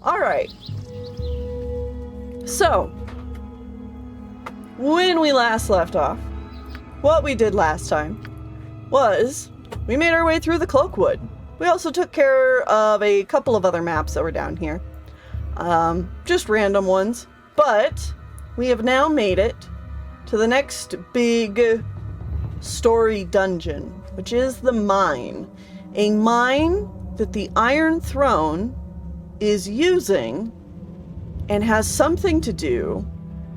Alright. So, when we last left off, what we did last time was we made our way through the Cloakwood. We also took care of a couple of other maps that were down here. Just random ones. But we have now made it to the next big story dungeon, which is the mine. A mine that the Iron Throne is using and has something to do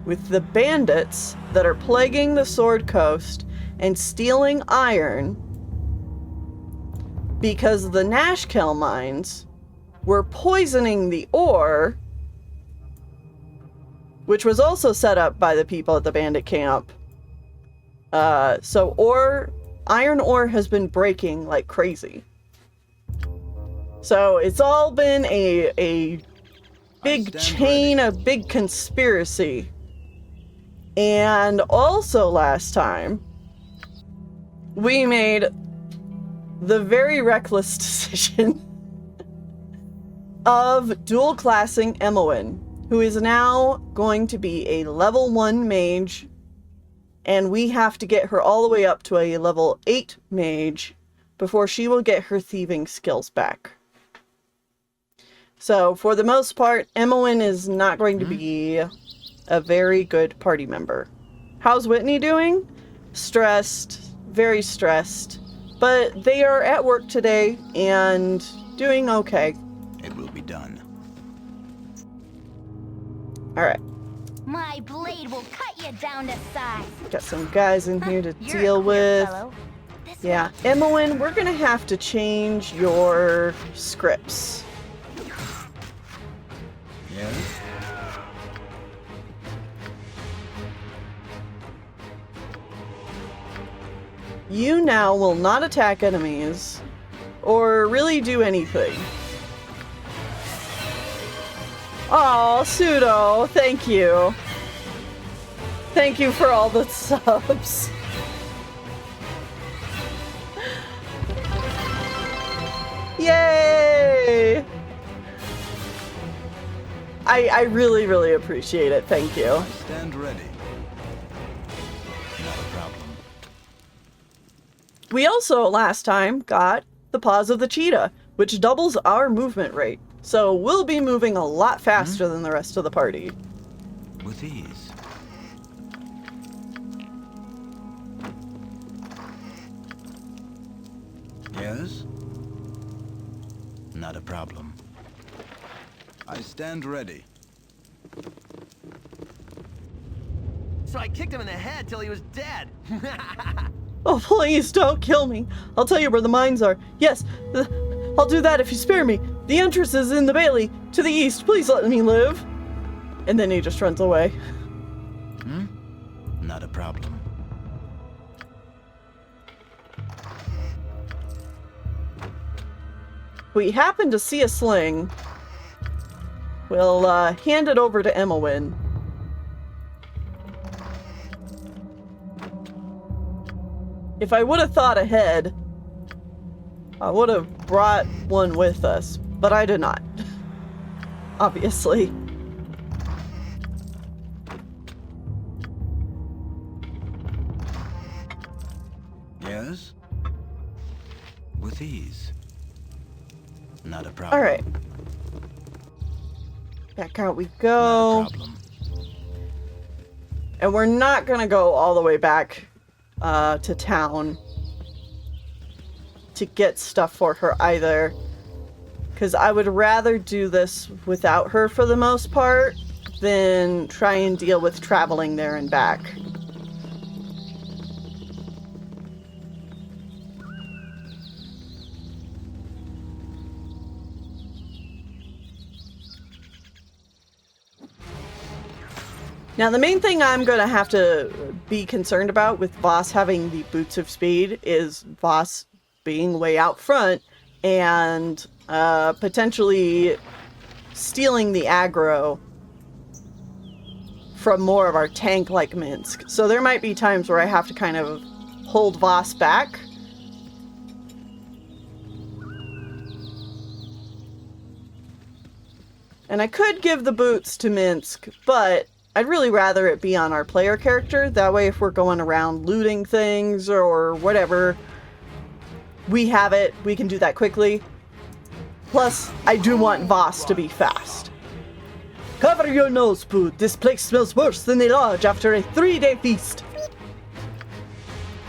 with the bandits that are plaguing the Sword Coast and stealing iron because the Nashkel mines were poisoning the ore, which was also set up by the people at the bandit camp. So iron ore has been breaking like crazy. So it's all been a big chain, a big conspiracy. And also last time, we made the very reckless decision of dual classing Emowyn, who is now going to be a level 1 mage, and we have to get her all the way up to a level 8 mage before she will get her thieving skills back. So, for the most part, Emowyn is not going to be a very good party member. How's Whitney doing? Stressed, very stressed, but they are at work today and doing okay. It will be done. Alright. My blade will cut you down to size. Got some guys in here to deal with. Yeah, Emowyn, we're gonna have to change your scripts. Yes? You now will not attack enemies or really do anything. Oh, Pseudo, thank you. Thank you for all the subs. Yay! I really, really appreciate it. Thank you. I stand ready. Not a problem. We also, last time, got the Paws of the Cheetah, which doubles our movement rate. So we'll be moving a lot faster than the rest of the party. With ease. Yes? Not a problem. I stand ready. So I kicked him in the head till he was dead. Oh, please don't kill me. I'll tell you where the mines are. Yes, I'll do that if you spare me. The entrance is in the bailey to the east. Please let me live. And then he just runs away. Not a problem. We happen to see a sling. We'll hand it over to Emowyn. If I would have thought ahead, I would have brought one with us, but I did not. Obviously. Yes? With ease. Not a problem. Alright. Back out we go. Not a problem. And we're not gonna go all the way back to town to get stuff for her either. Because I would rather do this without her for the most part than try and deal with traveling there and back. Now, the main thing I'm going to have to be concerned about with Voss having the Boots of Speed is Voss being way out front and potentially stealing the aggro from more of our tank-like Minsk. So there might be times where I have to kind of hold Voss back. And I could give the boots to Minsk, but I'd really rather it be on our player character. That way if we're going around looting things or whatever, we have it. We can do that quickly. Plus, I do want Voss to be fast. Cover your nose, Boot. This place smells worse than the lodge after a 3-day feast.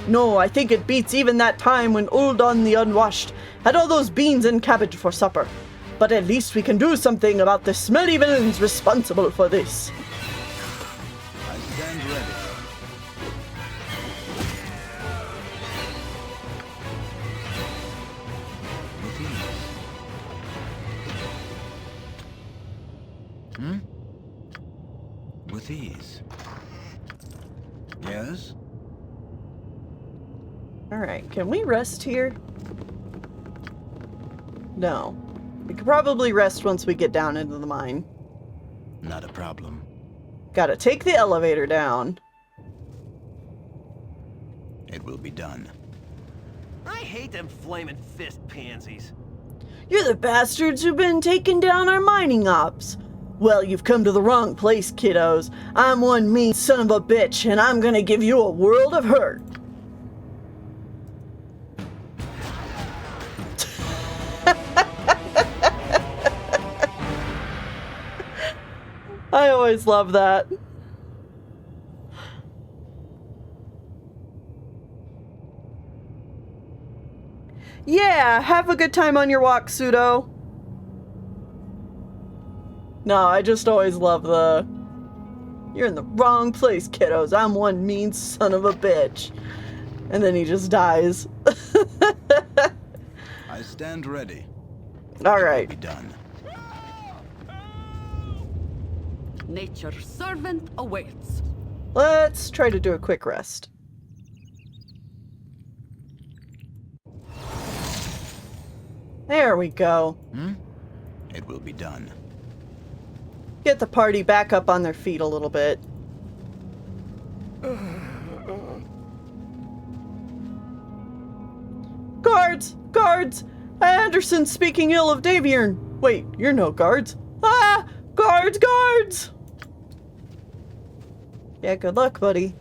No, I think it beats even that time when Uldon the Unwashed had all those beans and cabbage for supper. But at least we can do something about the smelly villains responsible for this. I stand ready. With ease. With ease. Yes? Alright, can we rest here? No. We could probably rest once we get down into the mine. Not a problem. Gotta take the elevator down. It will be done. I hate them flaming fist pansies. You're the bastards who've been taking down our mining ops. Well, you've come to the wrong place, kiddos. I'm one mean son of a bitch, and I'm gonna give you a world of hurt. I always love that. Yeah, have a good time on your walk, Pseudo. No, I just always love the... You're in the wrong place, kiddos. I'm one mean son of a bitch. And then he just dies. I stand ready. Alright. Be done. Nature's servant awaits. Let's try to do a quick rest. There we go. It will be done. Get the party back up on their feet a little bit. Guards! Guards! Anderson's speaking ill of Davaeorn. Wait, you're no guards. Ah! Guards! Guards! Yeah, good luck, buddy.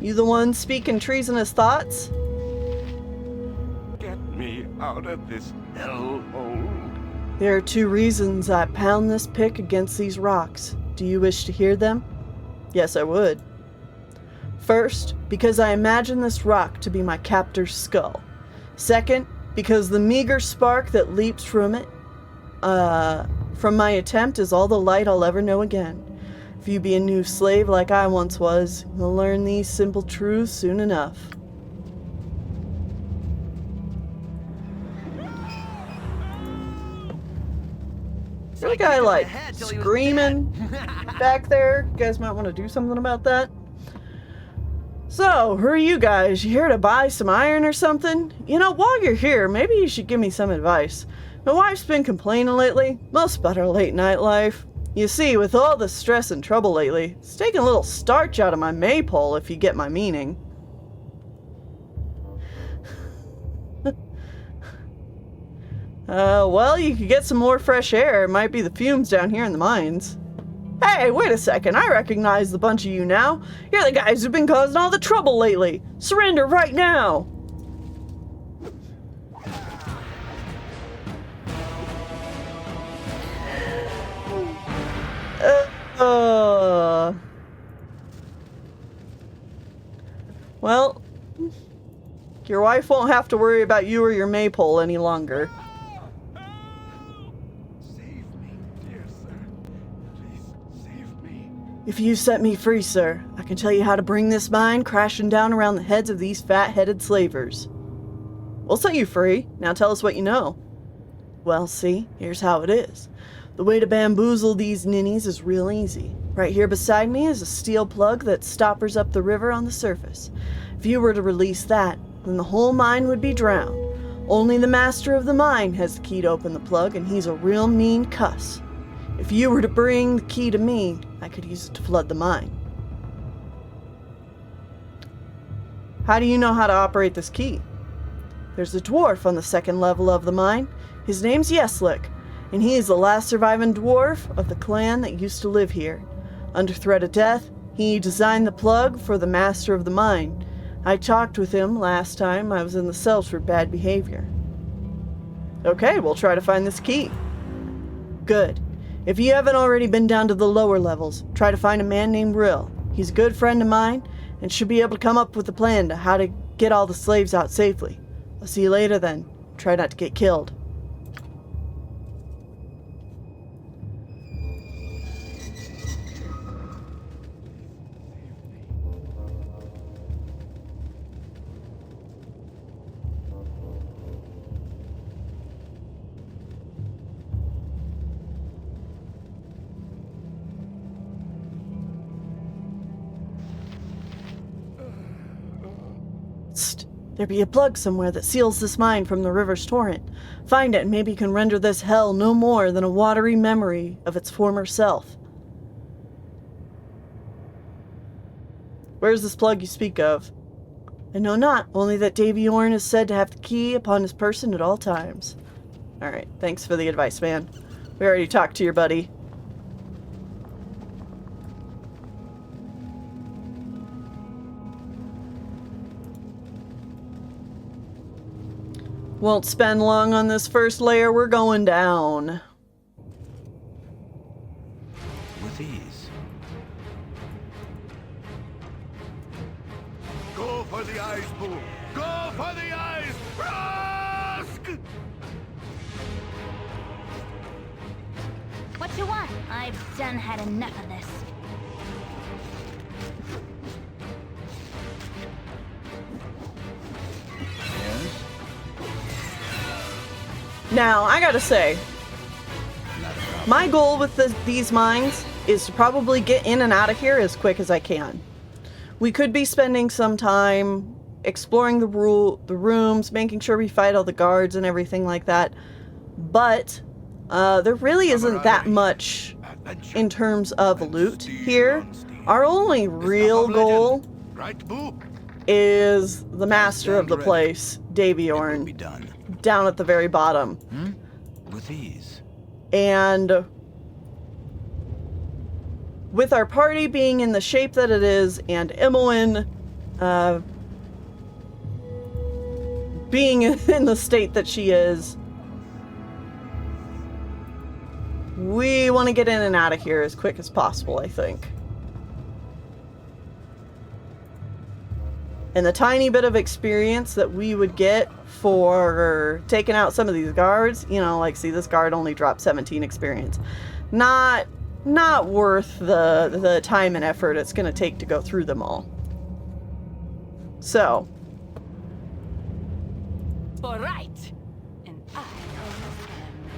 You the one speaking treasonous thoughts? Get me out of this hellhole. There are 2 reasons I pound this pick against these rocks. Do you wish to hear them? Yes, I would. First, because I imagine this rock to be my captor's skull. Second, because the meager spark that leaps from it, from my attempt is all the light I'll ever know again. If you be a new slave like I once was, you'll learn these simple truths soon enough. Is that guy like screaming back there? You guys might want to do something about that. So, who are you guys? You here to buy some iron or something? You know, while you're here, maybe you should give me some advice. My wife's been complaining lately, most about her late night life. You see, with all the stress and trouble lately, it's taking a little starch out of my maypole, if you get my meaning. Well, you could get some more fresh air. It might be the fumes down here in the mines. Hey, wait a second. I recognize the bunch of you now. You're the guys who've been causing all the trouble lately. Surrender right now. Well, your wife won't have to worry about you or your maypole any longer. Save me, dear sir. Please save me. If you set me free, sir, I can tell you how to bring this mine crashing down around the heads of these fat-headed slavers. We'll set you free. Now tell us what you know. Well, see, here's how it is. The way to bamboozle these ninnies is real easy. Right here beside me is a steel plug that stoppers up the river on the surface. If you were to release that, then the whole mine would be drowned. Only the master of the mine has the key to open the plug, and he's a real mean cuss. If you were to bring the key to me, I could use it to flood the mine. How do you know how to operate this key? There's a dwarf on the second level of the mine. His name's Yeslick, and he is the last surviving dwarf of the clan that used to live here. Under threat of death, he designed the plug for the master of the mine. I talked with him last time I was in the cells for bad behavior. Okay, we'll try to find this key. Good. If you haven't already been down to the lower levels, try to find a man named Rill. He's a good friend of mine, and should be able to come up with a plan to how to get all the slaves out safely. I'll see you later then. Try not to get killed. There be a plug somewhere that seals this mine from the river's torrent. Find it and maybe you can render this hell no more than a watery memory of its former self. Where's this plug you speak of? I know not, only that Davaeorn is said to have the key upon his person at all times. Alright, thanks for the advice, man. We already talked to your buddy. Won't spend long on this first layer, we're going down. With ease. Go for the eyes, Boo! Go for the eyes! Rusk! What you want? I've done had enough of this. Yes? Now, I gotta say, Not a problem. my goal with these mines is to probably get in and out of here as quick as I can. We could be spending some time exploring the rooms, making sure we fight all the guards and everything like that, but there really isn't that much in terms of loot here. Our only real goal Right, Boo? is the master of the place, It will Davaeorn, be done. down at the very bottom. With ease. And with our party being in the shape that it is, and Imoen being in the state that she is, we want to get in and out of here as quick as possible, I think. And the tiny bit of experience that we would get for taking out some of these guards, you know, like, see, this guard only dropped 17 experience. Not worth the time and effort it's going to take to go through them all. So. All right. And I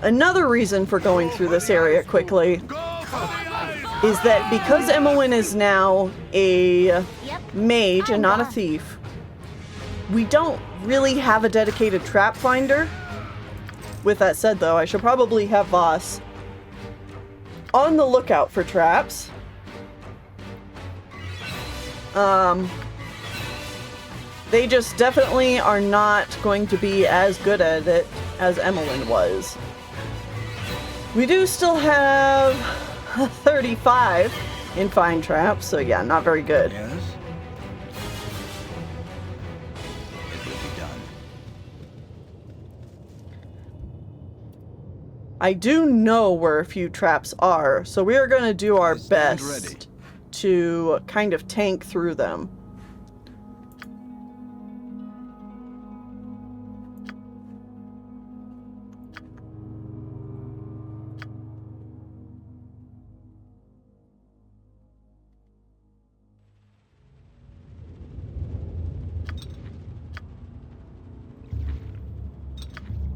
Another reason for going through this area quickly Go for the eyes! is that because Imoen is now a Yep. mage and not a done. thief, we don't really have a dedicated trap finder. With that said, though, I should probably have Voss on the lookout for traps. They just definitely are not going to be as good at it as Emmeline was. We do still have 35 in find traps, so yeah, not very good. Yes? It will be done. I do know where a few traps are, so we are going to do our Stand best ready. to kind of tank through them.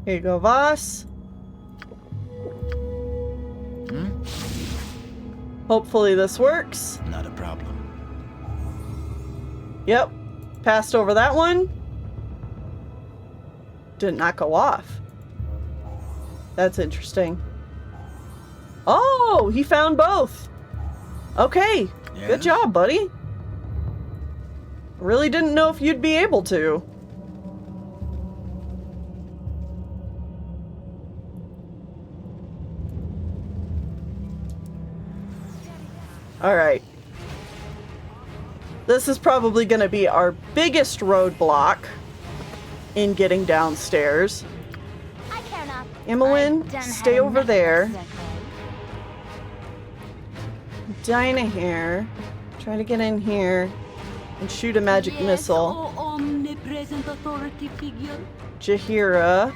Here you go, Voss. Hopefully this works. Not a problem. Yep. Passed over that one. Did not go off. That's interesting. Oh, he found both. Okay. Good Yes? job, buddy. Really didn't know if you'd be able to. Alright. This is probably going to be our biggest roadblock in getting downstairs. I care not. Imoen, I've done stay had over enough there. of this, Dinah here. Try to get in here and shoot a magic missile. Omnipresent authority figure. Jaheira,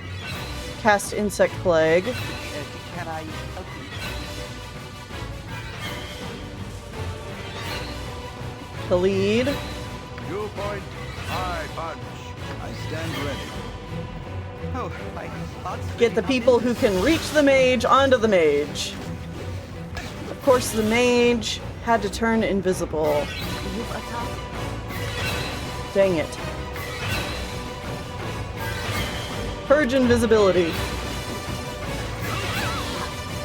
cast Insect Plague. Can I... Khalid, You point, I punch. I stand ready. Oh, my thoughts... get the people who can reach the mage onto the mage. Of course, the mage had to turn invisible. Dang it. Purge invisibility.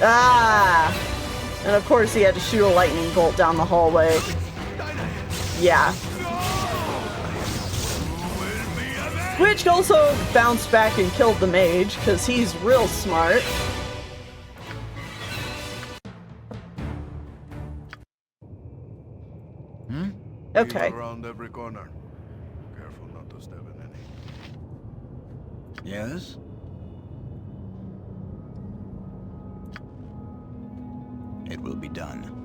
Ah! And of course, he had to shoot a lightning bolt down the hallway. Yeah. Which also bounced back and killed the mage, because he's real smart. Okay. People around every corner. Careful not to step in any. Yes? It will be done.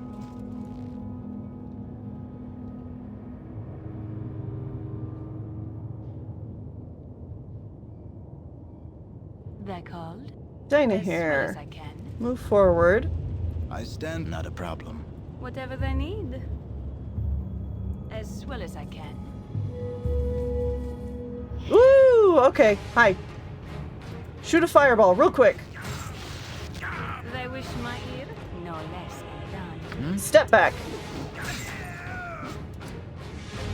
They're called. Dinah As well as here. I can. Move forward. I stand. Not a problem. Whatever they need. As well as I can. Woo! Okay, hi. Shoot a fireball real quick. They wish my ear, no less done. Step back.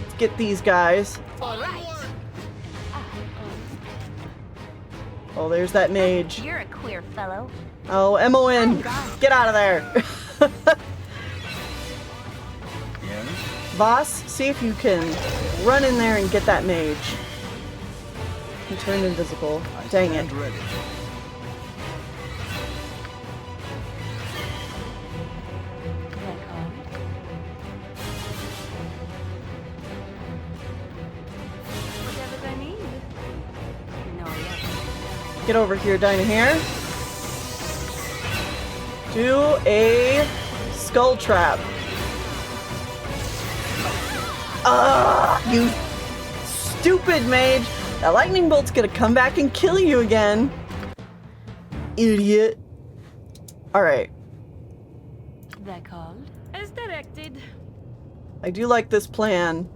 Let's get these guys. All right. Oh, there's that mage. You're a queer fellow. Oh, Imoen, get out of there. Yes? Voss, see if you can run in there and get that mage. He turned invisible. I Dang it. stand ready. They're called. Whatever they need. No less. Get over here, Dinah here. Do a skull trap. You stupid mage. That lightning bolt's gonna come back and kill you again. Idiot. Alright. They're called. As directed. I do like this plan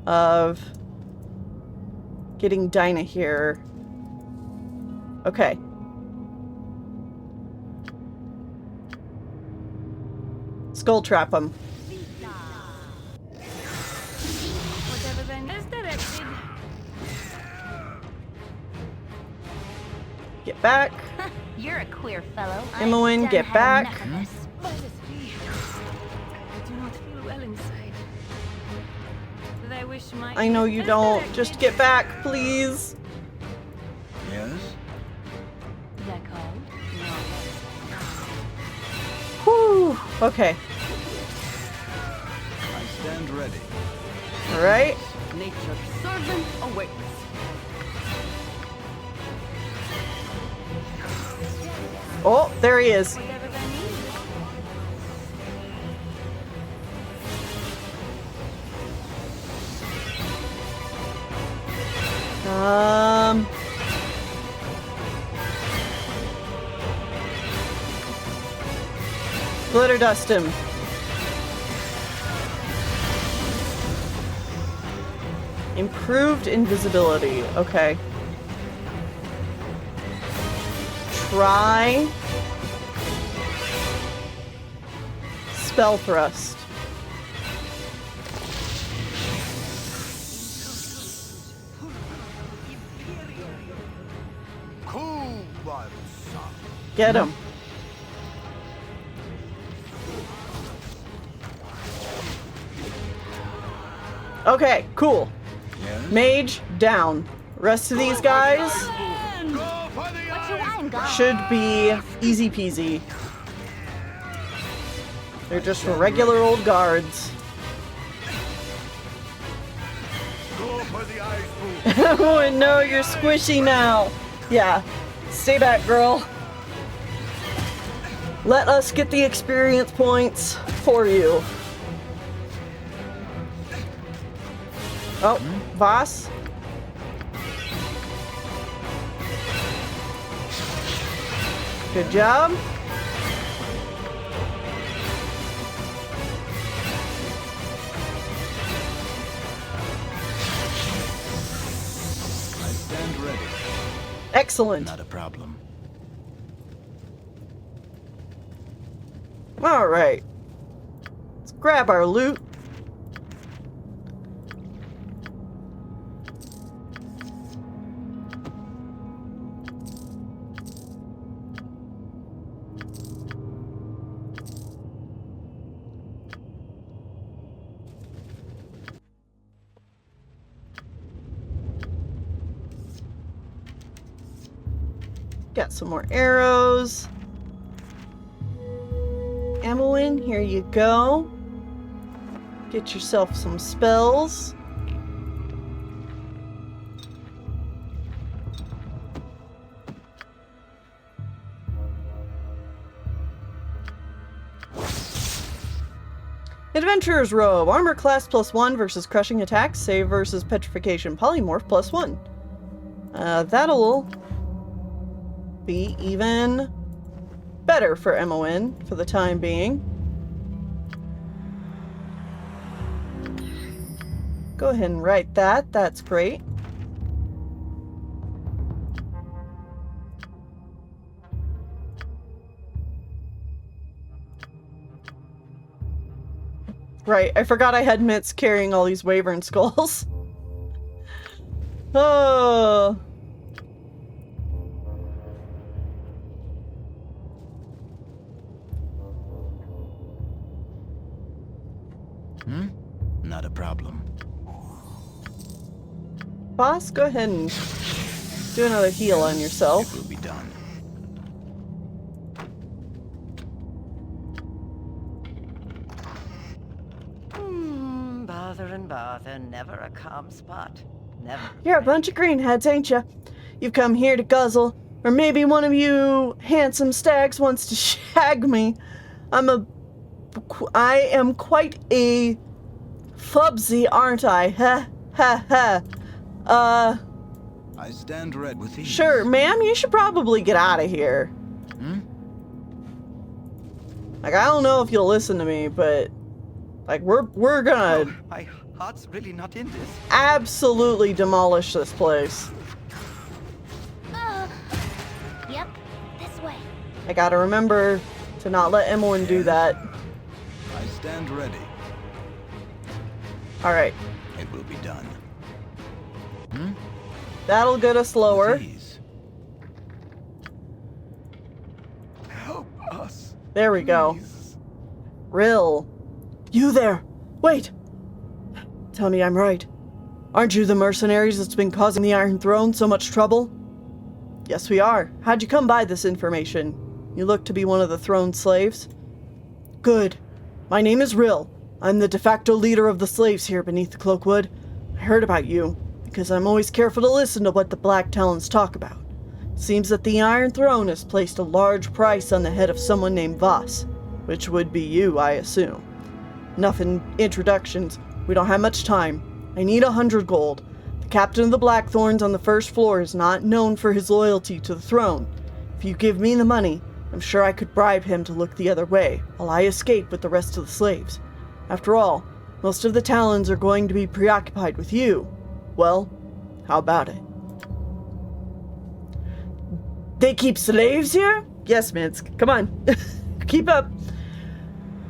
of getting Dinah here. Okay. Skull trap him. Whatever they need. As directed. Get back. You're a queer fellow. Imoen, I've get done back. had enough of this. I do not feel well inside. They wish my I know ear, you as don't. directed. Just get back, please. Yes? They're called. No less. Whew. Okay. I stand ready. Alright. Nature's servant awaits. Oh, there he is. Whatever they need. Glitter dust him. Improved invisibility. Okay. Try spell thrust. Cool, Get him. Okay, cool. Yes? Mage down. Rest of these guys What you want, God? should be easy peasy. They're just regular old guards. Go for the ice boot. Oh no, you're squishy now. Yeah, stay back, girl. Let us get the experience points for you. Oh, Voss. Good job. I stand ready. Excellent. Not a problem. All right. Let's grab our loot. Got some more arrows. Emmeline, here you go. Get yourself some spells. Adventurer's Robe. Armor class +1 versus crushing attacks. Save versus petrification. Polymorph +1. That'll be even better for MON for the time being. Go ahead and write that. That's great. Right, I forgot I had mitts carrying all these wyvern skulls. Oh. Not a problem. Boss, go ahead and do another heal on yourself. It will be done. Bother and bother, never a calm spot. Never. You're a bunch of greenheads, ain't ya? You've come here to guzzle, or maybe one of you handsome stags wants to shag me. I am quite a fubsy, aren't I? Ha ha ha. I stand ready with ease. Sure, ma'am, you should probably get out of here. Like, I don't know if you'll listen to me, but like we're gonna My heart's really not in this. absolutely demolish this place. Yep, this way. I gotta remember to not let Emmeline do that. I stand ready. Alright, It will be done. that'll get us lower. With ease. Help us. There we go. Please. Rill. You there! Wait! Tell me I'm right. Aren't you the mercenaries that's been causing the Iron Throne so much trouble? Yes, we are. How'd you come by this information? You look to be one of the throne's slaves. Good. My name is Rill. I'm the de facto leader of the slaves here beneath the Cloakwood. I heard about you, because I'm always careful to listen to what the Black Talons talk about. It seems that the Iron Throne has placed a large price on the head of someone named Voss, which would be you, I assume. Enough introductions. We don't have much time. I need 100 gold. The captain of the Blackthorns on the first floor is not known for his loyalty to the throne. If you give me the money, I'm sure I could bribe him to look the other way, while I escape with the rest of the slaves. After all, most of the Talons are going to be preoccupied with you. Well, how about it? They keep slaves here? Yes, Minsk. Come on. Keep up.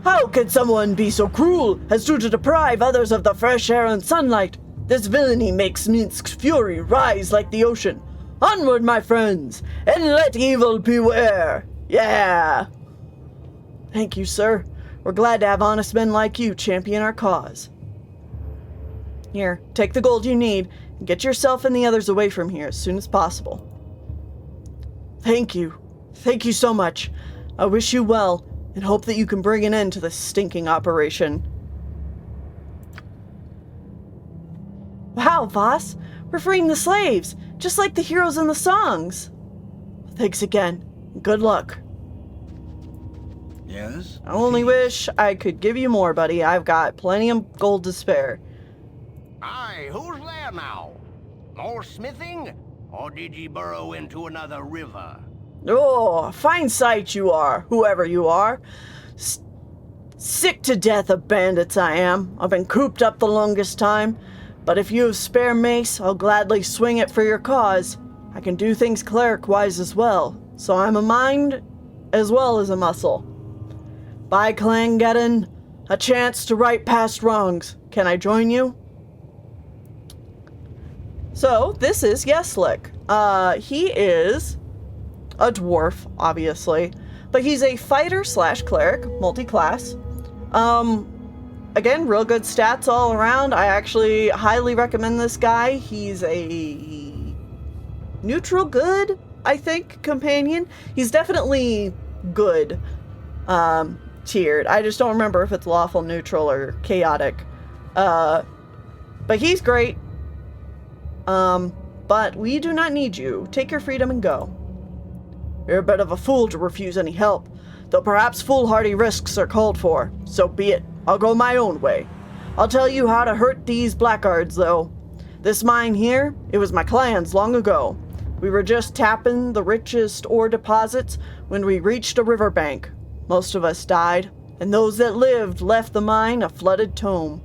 How could someone be so cruel as to deprive others of the fresh air and sunlight? This villainy makes Minsk's fury rise like the ocean. Onward, my friends, and let evil beware. Yeah. Thank you, sir. We're glad to have honest men like you champion our cause. Here, take the gold you need, and get yourself and the others away from here as soon as possible. Thank you. Thank you so much. I wish you well, and hope that you can bring an end to this stinking operation. Wow, Voss, we're freeing the slaves, just like the heroes in the songs. Thanks again. Good luck. Yes? I only wish I could give you more, buddy. I've got plenty of gold to spare. Aye, who's there now? More smithing? Or did ye burrow into another river? Oh, fine sight you are, whoever you are. Sick to death of bandits I am. I've been cooped up the longest time. But if you have spare mace, I'll gladly swing it for your cause. I can do things cleric-wise as well, so I'm a mind as well as a muscle. By Clangeddon, a chance to right past wrongs. Can I join you? So, this is Yeslick. He is a dwarf, obviously, but he's a fighter slash cleric, multi-class. Again, real good stats all around. I actually highly recommend this guy. He's a neutral good, I think, companion. He's definitely good tiered. I just don't remember if it's lawful, neutral, or chaotic. But he's great. But we do not need you. Take your freedom and go. You're a bit of a fool to refuse any help, though perhaps foolhardy risks are called for. So be it. I'll go my own way. I'll tell you how to hurt these blackguards, though. This mine here, it was my clan's long ago. We were just tapping the richest ore deposits when we reached a riverbank. Most of us died, and those that lived left the mine a flooded tomb.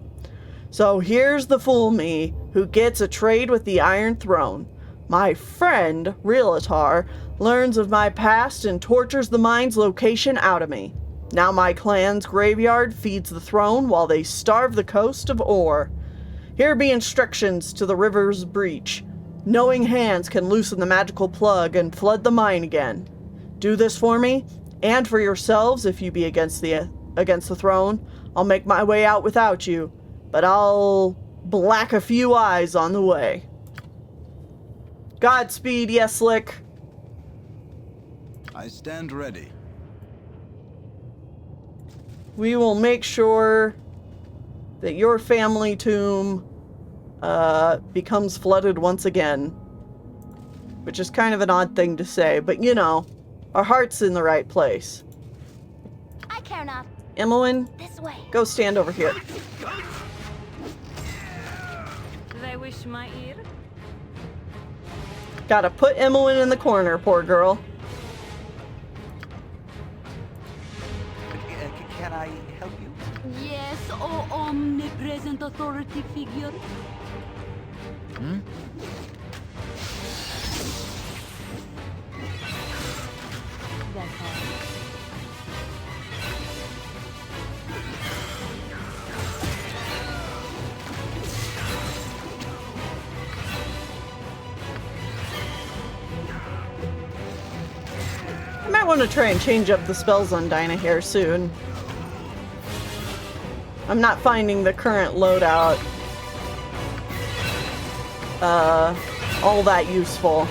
So here's the fool me, who gets a trade with the Iron Throne. My friend, Rillatar, learns of my past and tortures the mine's location out of me. Now my clan's graveyard feeds the throne while they starve the coast of ore. Here be instructions to the river's breach. Knowing hands can loosen the magical plug and flood the mine again. Do this for me, and for yourselves if you be against the throne. I'll make my way out without you, but I'll black a few eyes on the way. Godspeed, Yeslick. I stand ready. We will make sure that your family tomb becomes flooded once again. Which is kind of an odd thing to say, but you know, our heart's in the right place. I care not. Emmeline, This way. go stand over here. They wish my ear. Gotta put Emmeline in the corner, poor girl. Can I help you? Yes, oh omnipresent authority figure. That's all. I might want to try and change up the spells on Dinah here soon. I'm not finding the current loadout all that useful.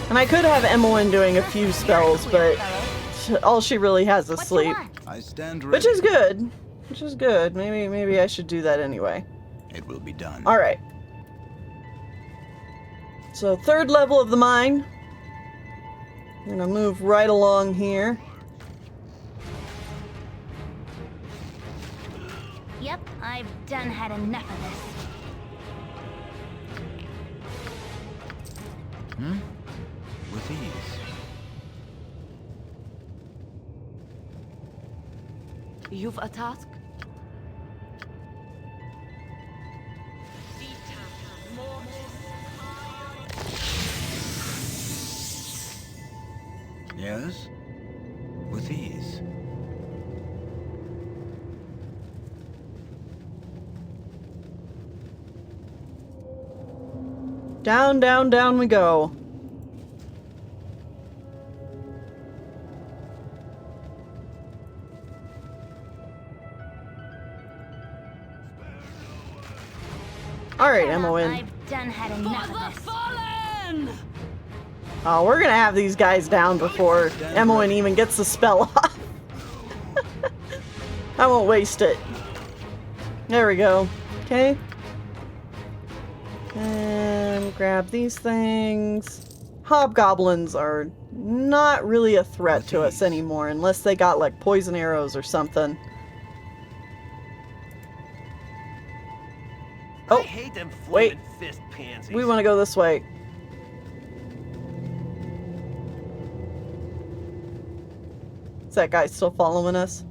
And I could have Emmeline doing a few spells, but all she really has is What you sleep. want? I stand ready. Which is good. Which is good. Maybe I should do that anyway. It will be done. Alright. So, third level of the mine. I'm gonna move right along here. Yep, I've done had enough of this. With ease. You've a task? Yes? With ease. Down, down, down we go. Alright, Emmeline. I've done had enough of this. Fallen! Oh, we're gonna have these guys down before Emmeline even gets the spell off. I won't waste it. There we go. Okay. And grab these things. Hobgoblins are not really a threat to us anymore, unless they got like poison arrows or something. Oh, I hate them wait. floating fist pansies. We want to go this way. Is that guy still following us?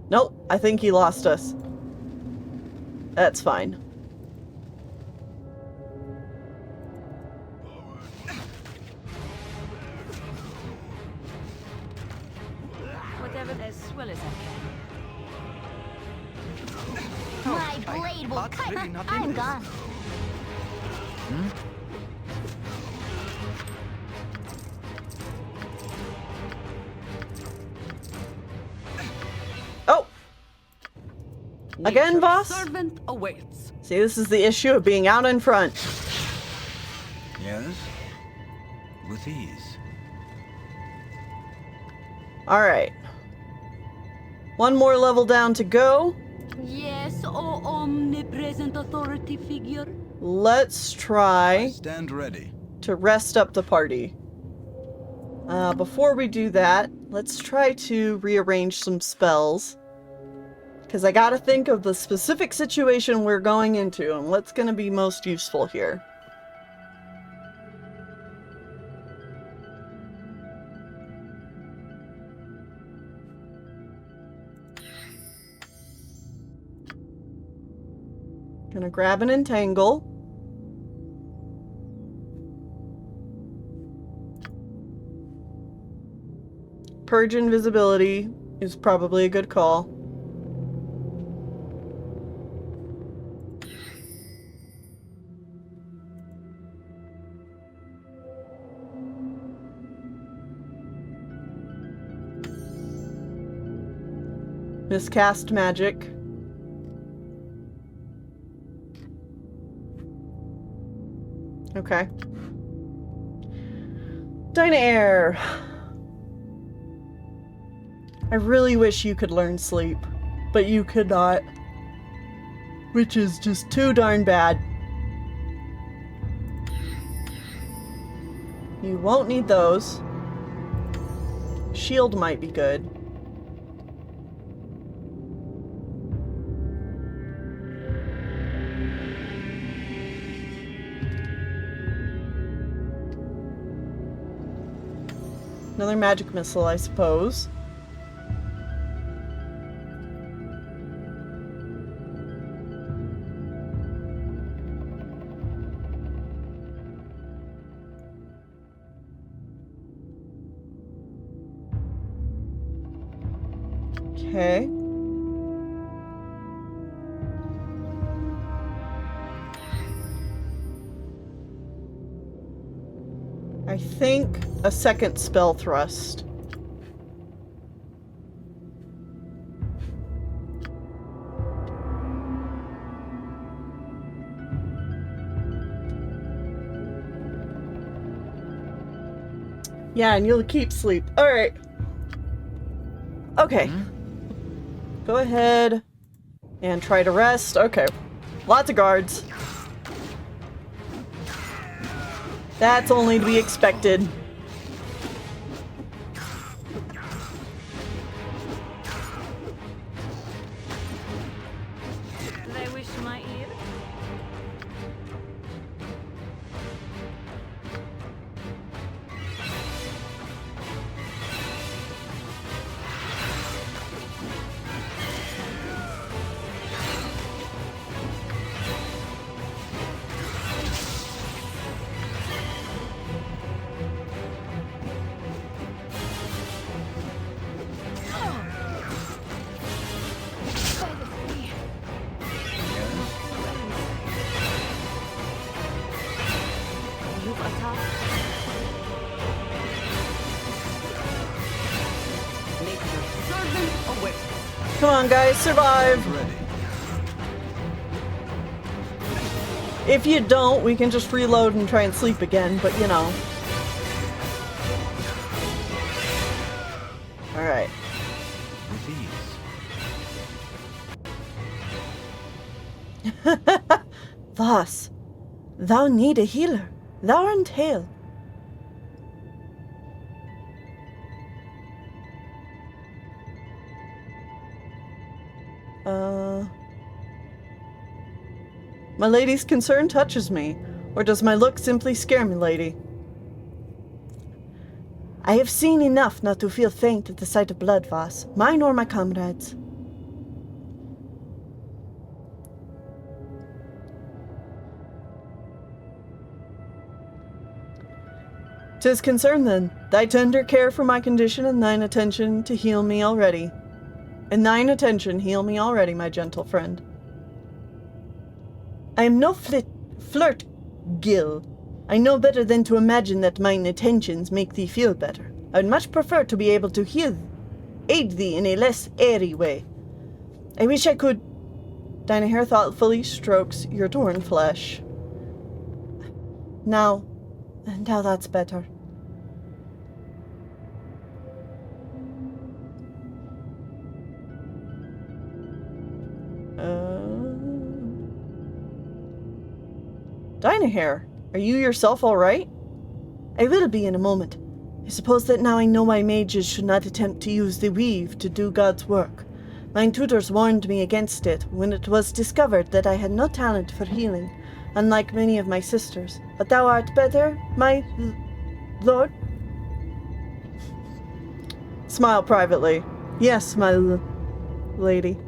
Nope, I think he lost us. That's fine. Whatever, as well as I can. My blade will That's cut. really not I'm in this. gone. Oh! Again, Nature's boss? Servant awaits. See, this is the issue of being out in front. Yes? With ease. Alright. One more level down to go. Yes, O omnipresent authority figure. Let's I try stand ready. to rest up the party. Before we do that, let's try to rearrange some spells. Because I gotta think of the specific situation we're going into and what's gonna be most useful here. Gonna grab an entangle. Purge invisibility is probably a good call. Miscast magic. Okay. Davaeorn. I really wish you could learn sleep, but you could not. Which is just too darn bad. You won't need those. Shield might be good. Another magic missile, I suppose. Okay. I think a second spell thrust. Yeah, and you'll keep sleep. Alright. Okay. Go ahead and try to rest. Okay. Lots of guards. That's only to be expected. They wish my ear. You've attacked. Nature's servant awaits. Come on, guys, survive. Ready. If you don't, we can just reload and try and sleep again, but you know. Alright. With ease. Thus, thou need a healer. Thou art hale. My lady's concern touches me, or does my look simply scare me, lady? I have seen enough not to feel faint at the sight of blood, Voss, mine or my comrades. 'Tis concern then, thy tender care for my condition and thine attention to heal me already. And thine attention heal me already, my gentle friend. I am no flirt, Gil. I know better than to imagine that mine attentions make thee feel better. I would much prefer to be able to aid thee in a less airy way. I wish I could... Dinaher thoughtfully strokes your torn flesh. Now that's better. Dinaher, are you yourself alright? I will be in a moment. I suppose that now I know why mages should not attempt to use the weave to do God's work. Mine tutors warned me against it when it was discovered that I had no talent for healing, unlike many of my sisters. But thou art better, my lord? Smile privately. Yes, my lady.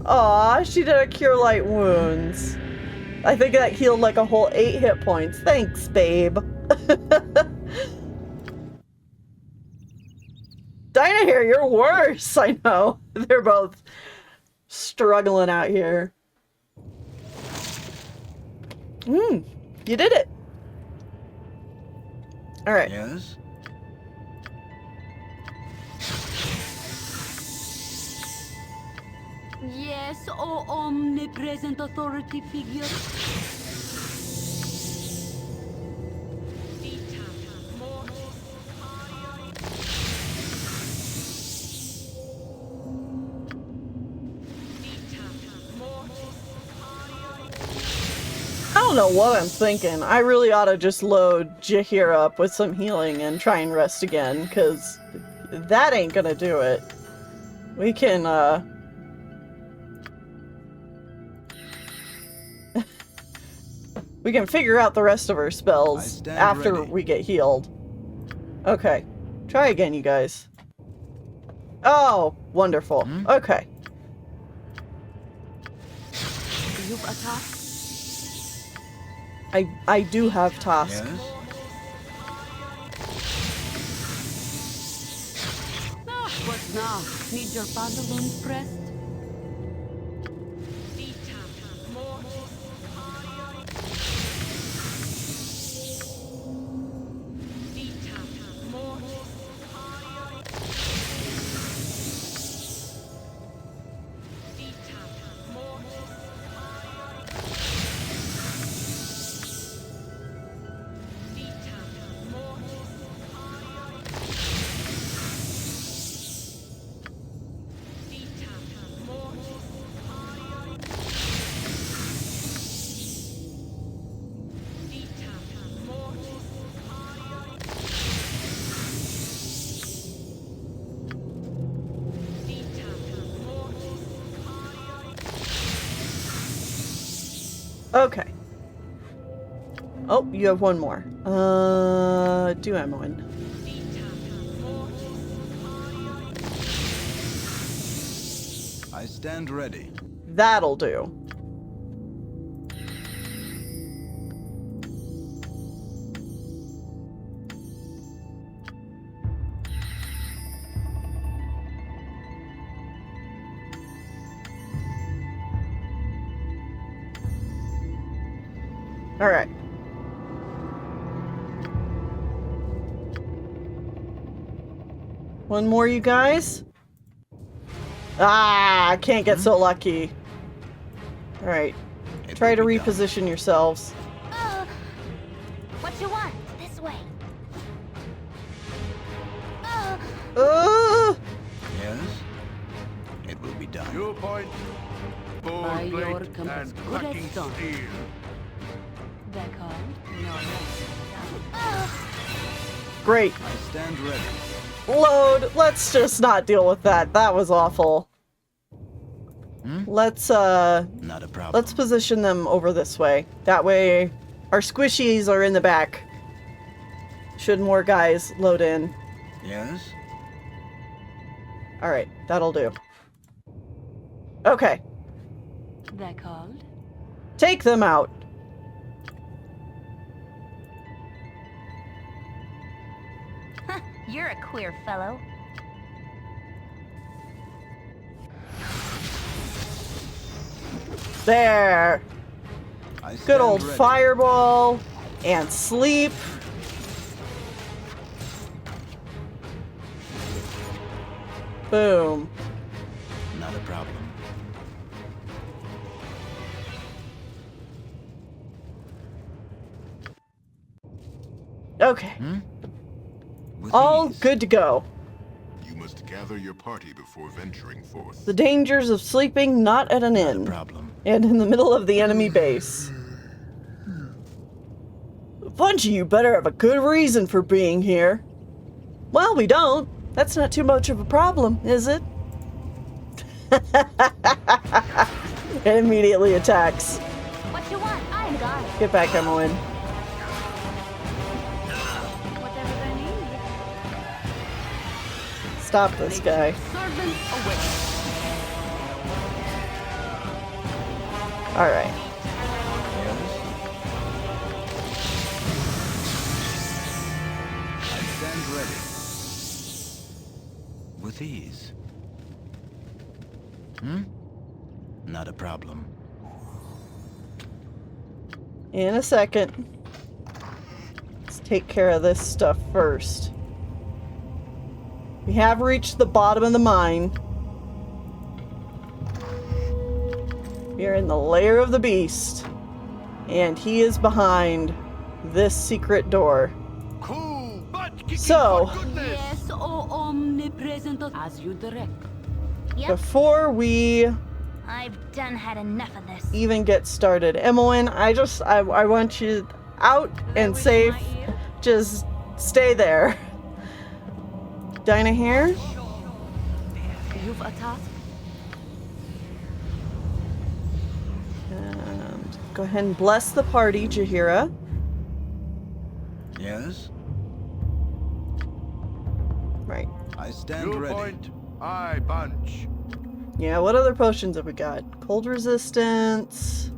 Aw, she did a cure light wounds. I think that healed like a whole 8 hit points. Thanks, babe. Dinaher, you're worse. I know. They're both struggling out here. You did it. All right. Yes? Yes, O omnipresent authority figure. I don't know what I'm thinking. I really ought to just load Jahir up with some healing and try and rest again, because that ain't gonna do it. We can, we can figure out the rest of our spells after ready. we get healed. Okay. Try again, you guys. Oh, wonderful. Okay. You've attacked. I do have task. Yes? What now? Need your pantaloons pressed? Okay. Oh, you have one more. Do I have one? I stand ready. That'll do. All right. One more, you guys. Ah, I can't get so lucky. Alright. It Try to will be done. reposition yourselves. What you want? This way. Yes? It will be done. Your point. By Bold your blade compass, and good as cutting done. steel. They're called no less than Great. I stand ready. Load. Let's just not deal with that. That was awful. Let's Not a problem. let's position them over this way. That way our squishies are in the back. Should more guys load in. Yes? Alright, that'll do. Okay. they're called. Take them out. You're a queer fellow. There. I Good stand old ready. fireball and sleep. Boom. Not a problem. Okay. With All ease. good to go. You must gather your party before venturing forth. The dangers of sleeping not at an Not a inn. problem. And in the middle of the enemy base. A bunch of you better have a good reason for being here. Well, we don't. That's not too much of a problem, is it? It immediately attacks. What you want? I am gone. Get back, Emmeline. Whatever they need. Stop this guy. Servant away. Alright. Yes? I stand ready. With ease. Not a problem. In a second. Let's take care of this stuff first. We have reached the bottom of the mine. We are in the lair of the beast. And he is behind this secret door. Cool, butt kicking So- for goodness. Yes, oh omnipresent, as you direct. Yep, Before we I've done had enough of this. even get started, Emmeline, I want you out and wish safe. my ear. Just stay there. Dinah here. You've a task. And go ahead and bless the party, Jaheira. Yes? Right. I stand Your ready. point. I punch. Yeah, what other potions have we got? Cold resistance.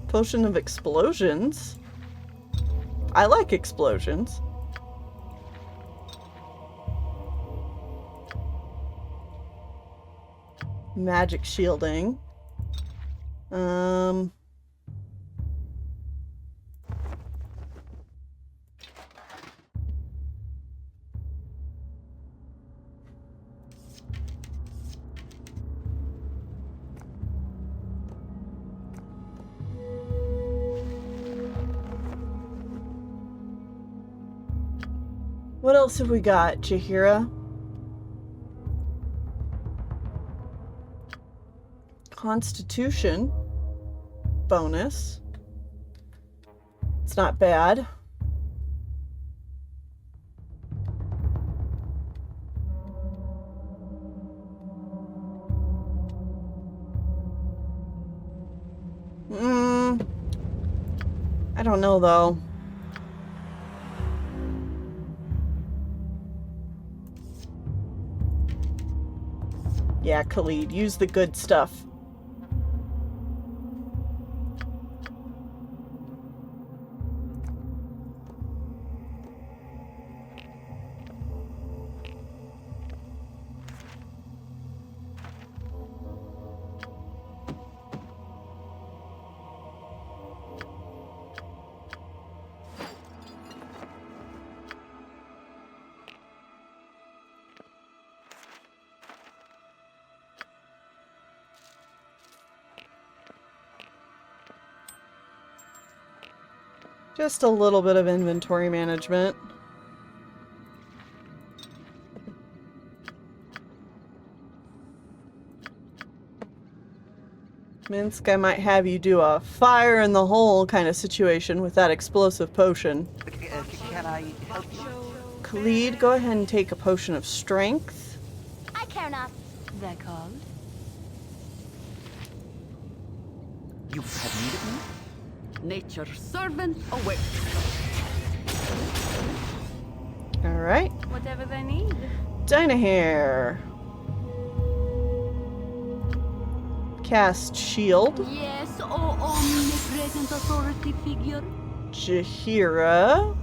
Potion of explosions. I like explosions. Magic shielding. What else have we got, Jaheira? Constitution bonus. It's not bad. I don't know though. Yeah, Khalid, use the good stuff. Just a little bit of inventory management. Minsk, I might have you do a fire in the hole kind of situation with that explosive potion. Can I help you? Khalid, go ahead and take a potion of strength. I care not. They're called. You have need of me? Nature's servant awaits. Alright. Whatever they need. Dinahair. Cast shield. Yes, oh omnipresent authority figure. Jahira.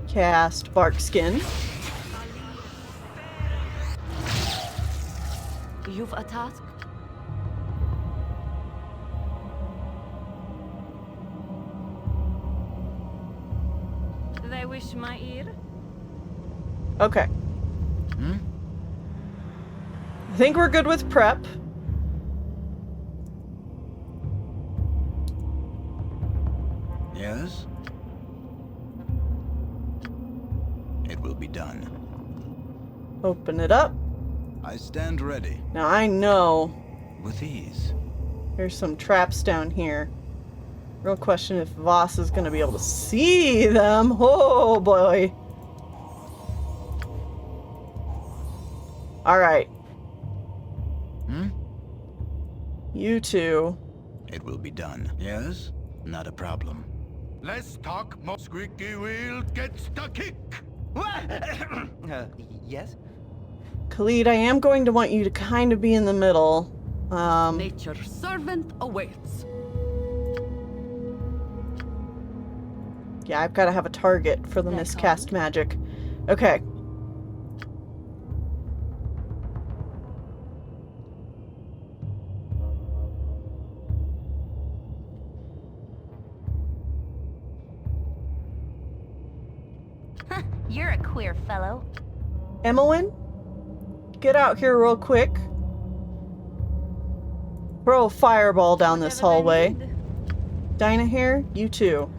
Cast bark skin. You've a task? They wish my ear. Okay. I think we're good with prep. Yes? It will be done. Open it up. I stand ready. Now I know With ease. there's some traps down here. Real question if Voss is going to be able to see them. Oh boy. Alright. You two. It will be done. Yes? Not a problem. Let's talk more. Squeaky wheel gets the kick. Yes? Khalid, I am going to want you to kind of be in the middle. Nature's servant awaits. Yeah, I've got to have a target for the That's miscast magic. Okay. You're a queer fellow. Emmeline, get out here real quick. Throw a fireball down this Whatever they hallway. need. Dinahair, you too.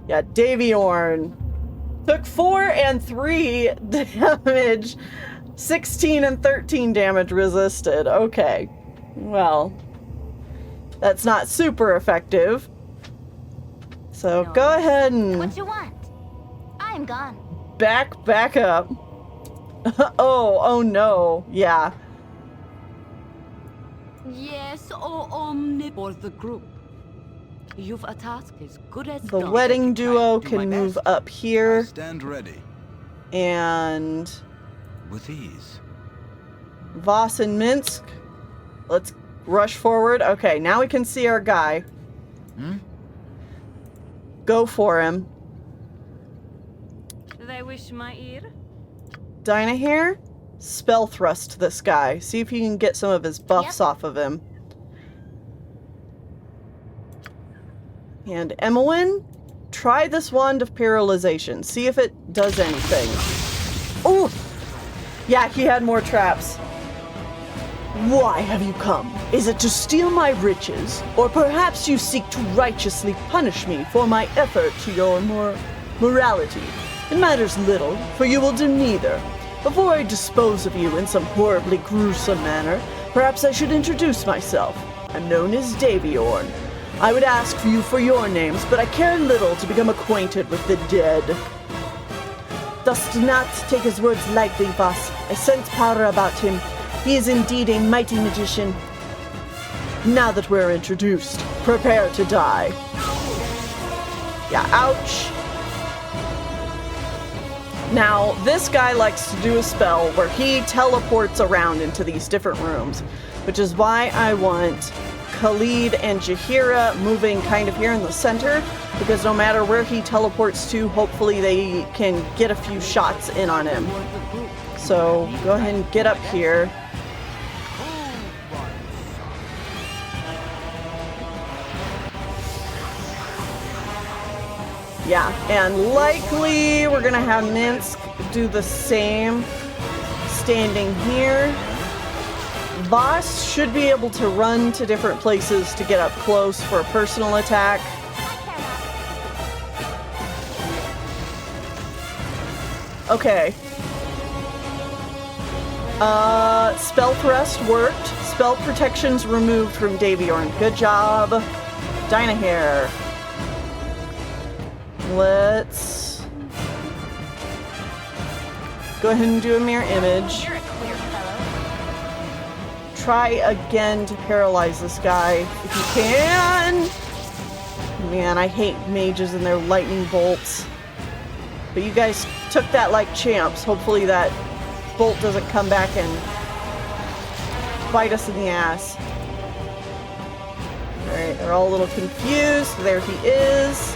Yeah, Davaeorn took 4 and 3 damage, 16 and 13 damage resisted. Okay, well, that's not super effective. So No. go ahead and What you want? I'm gone. back up. Oh no, yeah. Yes, oh omni for the group. You've a task as good as The done. wedding duo do my can move best. up I here stand ready. and With ease. Voss and Minsk. Let's rush forward. Okay, now we can see our guy. Go for him. They wish my ear. Dinahair, spell thrust this guy. See if you can get some of his buffs Yep. off of him. And Emmeline, try this wand of paralyzation. See if it does anything. Ooh! Yeah, he had more traps. Why have you come? Is it to steal my riches? Or perhaps you seek to righteously punish me for my effort to your morality? It matters little, for you will do neither. Before I dispose of you in some horribly gruesome manner, perhaps I should introduce myself. I'm known as Davaeorn. I would ask for you for your names, but I care little to become acquainted with the dead. Dost not take his words lightly, Voss. I sense power about him. He is indeed a mighty magician. Now that we're introduced, prepare to die. Yeah, ouch. Now, this guy likes to do a spell where he teleports around into these different rooms, which is why I want Khalid and Jahira moving kind of here in the center, because no matter where he teleports to, hopefully they can get a few shots in on him. So go ahead and get up here. Yeah, and likely we're gonna have Minsk do the same, standing here. Voss should be able to run to different places to get up close for a personal attack. Okay. Spell Thrust worked. Spell protections removed from Davaeorn. Good job. Dynahair. Let's go ahead and do a mirror image. You're a queer fellow. Try again to paralyze this guy if you can. Man, I hate mages and their lightning bolts. But you guys took that like champs. Hopefully that bolt doesn't come back and bite us in the ass. Alright, they're all a little confused. There he is.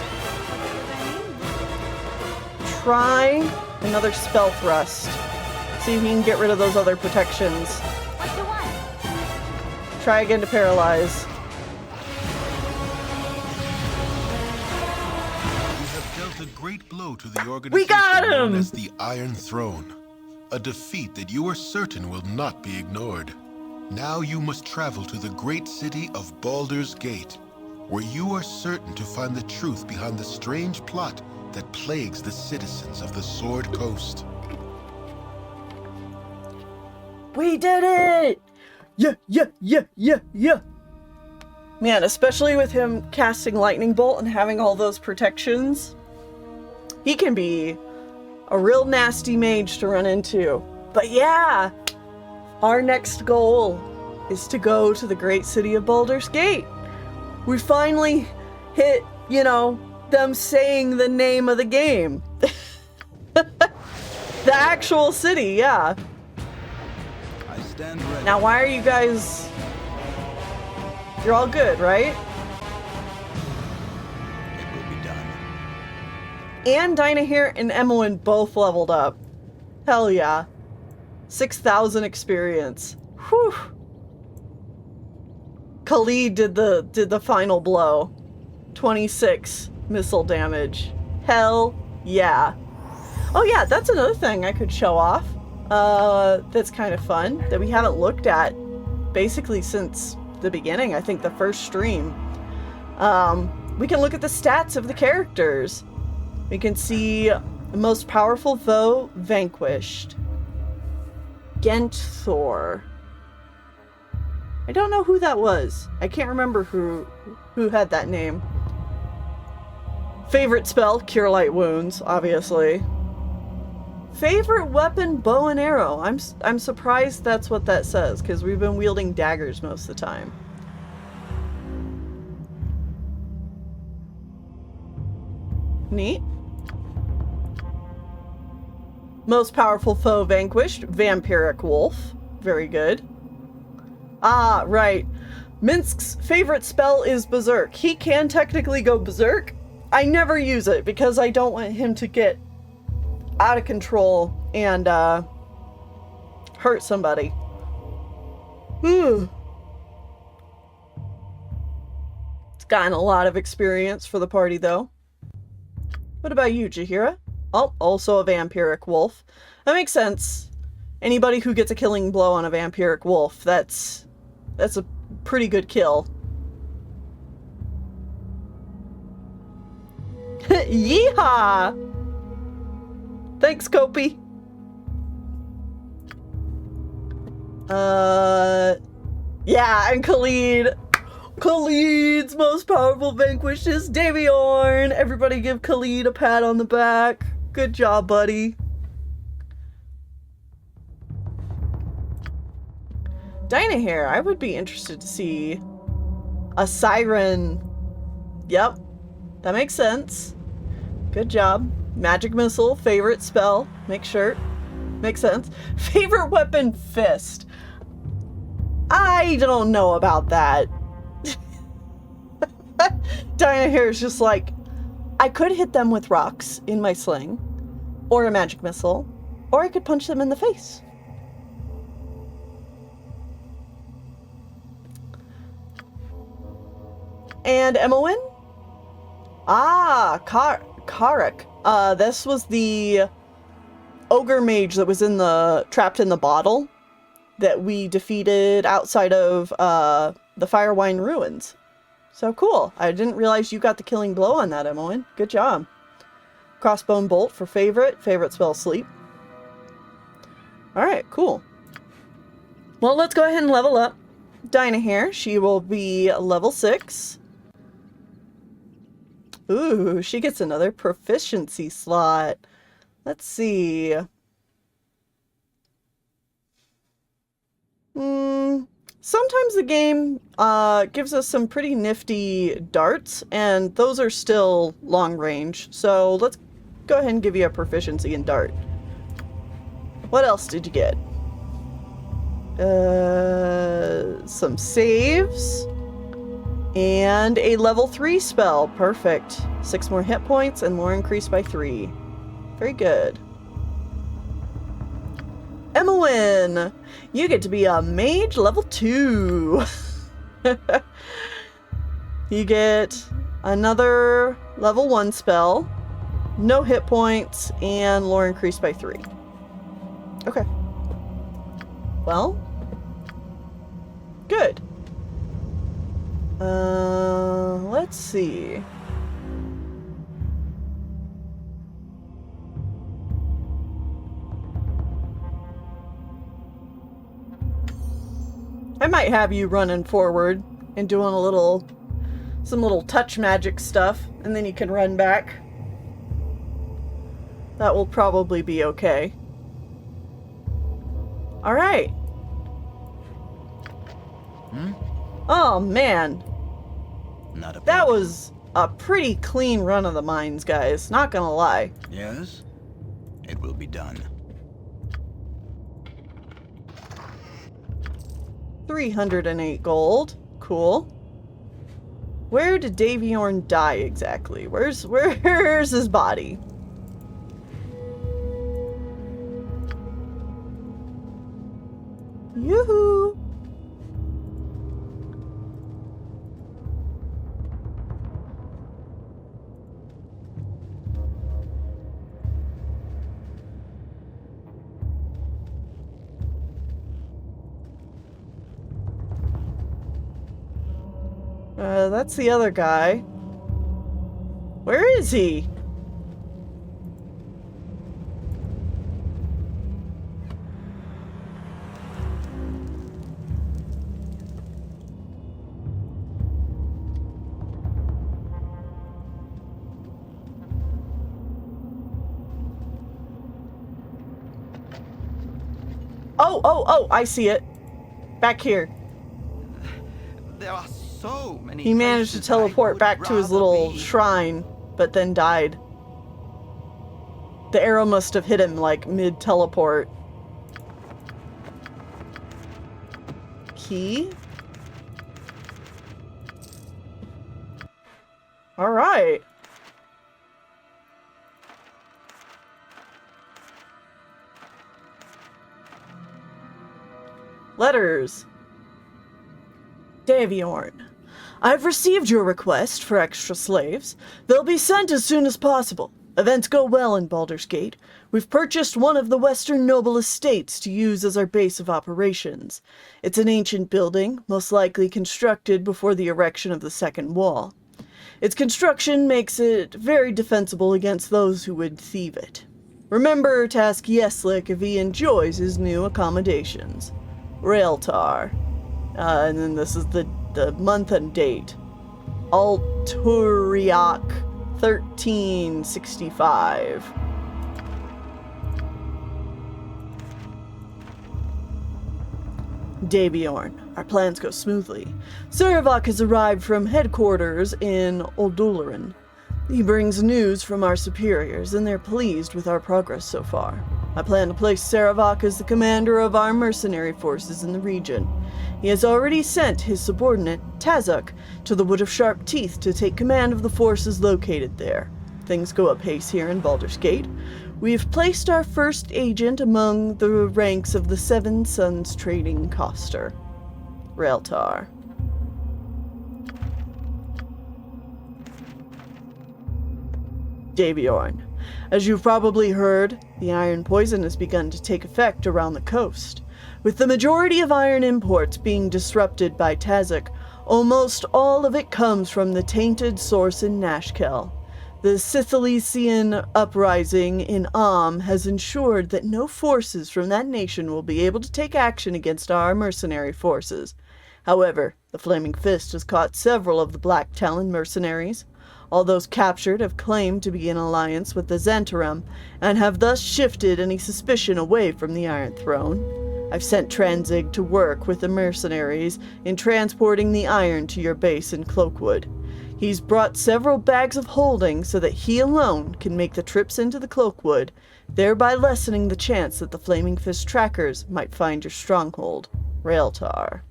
Try another spell thrust. See if you can get rid of those other protections. What you want? Try again to paralyze. You have dealt a great blow to the organization We got him! known as the Iron Throne. A defeat that you are certain will not be ignored. Now you must travel to the great city of Baldur's Gate, where you are certain to find the truth behind the strange plot that plagues the citizens of the Sword Coast. We did it! Yeah. Man, especially with him casting Lightning Bolt and having all those protections, he can be a real nasty mage to run into. But yeah, our next goal is to go to the great city of Baldur's Gate. We finally hit, you know, them saying the name of the game. The actual city, yeah. I stand ready. Now, why are you guys... You're all good, right? It will be done. And Dynahair and Emmeline both leveled up. Hell yeah. 6,000 experience. Whew. Khalid did the final blow. 26 missile damage. Hell yeah. Oh yeah, that's another thing I could show off. That's kind of fun, that we haven't looked at basically since the beginning, I think the first stream. We can look at the stats of the characters. We can see the most powerful foe vanquished. Genthor. I don't know who that was. I can't remember who had that name. Favorite spell, Cure Light Wounds, obviously. Favorite weapon, bow and arrow. I'm surprised that's what that says, because we've been wielding daggers most of the time. Neat. Most powerful foe vanquished, Vampiric Wolf. Very good. Ah, right. Minsk's favorite spell is Berserk. He can technically go Berserk. I never use it because I don't want him to get out of control and hurt somebody. It's gotten a lot of experience for the party though. What about you, Jaheira? Oh, also a Vampiric Wolf. That makes sense. Anybody who gets a killing blow on a Vampiric Wolf, that's a pretty good kill. Yeehaw! Thanks, Kopi. Yeah, and Khalid's most powerful vanquish is Davaeorn. Everybody give Khalid a pat on the back. Good job, buddy. Dynahair, I would be interested to see a siren. Yep, that makes sense. Good job. Magic missile, favorite spell, make sure. Makes sense. Favorite weapon, fist. I don't know about that. Dynahair is just like, I could hit them with rocks in my sling, or a magic missile, or I could punch them in the face. And Emmeline? Ah, Tarek. This was the ogre mage that was trapped in the bottle that we defeated outside of the Firewine Ruins. So cool. I didn't realize you got the killing blow on that, Emmeline. Good job. Crossbone bolt for favorite. Favorite spell, sleep. Alright, cool. Well, let's go ahead and level up Dinah here. She will be level 6. Ooh, she gets another proficiency slot. Let's see. Sometimes the game gives us some pretty nifty darts, and those are still long range. So let's go ahead and give you a proficiency in dart. What else did you get? Some saves. And a level 3 spell. Perfect. 6 more hit points and lore increased by 3. Very good. Emmeline, you get to be a mage level 2. You get another level 1 spell, no hit points, and lore increased by 3. Okay. Well, good. Let's see. I might have you running forward and doing some little touch magic stuff, and then you can run back. That will probably be okay. Alright. Oh, man. That was a pretty clean run of the mines, guys. Not gonna lie. Yes? It will be done. 308 gold. Cool. Where did Davaeorn die exactly? Where's his body? Yoo-hoo! That's the other guy. Where is he? Oh, I see it. Back here. There are so many. He managed to places teleport I would back to his rather little be. shrine, but then died. The arrow must have hit him, like, mid-teleport. Key? Alright. Letters. Davaeorn, I've received your request for extra slaves. They'll be sent as soon as possible. Events go well in Baldur's Gate. We've purchased one of the western noble estates to use as our base of operations. It's an ancient building, most likely constructed before the erection of the Second Wall. Its construction makes it very defensible against those who would thieve it. Remember to ask Yeslick if he enjoys his new accommodations. Raeltar. And then this is the month and date. Alturiak 1365. Davaeorn, our plans go smoothly. Sarevok has arrived from headquarters in Olduleran. He brings news from our superiors, and they're pleased with our progress so far. I plan to place Sarevok as the commander of our mercenary forces in the region. He has already sent his subordinate, Tazuk, to the Wood of Sharp Teeth to take command of the forces located there. Things go apace here in Baldur's Gate. We have placed our first agent among the ranks of the Seven Sons Trading Coster. Raeltar. Davaeorn. As you've probably heard, the iron poison has begun to take effect around the coast. With the majority of iron imports being disrupted by Tazik, almost all of it comes from the tainted source in Nashkel. The Sicilician uprising in has ensured that no forces from that nation will be able to take action against our mercenary forces. However, the Flaming Fist has caught several of the Black Talon mercenaries. All those captured have claimed to be in alliance with the Zhentarim, and have thus shifted any suspicion away from the Iron Throne. I've sent Tranzig to work with the mercenaries in transporting the iron to your base in Cloakwood. He's brought several bags of holding so that he alone can make the trips into the Cloakwood, thereby lessening the chance that the Flaming Fist trackers might find your stronghold, Raeltar.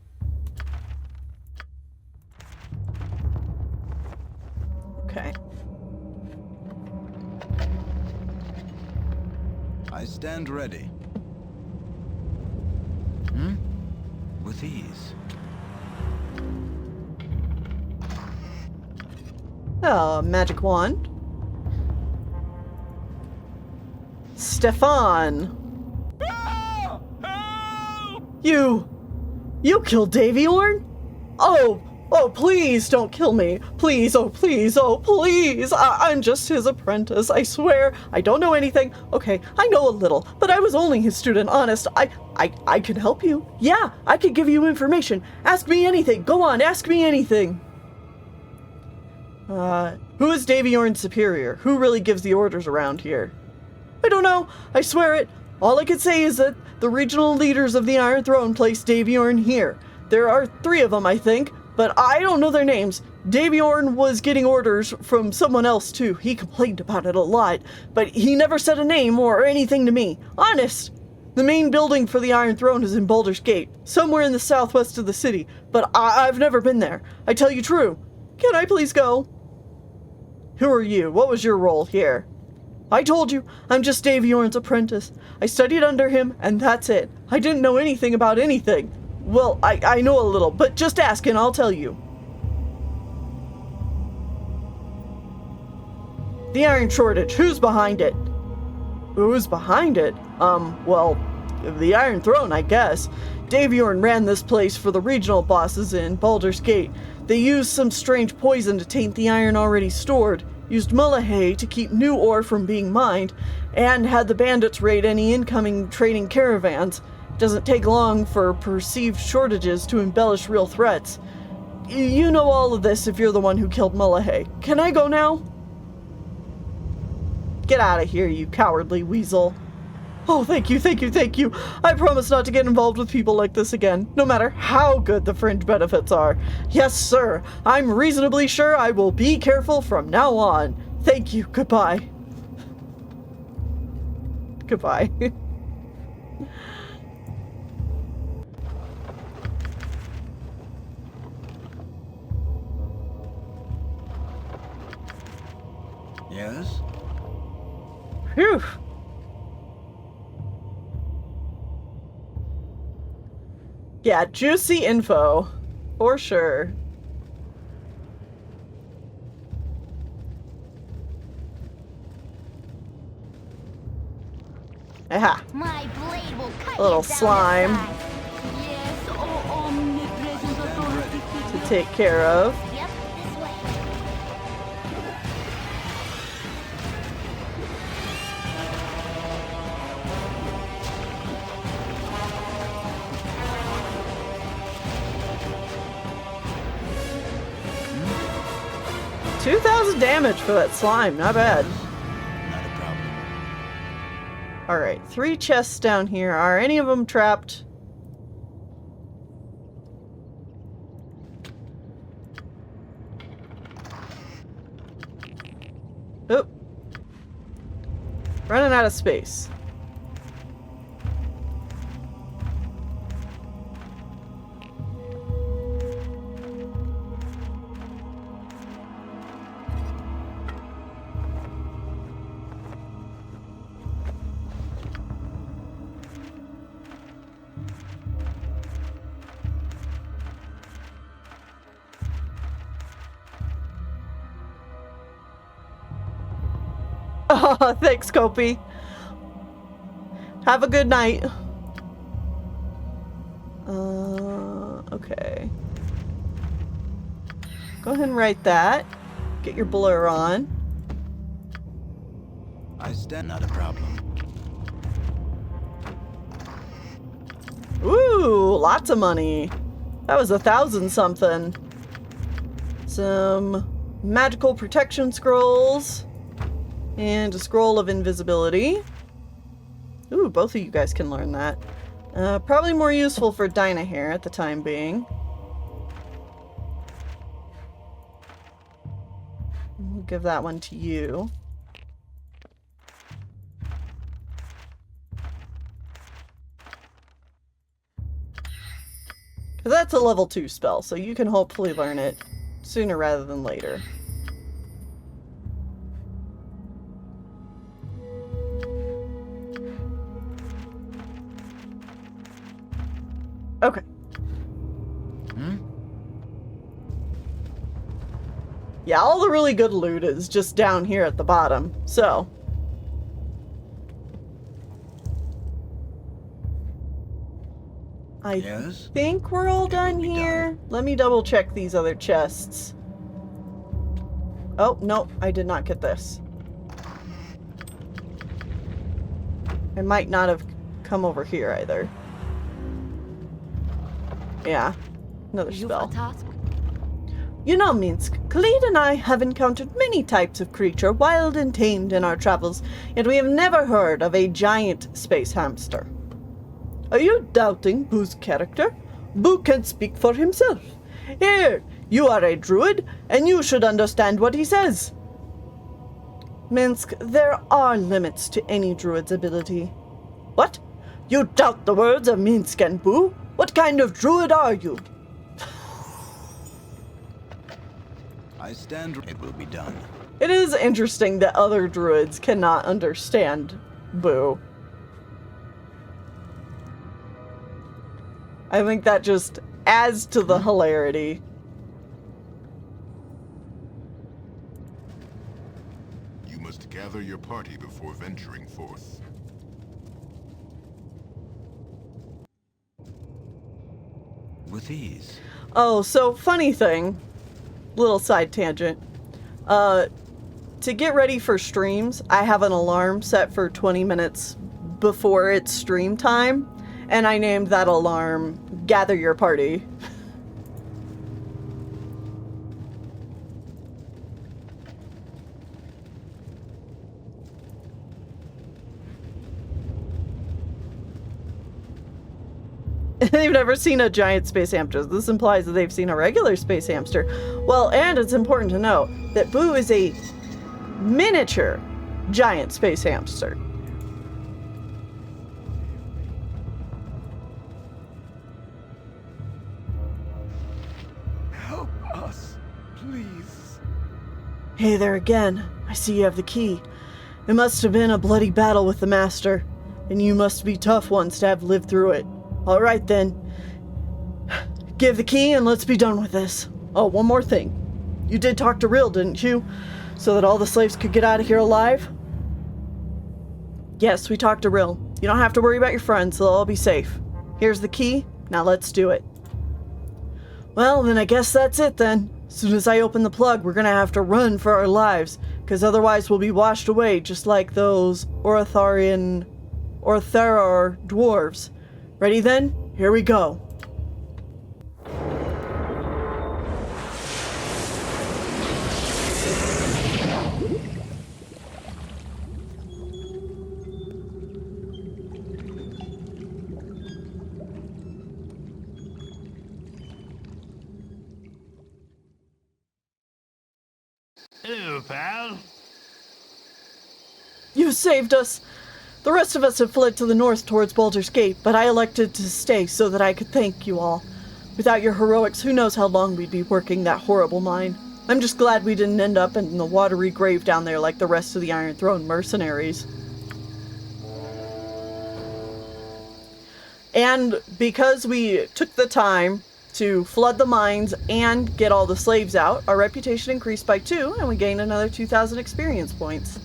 Okay. I stand ready. With ease. Oh, magic wand. Stefan! You killed Davaeorn? Oh, please don't kill me. Please, oh, please, oh, please. I'm just his apprentice, I swear. I don't know anything. Okay, I know a little, but I was only his student, honest. I can help you. Yeah, I could give you information. Ask me anything. Go on, ask me anything. Who is Davaeorn's superior? Who really gives the orders around here? I don't know. I swear it. All I can say is that the regional leaders of the Iron Throne placed Davaeorn here. There are 3 of them, I think, but I don't know their names. Davaeorn was getting orders from someone else, too. He complained about it a lot, but he never said a name or anything to me. Honest. The main building for the Iron Throne is in Baldur's Gate, somewhere in the southwest of the city, but I've never been there. I tell you true. Can I please go? Who are you? What was your role here? I told you, I'm just Davaeorn's apprentice. I studied under him, and that's it. I didn't know anything about anything. Well, I know a little, but just ask and I'll tell you. The iron shortage, who's behind it? Who's behind it? Well, the Iron Throne, I guess. Davaeorn ran this place for the regional bosses in Baldur's Gate. They used some strange poison to taint the iron already stored, used Mullahay to keep new ore from being mined, and had the bandits raid any incoming trading caravans. It doesn't take long for perceived shortages to embellish real threats. You know all of this if you're the one who killed Mullahay. Can I go now? Get out of here, you cowardly weasel. Oh, thank you, thank you, thank you. I promise not to get involved with people like this again, no matter how good the fringe benefits are. Yes, sir. I'm reasonably sure I will be careful from now on. Thank you. Goodbye. Goodbye. Yes? Phew. Yeah, juicy info. For sure. Aha. My blade will cut A little you down slime. to size. Yes, oh omnipresent authority. To take care of. Yep, this way. Hmm? 2,000 damage for that slime. Not bad. Not a problem. Alright, 3 chests down here. Are any of them trapped? Oop. Running out of space. Oh, thanks, Kopi. Have a good night. Okay. Go ahead and write that. Get your blur on. I stand not a problem. Ooh, lots of money. That was 1,000 something. Some magical protection scrolls. And a scroll of invisibility. Ooh, both of you guys can learn that. Probably more useful for Dinah here at the time being. We'll give that one to you. Because that's a level 2 spell, so you can hopefully learn it sooner rather than later. Okay. Yeah, all the really good loot is just down here at the bottom, so. I think we're all done here. Let me double check these other chests. Oh, no, I did not get this. I might not have come over here either. Yeah, another spell. You know, Minsk, Khalid and I have encountered many types of creature, wild and tamed, in our travels, yet we have never heard of a giant space hamster. Are you doubting Boo's character? Boo can speak for himself. Here, you are a druid, and you should understand what he says. Minsk, there are limits to any druid's ability. What? You doubt the words of Minsk and Boo? What kind of druid are you? I stand. It will be done. It is interesting that other druids cannot understand Boo. I think that just adds to the hilarity. You must gather your party before venturing forth. With ease. Oh, so funny thing. Little side tangent. To get ready for streams, I have an alarm set for 20 minutes before it's stream time, and I named that alarm Gather Your Party. They've never seen a giant space hamster. This implies that they've seen a regular space hamster. Well, and it's important to note that Boo is a miniature giant space hamster. Help us, please. Hey there again. I see you have the key. It must have been a bloody battle with the Master, and you must be tough ones to have lived through it. All right, then. Give the key and let's be done with this. Oh, one more thing. You did talk to Rill, didn't you? So that all the slaves could get out of here alive? Yes, we talked to Rill. You don't have to worry about your friends, they'll all be safe. Here's the key. Now let's do it. Well, then I guess that's it then. As soon as I open the plug, we're gonna have to run for our lives, because otherwise we'll be washed away just like those Ortharor dwarves. Ready then? Here we go. Hello, pal. You saved us! The rest of us have fled to the north towards Baldur's Gate, but I elected to stay so that I could thank you all. Without your heroics, who knows how long we'd be working that horrible mine. I'm just glad we didn't end up in the watery grave down there like the rest of the Iron Throne mercenaries. And because we took the time to flood the mines and get all the slaves out, our reputation increased by 2, and we gained another 2,000 experience points.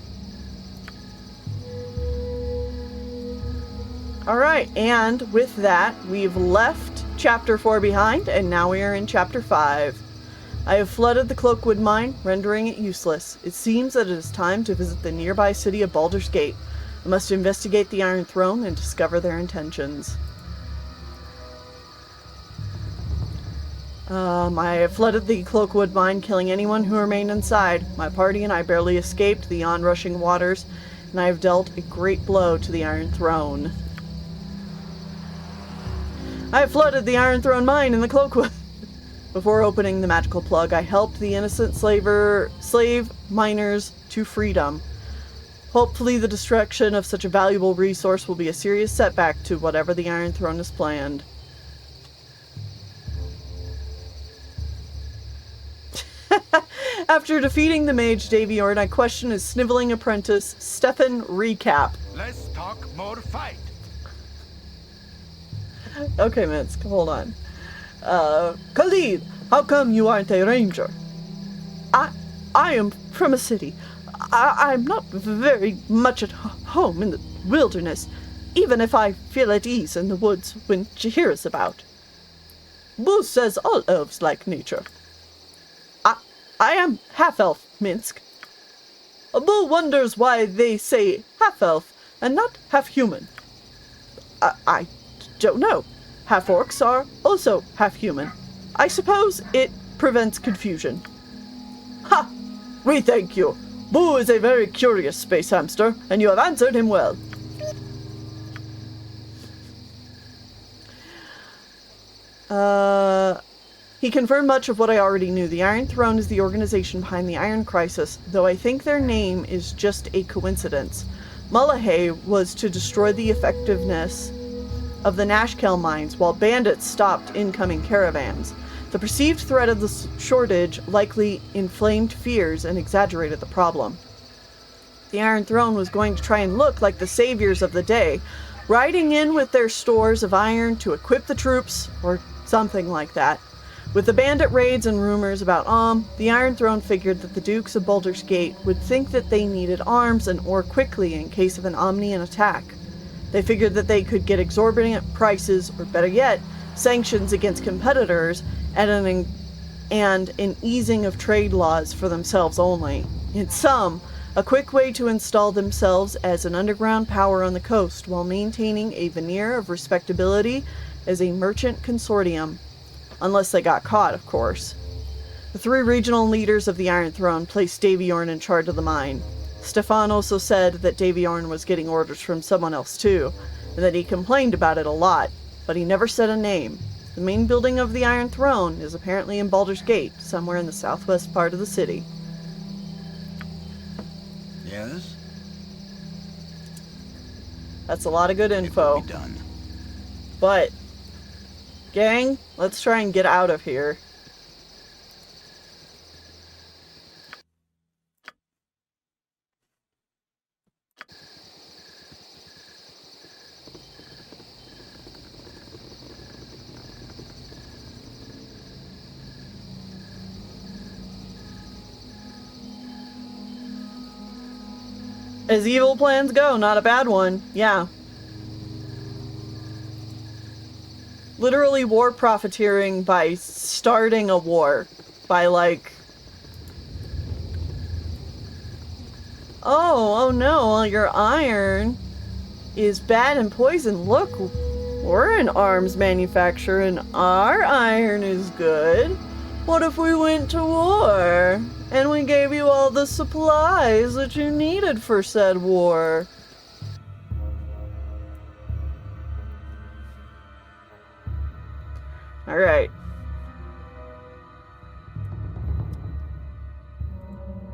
Alright, and with that, we've left Chapter 4 behind, and now we are in Chapter 5. I have flooded the Cloakwood mine, rendering it useless. It seems that it is time to visit the nearby city of Baldur's Gate. I must investigate the Iron Throne and discover their intentions. I have flooded the Cloakwood mine, killing anyone who remained inside. My party and I barely escaped the onrushing waters, and I have dealt a great blow to the Iron Throne. I have flooded the Iron Throne mine in the Cloakwood. Before opening the magical plug, I helped the innocent slave miners to freedom. Hopefully the destruction of such a valuable resource will be a serious setback to whatever the Iron Throne has planned. After defeating the mage Davaeorn, I questioned his sniveling apprentice, Stefan Recap. Let's talk more fight. Okay, Minsk, hold on. Khalid, how come you aren't a ranger? I am from a city. I'm not very much at home in the wilderness, even if I feel at ease in the woods when Jahir is about. Woes says all elves like nature. I am half-elf, Minsk. Boo wonders why they say half-elf and not half-human. I don't know. Half-orcs are also half-human. I suppose it prevents confusion. Ha! We thank you. Boo is a very curious space hamster, and you have answered him well. He confirmed much of what I already knew. The Iron Throne is the organization behind the Iron Crisis, though I think their name is just a coincidence. Mullahay was to destroy the effectiveness of the Nashkel mines while bandits stopped incoming caravans. The perceived threat of the shortage likely inflamed fears and exaggerated the problem. The Iron Throne was going to try and look like the saviors of the day, riding in with their stores of iron to equip the troops, or something like that. With the bandit raids and rumors about the Iron Throne figured that the Dukes of Baldur's Gate would think that they needed arms and ore quickly in case of an Omnian attack. They figured that they could get exorbitant prices, or better yet, sanctions against competitors, and an easing of trade laws for themselves only. In sum, a quick way to install themselves as an underground power on the coast while maintaining a veneer of respectability as a merchant consortium. Unless they got caught, of course. The three regional leaders of the Iron Throne placed Davaeorn in charge of the mine. Stefan also said that Davaeorn was getting orders from someone else too, and that he complained about it a lot, but he never said a name. The main building of the Iron Throne is apparently in Baldur's Gate, somewhere in the southwest part of the city. Yes? That's a lot of good info. It will be done. But, gang, let's try and get out of here. As evil plans go, not a bad one. Yeah. Literally war profiteering by starting a war. By like... Oh no, your iron is bad and poison. Look, we're an arms manufacturer and our iron is good. What if we went to war? And we gave you all the supplies that you needed for said war. Alright.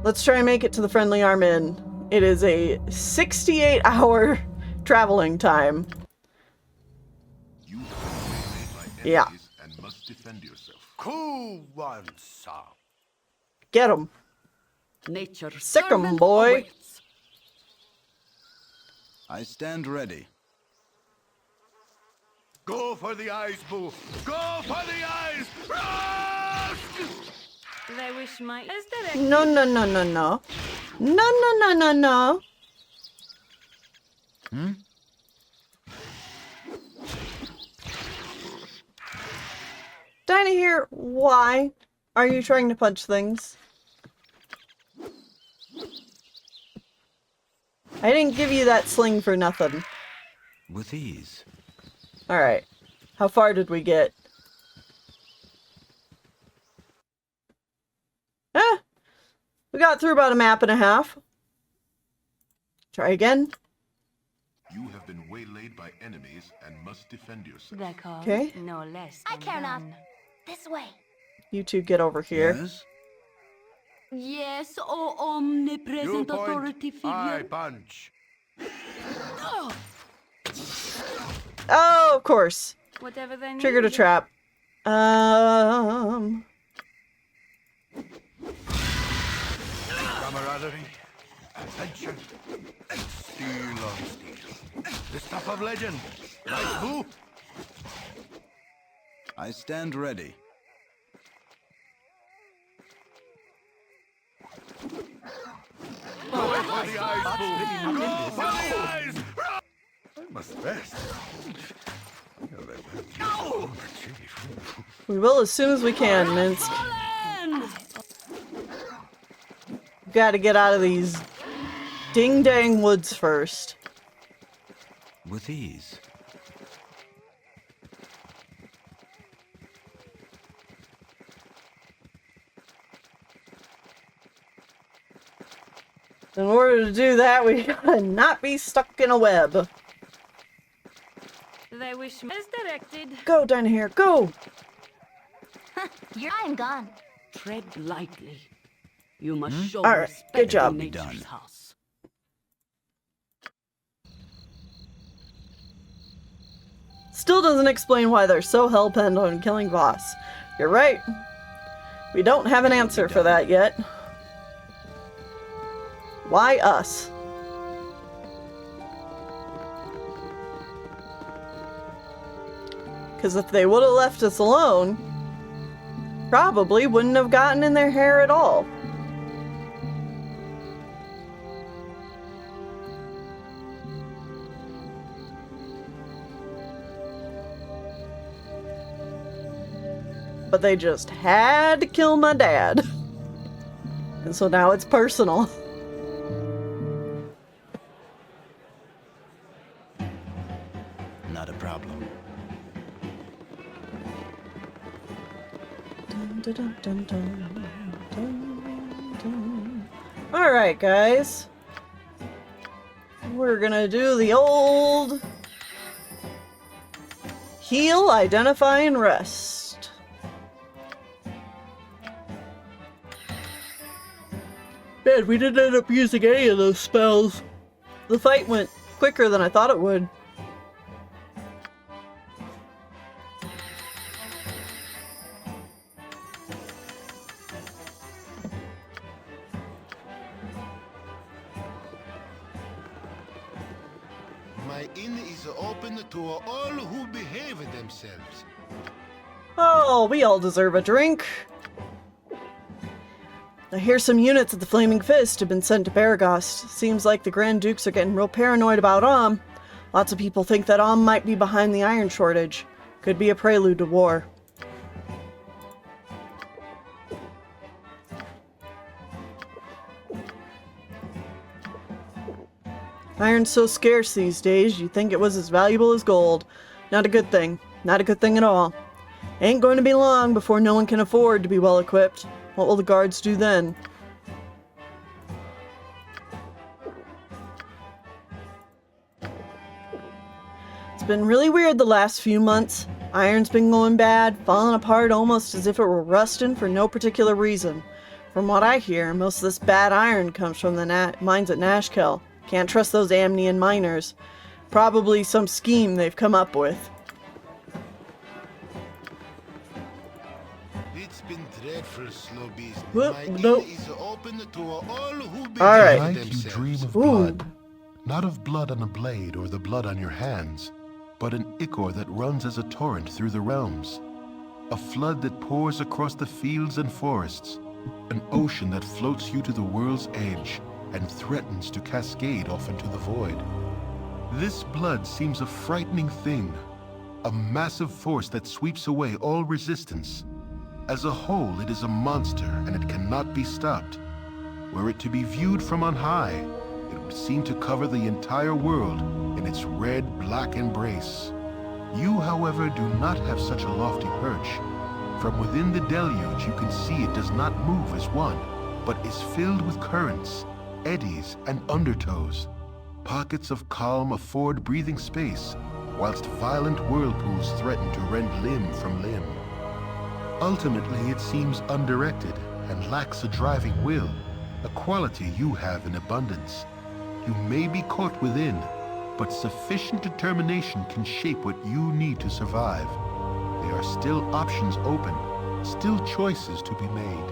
Let's try and make it to the Friendly Armin. It is a 68-hour traveling time. You have made my Yeah. enemies and must defend yourself. Cool one, sir. Get him. Nature Sick 'em, servant boy. awaits. I stand ready. Go for the eyes, Boo! Go for the eyes! Rush! They wish my... Is there a... No, no, no, no, no. No, no, no, no, no. Dinah here, why are you trying to punch things? I didn't give you that sling for nothing. With ease. Alright. How far did we get? We got through about a map and a half. Try again. You have been waylaid by enemies and must defend yourself. They call Okay. no less I than care not. done. This way. You two get over here. Yes? Yes, O omnipresent authority I figure. punch. Oh, of course. Whatever they need. Triggered a trap. Camaraderie, adventure, steel on steel. The stuff of legend. Right, boo? I stand ready. Go for the eyes, boo. Go for the eyes. I must rest. We will as soon as we can, Minsk. Gotta get out of these ding-dang woods first. With ease. In order to do that, we gotta not be stuck in a web. They wish me as directed. Go, Dinah here, go! I'm gone. Tread lightly. You must show All right, respect good job. to Be done. nature's house. Still doesn't explain why they're so hell-bent on killing Voss. You're right. We don't have an answer for that yet. Why us? Because if they would have left us alone, probably wouldn't have gotten in their hair at all. But they just had to kill my dad. And so now it's personal. Not a problem. Alright, guys. We're gonna do the old heal, identify, and rest. Man, we didn't end up using any of those spells. The fight went quicker than I thought it would. My inn is open to all who behave themselves. Oh, we all deserve a drink. I hear some units of the Flaming Fist have been sent to Baragost. Seems like the Grand Dukes are getting real paranoid about Lots of people think that might be behind the iron shortage. Could be a prelude to war. Iron's so scarce these days, you'd think it was as valuable as gold. Not a good thing. Not a good thing at all. Ain't going to be long before no one can afford to be well equipped. What will the guards do then? It's been really weird the last few months. Iron's been going bad, falling apart almost as if it were rusting for no particular reason. From what I hear, most of this bad iron comes from the mines at Nashkel. Can't trust those Amnian miners. Probably some scheme they've come up with. It's been dreadful, slow beast. Whoop, My nope. inn is open to all who behave All right. themselves. Tonight you dream of Ooh. blood. Not of blood on a blade or the blood on your hands, but an ichor that runs as a torrent through the realms. A flood that pours across the fields and forests. An ocean that floats you to the world's edge and threatens to cascade off into the void. This blood seems a frightening thing, a massive force that sweeps away all resistance. As a whole, it is a monster, and it cannot be stopped. Were it to be viewed from on high, it would seem to cover the entire world in its red-black embrace. You, however, do not have such a lofty perch. From within the deluge, you can see it does not move as one, but is filled with currents, eddies, and undertows. Pockets of calm afford breathing space, whilst violent whirlpools threaten to rend limb from limb. Ultimately, it seems undirected and lacks a driving will, a quality you have in abundance. You may be caught within, but sufficient determination can shape what you need to survive. There are still options open, still choices to be made.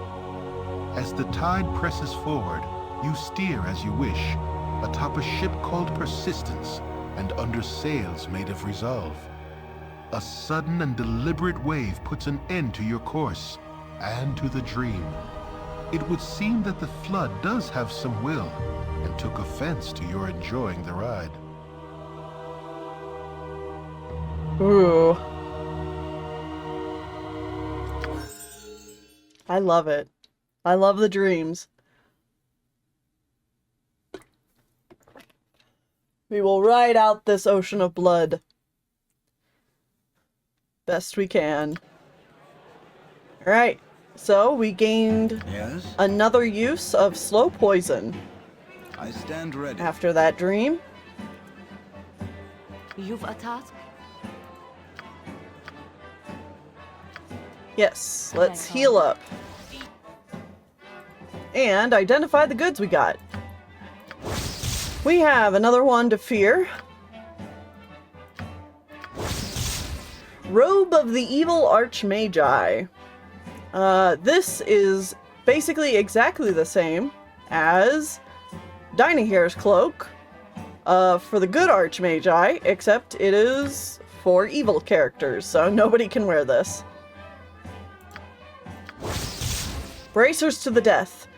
As the tide presses forward, you steer as you wish, atop a ship called Persistence and under sails made of resolve. A sudden and deliberate wave puts an end to your course and to the dream. It would seem that the flood does have some will and took offense to your enjoying the ride. Ooh. I love it. I love the dreams. We will ride out this ocean of blood. Best we can. Alright, so we gained Yes? another use of slow poison I stand ready. after that dream. You've a task? Yes, let's heal up. And identify the goods we got. We have another one to fear. Robe of the Evil Archmagi. This is basically exactly the same as Dynaheir's cloak for the good Archmagi, except it is for evil characters, so nobody can wear this. Bracers to the death.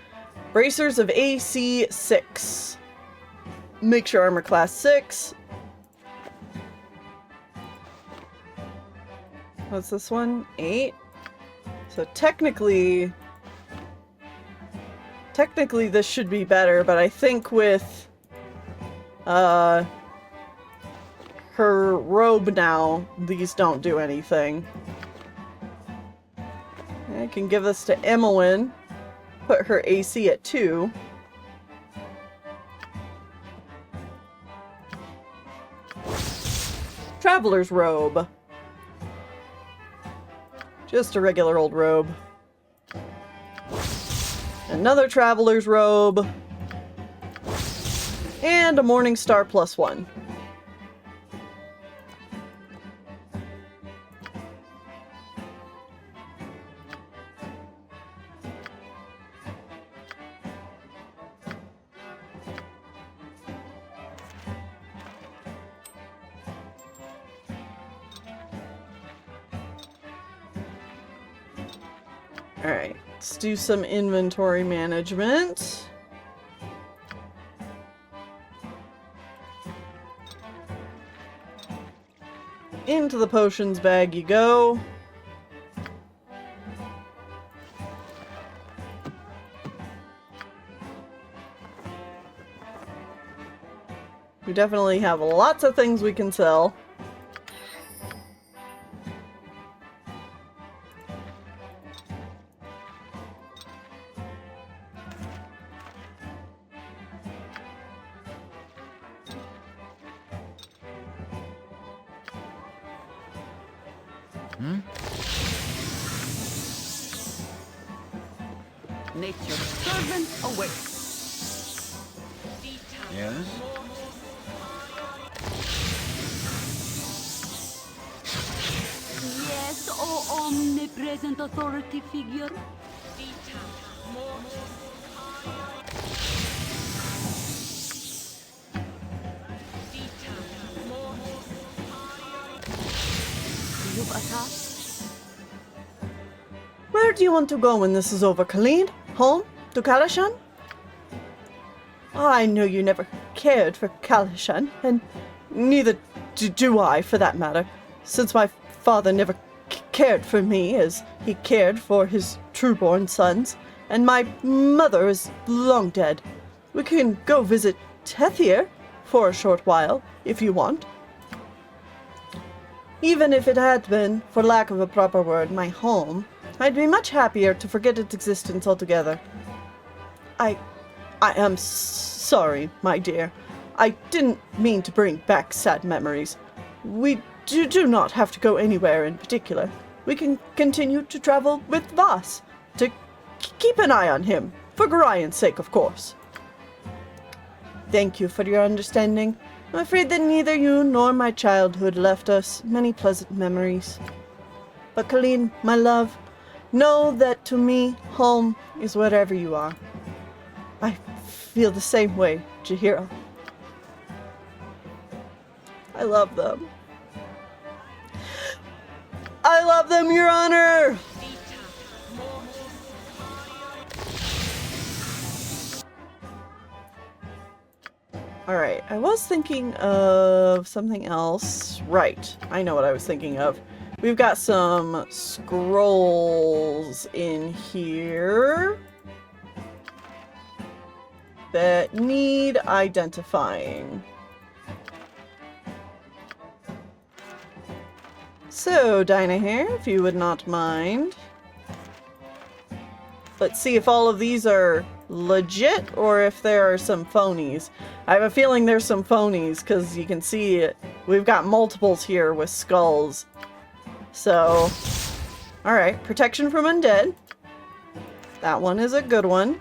Bracers of AC 6. Make sure armor class 6. What's this one? 8. So technically this should be better, but I think with her robe now, these don't do anything. I can give this to Emmeline. Put her AC at 2. Traveler's robe. Just a regular old robe. Another traveler's robe. And a Morning Star +1. Alright, let's do some inventory management. Into the potions bag you go. We definitely have lots of things we can sell. Nature's servant awaits. Yes? Yes, O omnipresent authority figure. You've attacked? Where do you want to go when this is over, Colleen? Home? To Kalishan? I know you never cared for Kalishan, and neither do I, for that matter. since my father never cared for me as he cared for his true-born sons, and my mother is long dead. We can go visit Tethir for a short while, if you want. Even if it had been, for lack of a proper word, my home, I'd be much happier to forget its existence altogether. I am sorry, my dear. I didn't mean to bring back sad memories. We do not have to go anywhere in particular. We can continue to travel with Voss, to keep an eye on him, for Garion's sake, of course. Thank you for your understanding. I'm afraid that neither you nor my childhood left us many pleasant memories. But Colleen, my love, know that to me, home is wherever you are. I feel the same way, Jaheira. I love them. I love them, Your Honor! Alright, I was thinking of something else. Right, I know what I was thinking of. We've got some scrolls in here that need identifying. So, Dynahair, if you would not mind. Let's see if all of these are legit or if there are some phonies. I have a feeling there's some phonies because you can see it. We've got multiples here with skulls. So, alright, protection from undead. That one is a good one.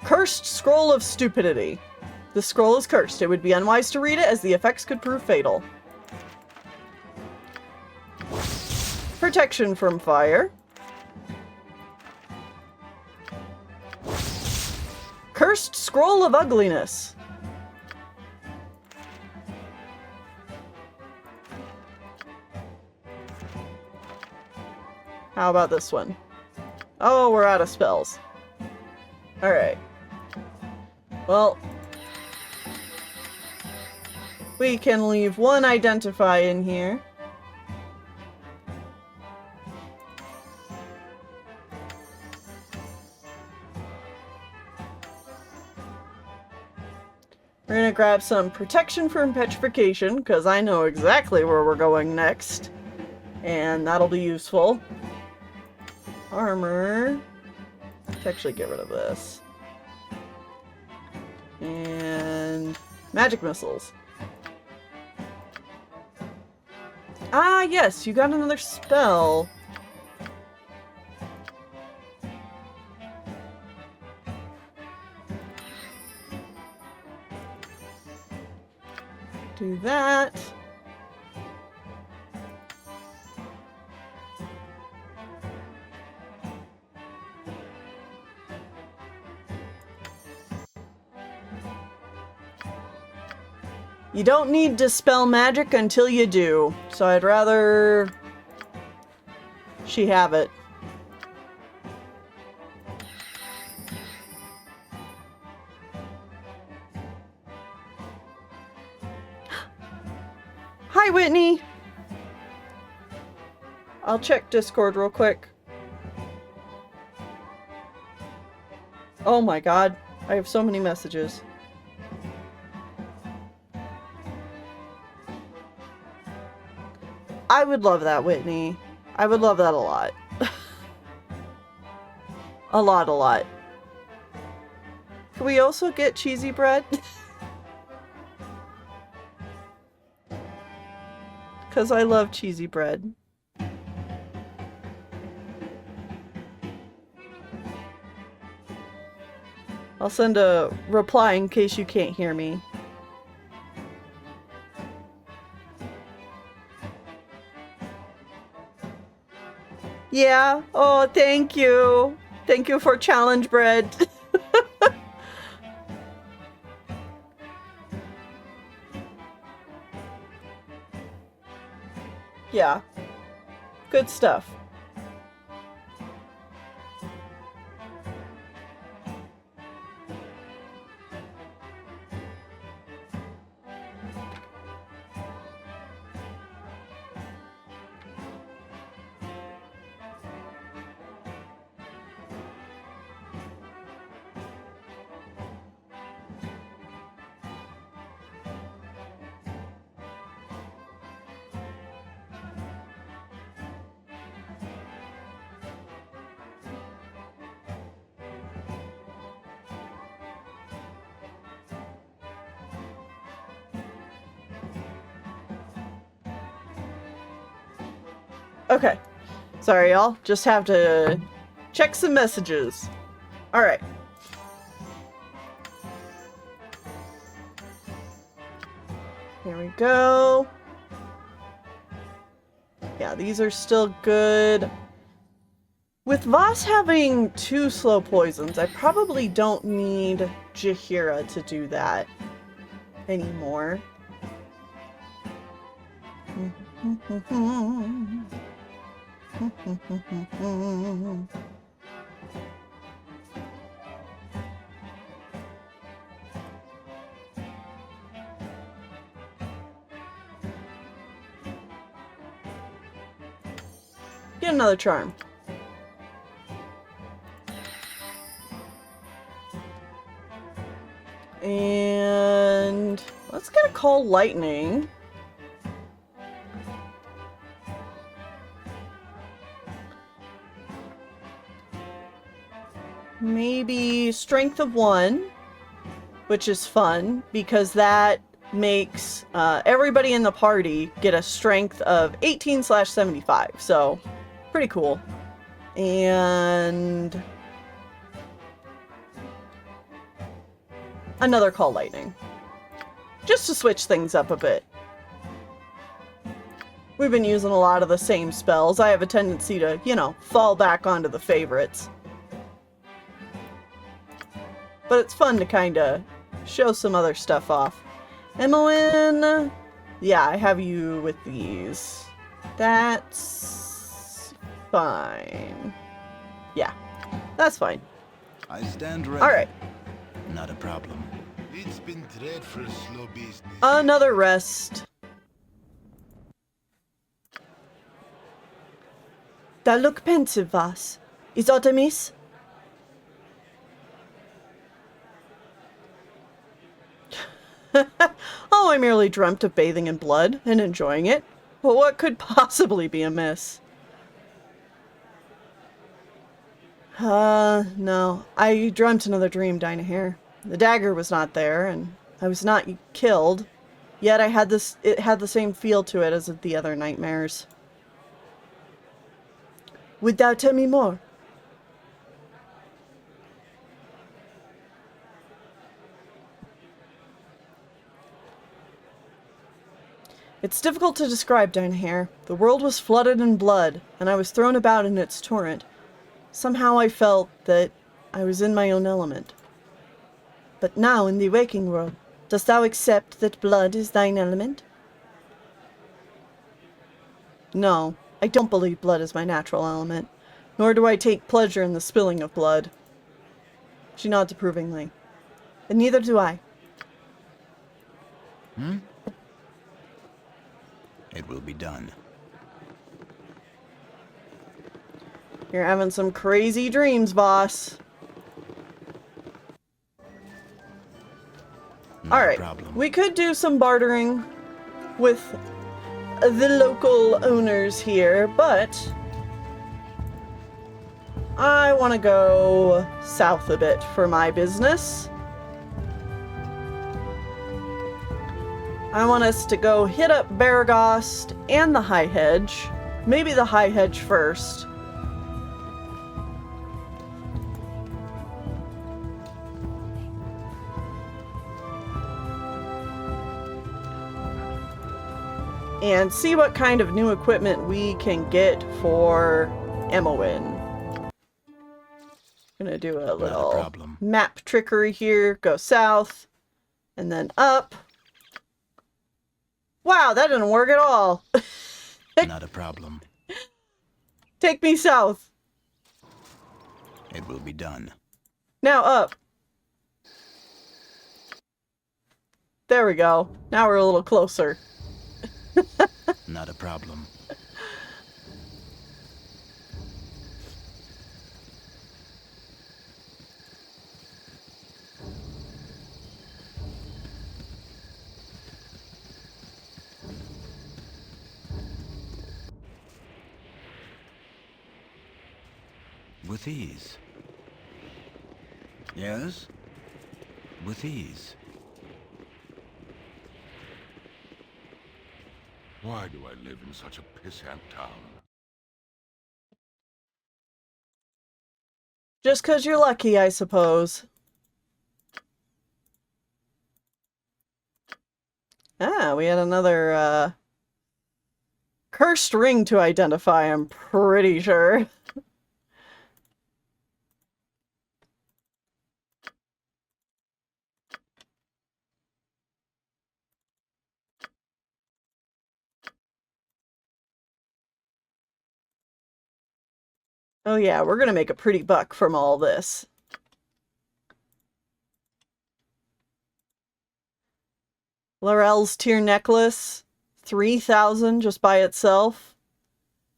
Cursed Scroll of Stupidity. The scroll is cursed. It would be unwise to read it as the effects could prove fatal. Protection from fire. Cursed Scroll of Ugliness. How about this one? Oh, we're out of spells. Alright. Well, we can leave one identify in here. We're gonna grab some protection from petrification, because I know exactly where we're going next. And that'll be useful. Armor. Let's actually get rid of this. And magic missiles. Ah, yes, you got another spell. Do that. You don't need Dispel Magic until you do, so I'd rather she have it. Hi, Whitney! I'll check Discord real quick. Oh my god, I have so many messages. I would love that, Whitney. I would love that a lot. A lot. Can we also get cheesy bread? Because I love cheesy bread. I'll send a reply in case you can't hear me. Yeah. Oh, thank you. Thank you for challenge bread. Yeah. Good stuff. Okay. Sorry, y'all. Just have to check some messages. Alright. Here we go. Yeah, these are still good. With Voss having 2 slow poisons, I probably don't need Jaheira to do that anymore. Get another charm. And let's get a call lightning. Maybe strength of 1, which is fun because that makes everybody in the party get a strength of 18/75. So pretty cool. And another call lightning. Just to switch things up a bit. We've been using a lot of the same spells. I have a tendency to, you know, fall back onto the favorites. But it's fun to kind of show some other stuff off. Emmeline, yeah, I have you with these. That's fine. Yeah, that's fine. I stand ready. Alright. Not a problem. It's been dreadful slow business. Another rest. Thou look pensive, Voss. Is aught amiss? Oh, I merely dreamt of bathing in blood and enjoying it. But what could possibly be amiss? No. I dreamt another dream, Dinahair. The dagger was not there, and I was not killed. Yet it had the same feel to it as the other nightmares. Would thou tell me more? It's difficult to describe, Dinahair. The world was flooded in blood, and I was thrown about in its torrent. Somehow I felt that I was in my own element. But now, in the waking world, dost thou accept that blood is thine element? No, I don't believe blood is my natural element, nor do I take pleasure in the spilling of blood. She nods approvingly. And neither do I. It will be done. You're having some crazy dreams, boss. Alright, we could do some bartering with the local owners here, but I want to go south a bit for my business. I want us to go hit up Baragost and the High Hedge. Maybe the High Hedge first. And see what kind of new equipment we can get for Emmeline. Gonna do a little map trickery here. Go south. And then up. Wow, that didn't work at all. Not a problem. Take me south. It will be done. Now up. There we go. Now we're a little closer. Not a problem. With ease. Yes? With ease. Why do I live in such a pissant town? Just 'cause you're lucky, I suppose. Ah, we had another, cursed ring to identify, I'm pretty sure. Oh yeah, we're gonna make a pretty buck from all this. Laurel's tear necklace, 3,000 just by itself.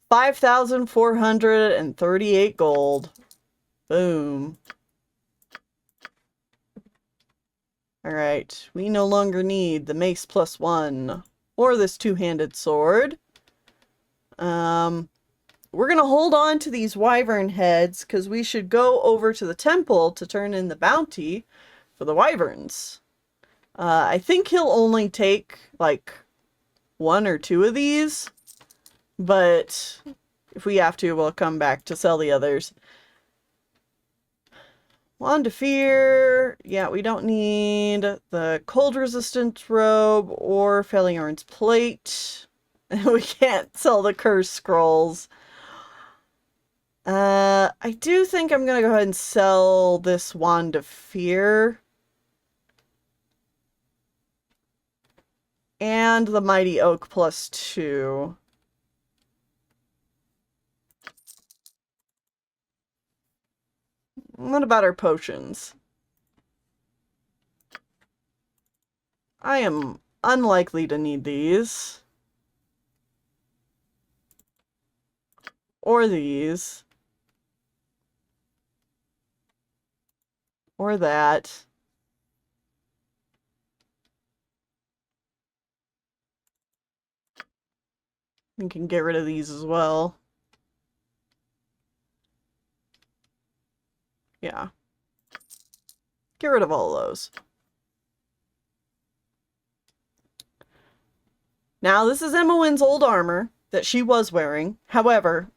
5,438 gold. Boom. Alright, we no longer need the mace +1 or this two-handed sword. We're gonna hold on to these wyvern heads because we should go over to the temple to turn in the bounty for the wyverns. I think he'll only take like 1 or 2 of these, but if we have to, we'll come back to sell the others. Wand of Fear. Yeah, we don't need the cold resistant robe or Davaeorn's plate. We can't sell the cursed scrolls. I do think I'm gonna go ahead and sell this Wand of Fear. And the Mighty Oak +2. What about our potions? I am unlikely to need these. Or these. Or that. We can get rid of these as well. Yeah. Get rid of all those. Now, this is Imoen's old armor that she was wearing. However,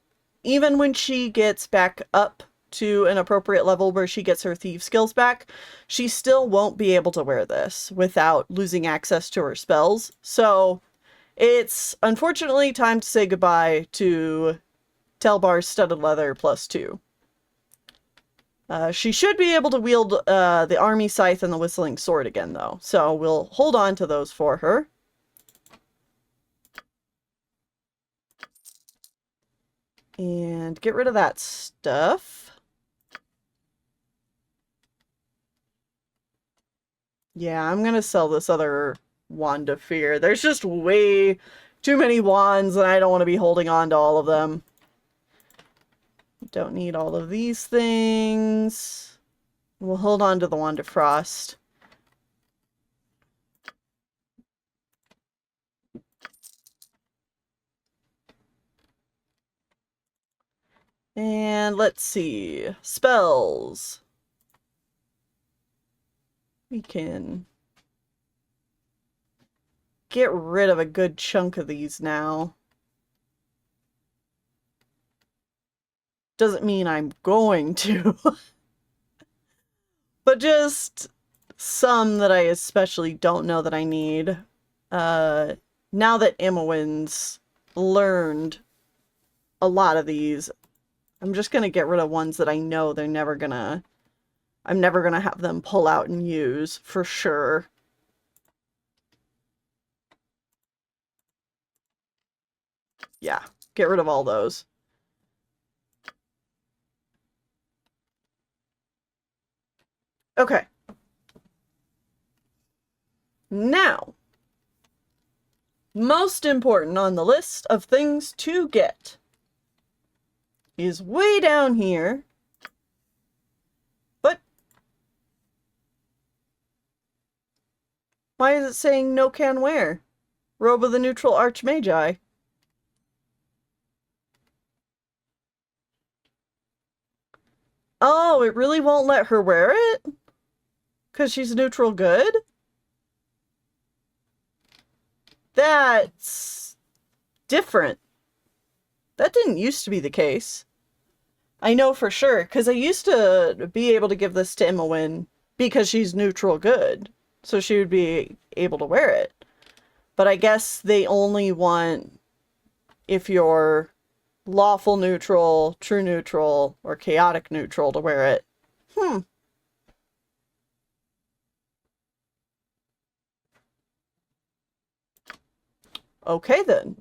even when she gets back up to an appropriate level where she gets her thief skills back, she still won't be able to wear this without losing access to her spells. So, it's unfortunately time to say goodbye to Telbar's studded leather +2. She should be able to wield the army scythe and the whistling sword again, though. So we'll hold on to those for her. And get rid of that stuff. Yeah, I'm gonna sell this other Wand of Fear. There's just way too many wands, and I don't want to be holding on to all of them. Don't need all of these things. We'll hold on to the Wand of Frost. And let's see. Spells. We can get rid of a good chunk of these now. Doesn't mean I'm going to. But just some that I especially don't know that I need. Now that Imoen's learned a lot of these, I'm just gonna get rid of ones that I know I'm never gonna have them pull out and use, for sure. Yeah, get rid of all those. Okay. Now, most important on the list of things to get is way down here. But why is it saying no can wear? Robe of the Neutral Archmagi. Oh, it really won't let her wear it? 'Cause she's neutral good? That's different. That didn't used to be the case. I know for sure, because I used to be able to give this to Imowen because she's neutral good. So she would be able to wear it. But I guess they only want if you're lawful neutral, true neutral, or chaotic neutral to wear it. Okay then.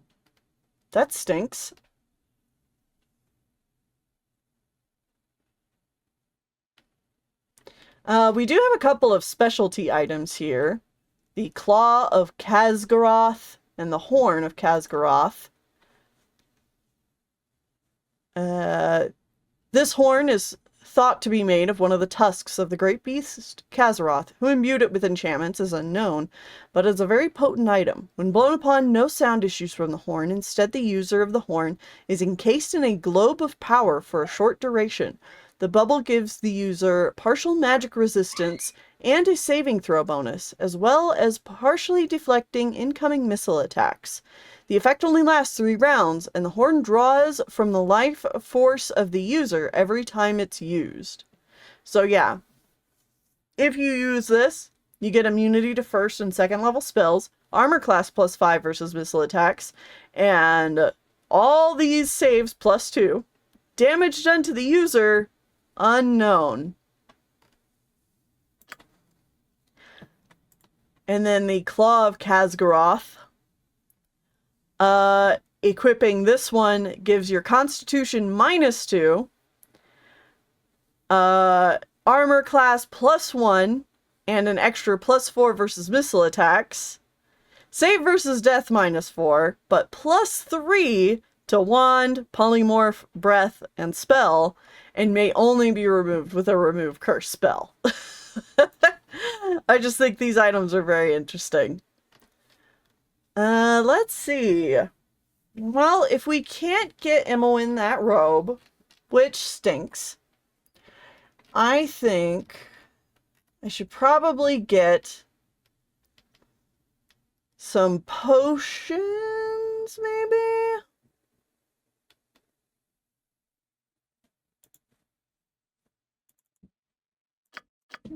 That stinks. We do have a couple of specialty items here. The Claw of Khazgaroth and the Horn of Khazgaroth. This horn is thought to be made of one of the tusks of the great beast Khazgaroth. Who imbued it with enchantments is unknown, but it's a very potent item. When blown upon, no sound issues from the horn. Instead, the user of the horn is encased in a globe of power for a short duration. The bubble gives the user partial magic resistance and a saving throw bonus, as well as partially deflecting incoming missile attacks. The effect only lasts 3 rounds, and the horn draws from the life force of the user every time it's used. So yeah, if you use this, you get immunity to first and second level spells, armor class +5 versus missile attacks, and all these saves +2. Damage done to the user, unknown. And then the Claw of Khazgaroth. Equipping this one gives your Constitution -2. Armor class +1 and an extra +4 versus missile attacks. Save versus death -4, but +3 to wand, polymorph, breath, and spell, and may only be removed with a remove curse spell. I just think these items are very interesting. Let's see. Well, if we can't get Imowen that robe, which stinks, I think I should probably get some potions, maybe?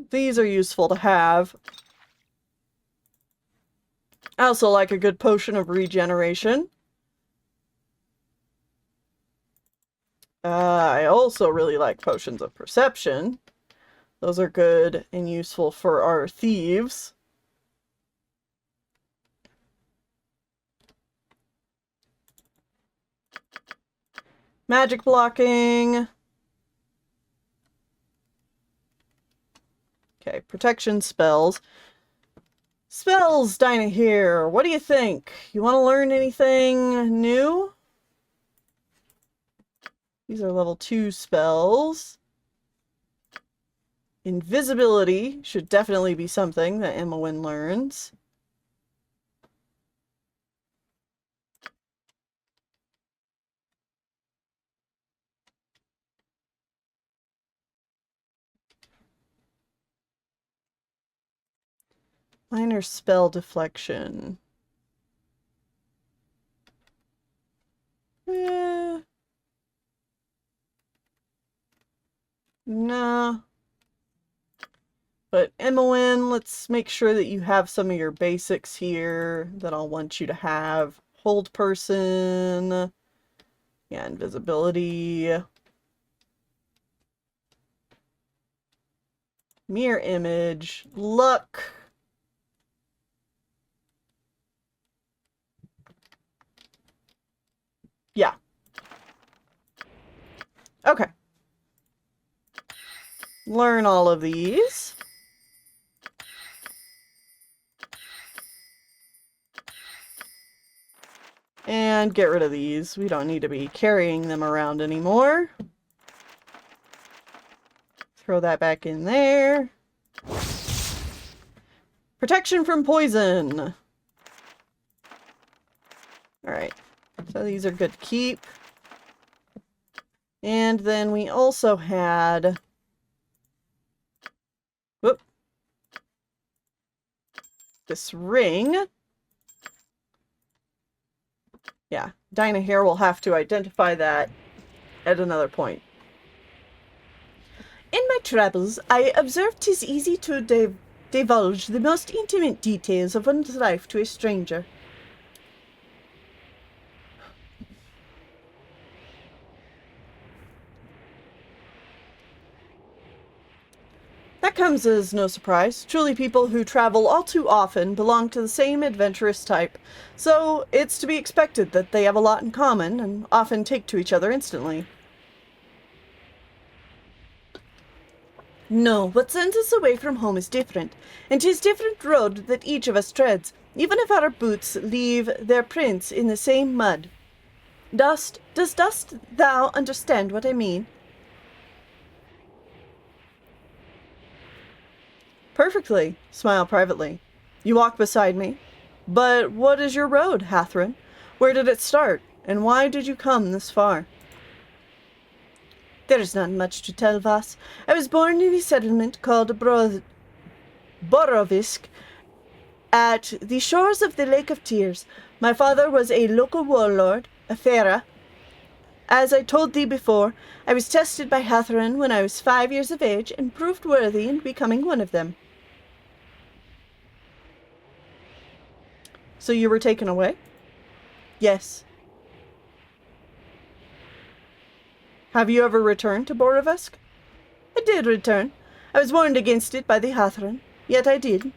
These are useful to have. I also like a good potion of regeneration. I also really like potions of perception. Those are good and useful for our thieves. Magic blocking. Okay, protection spells. Spells, Dinah here. What do you think? You want to learn anything new? These are level 2 spells. Invisibility should definitely be something that Imowen learns. Minor spell deflection. Nah. But Imowen, let's make sure that you have some of your basics here that I'll want you to have. Hold person. Yeah, invisibility. Mirror image. Luck. Yeah. Okay. Learn all of these. And get rid of these. We don't need to be carrying them around anymore. Throw that back in there. Protection from poison. Alright. So these are good to keep. And then we also had... Whoop. This ring. Yeah, Dinah here will have to identify that at another point. my travels, I observed 'tis easy to divulge the most intimate details of one's life to a stranger. That comes as no surprise. Truly, people who travel all too often belong to the same adventurous type, so it's to be expected that they have a lot in common and often take to each other instantly. No, what sends us away from home is different, and 'tis different road that each of us treads, even if our boots leave their prints in the same mud. Dost thou understand what I mean? Perfectly. Smile privately. You walk beside me. But what is your road, Hathrin? Where did it start, and why did you come this far? There is not much to tell, Vas. I was born in a settlement called Borovisk, at the shores of the Lake of Tears. My father was a local warlord, a Fera. As I told thee before, I was tested by Hathrin when I was 5 years of age and proved worthy in becoming one of them. So you were taken away? Yes. Have you ever returned to Borovisk? I did return. I was warned against it by the Hathrin, yet I did.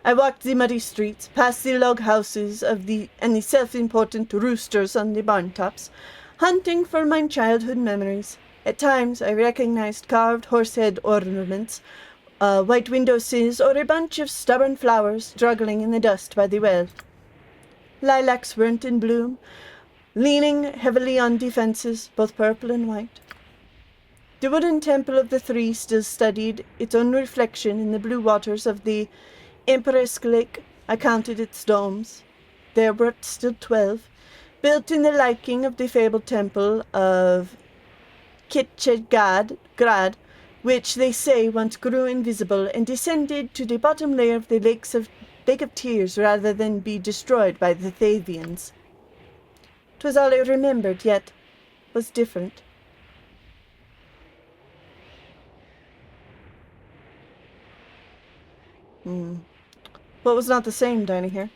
I walked the muddy streets, past the log houses and the self-important roosters on the barn tops, hunting for my childhood memories. At times I recognized carved horse-head ornaments, white window sills, or a bunch of stubborn flowers struggling in the dust by the well. Lilacs weren't in bloom, leaning heavily on defenses, both purple and white. The wooden temple of the three still studied its own reflection in the blue waters of the Empress Lake. I counted its domes. There were still 12, built in the liking of the fabled temple of Kitchegrad, which they say once grew invisible and descended to the bottom layer of the Lake of Tears rather than be destroyed by the Thavians. 'Twas all I remembered, yet was different. What was not the same, Dinaher?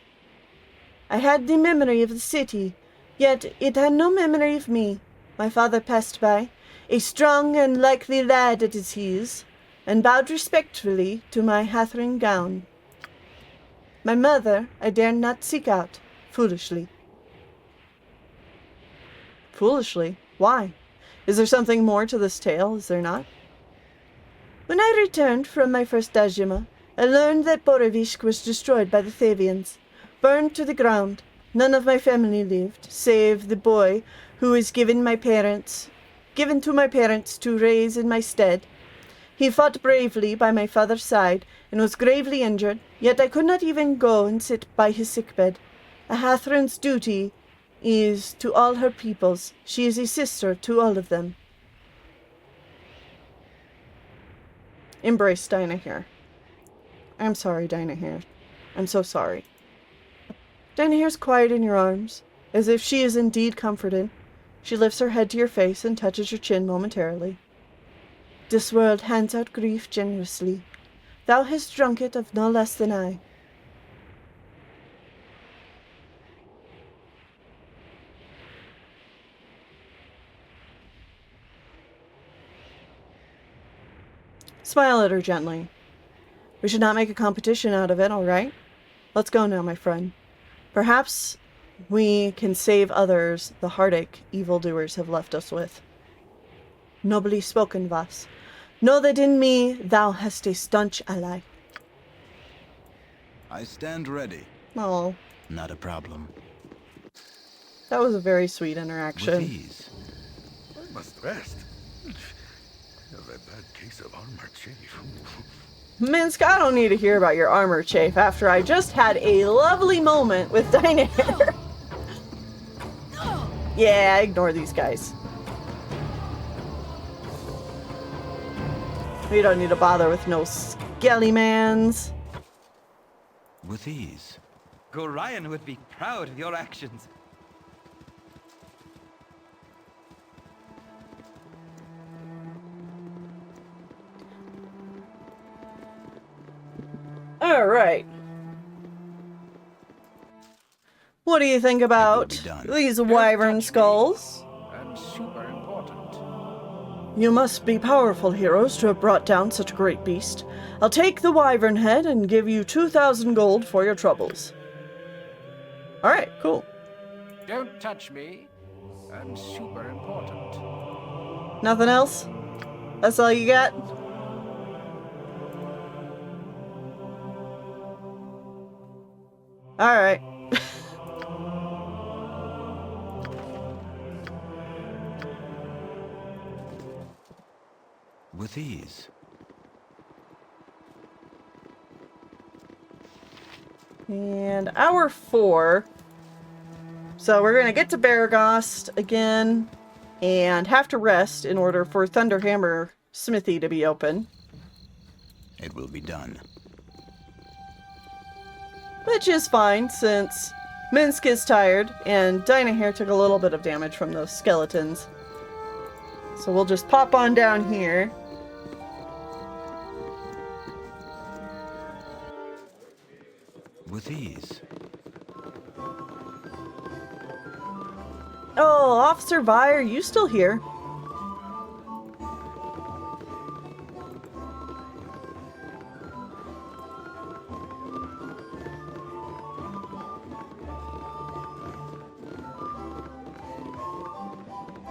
I had the memory of the city, yet it had no memory of me. My father passed by, a strong and likely lad at his heels, and bowed respectfully to my Hathrin gown. My mother I dared not seek out, foolishly. Foolishly? Why? Is there something more to this tale, is there not? When I returned from my first Dajima, I learned that Borovisk was destroyed by the Thavians, burned to the ground. None of my family lived, save the boy who was given to my parents to raise in my stead. He fought bravely by my father's side and was gravely injured, yet I could not even go and sit by his sickbed. A Hathrin's duty is to all her peoples. She is a sister to all of them. Embrace Dinaher. I'm sorry, Dinaher. I'm so sorry. Dinaher's quiet in your arms, as if she is indeed comforted. She lifts her head to your face and touches your chin momentarily. This world hands out grief generously. Thou hast drunk it of no less than I. Smile at her gently. We should not make a competition out of it, all right? Let's go now, my friend. Perhaps we can save others the heartache evildoers have left us with. Nobly spoken, Vas. Know that in me thou hast a staunch ally. I stand ready. Oh, Not a problem. that was a very sweet interaction. With ease. I must rest. Have a bad case of armor chafe. Minsk, I don't need to hear about your armor chafe after I just had a lovely moment with Dinaher. Yeah, ignore these guys. We don't need to bother with no skellymans. With ease. Gorion would be proud of your actions. Alright. What do you think about these wyvern skulls? And super important. You must be powerful heroes to have brought down such a great beast. I'll take the wyvern head and give you 2,000 gold for your troubles. Alright, cool. Don't touch me. And super important. Nothing else? That's all you got? Alright. With ease. And hour 4. So we're gonna get to Baragost again and have to rest in order for Thunderhammer Smithy to be open. It will be done. Which is fine since Minsk is tired and Dynahair took a little bit of damage from those skeletons. So we'll just pop on down here. With ease. Oh, Officer Vi, are you still here?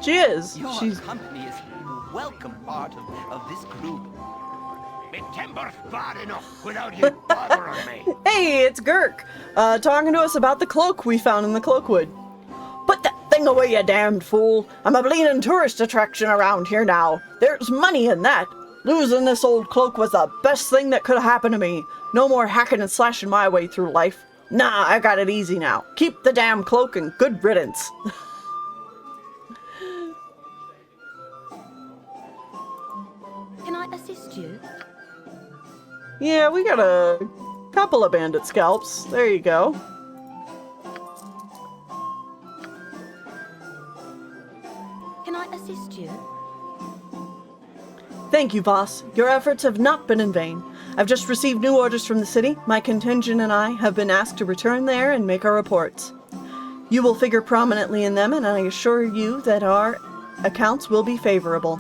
She is. Your She's company is a welcome part of this group. Me timber's bad enough without you bothering me. Hey, it's Gurk, talking to us about the cloak we found in the Cloakwood. Put that thing away, you damned fool. I'm a bleeding tourist attraction around here now. There's money in that. Losing this old cloak was the best thing that could have happened to me. No more hacking and slashing my way through life. Nah, I got it easy now. Keep the damn cloak and good riddance. Can I assist you? Yeah, we got a couple of bandit scalps. There you go. Can I assist you? Thank you, boss. Your efforts have not been in vain. I've just received new orders from the city. My contingent and I have been asked to return there and make our reports. You will figure prominently in them, and I assure you that our accounts will be favorable.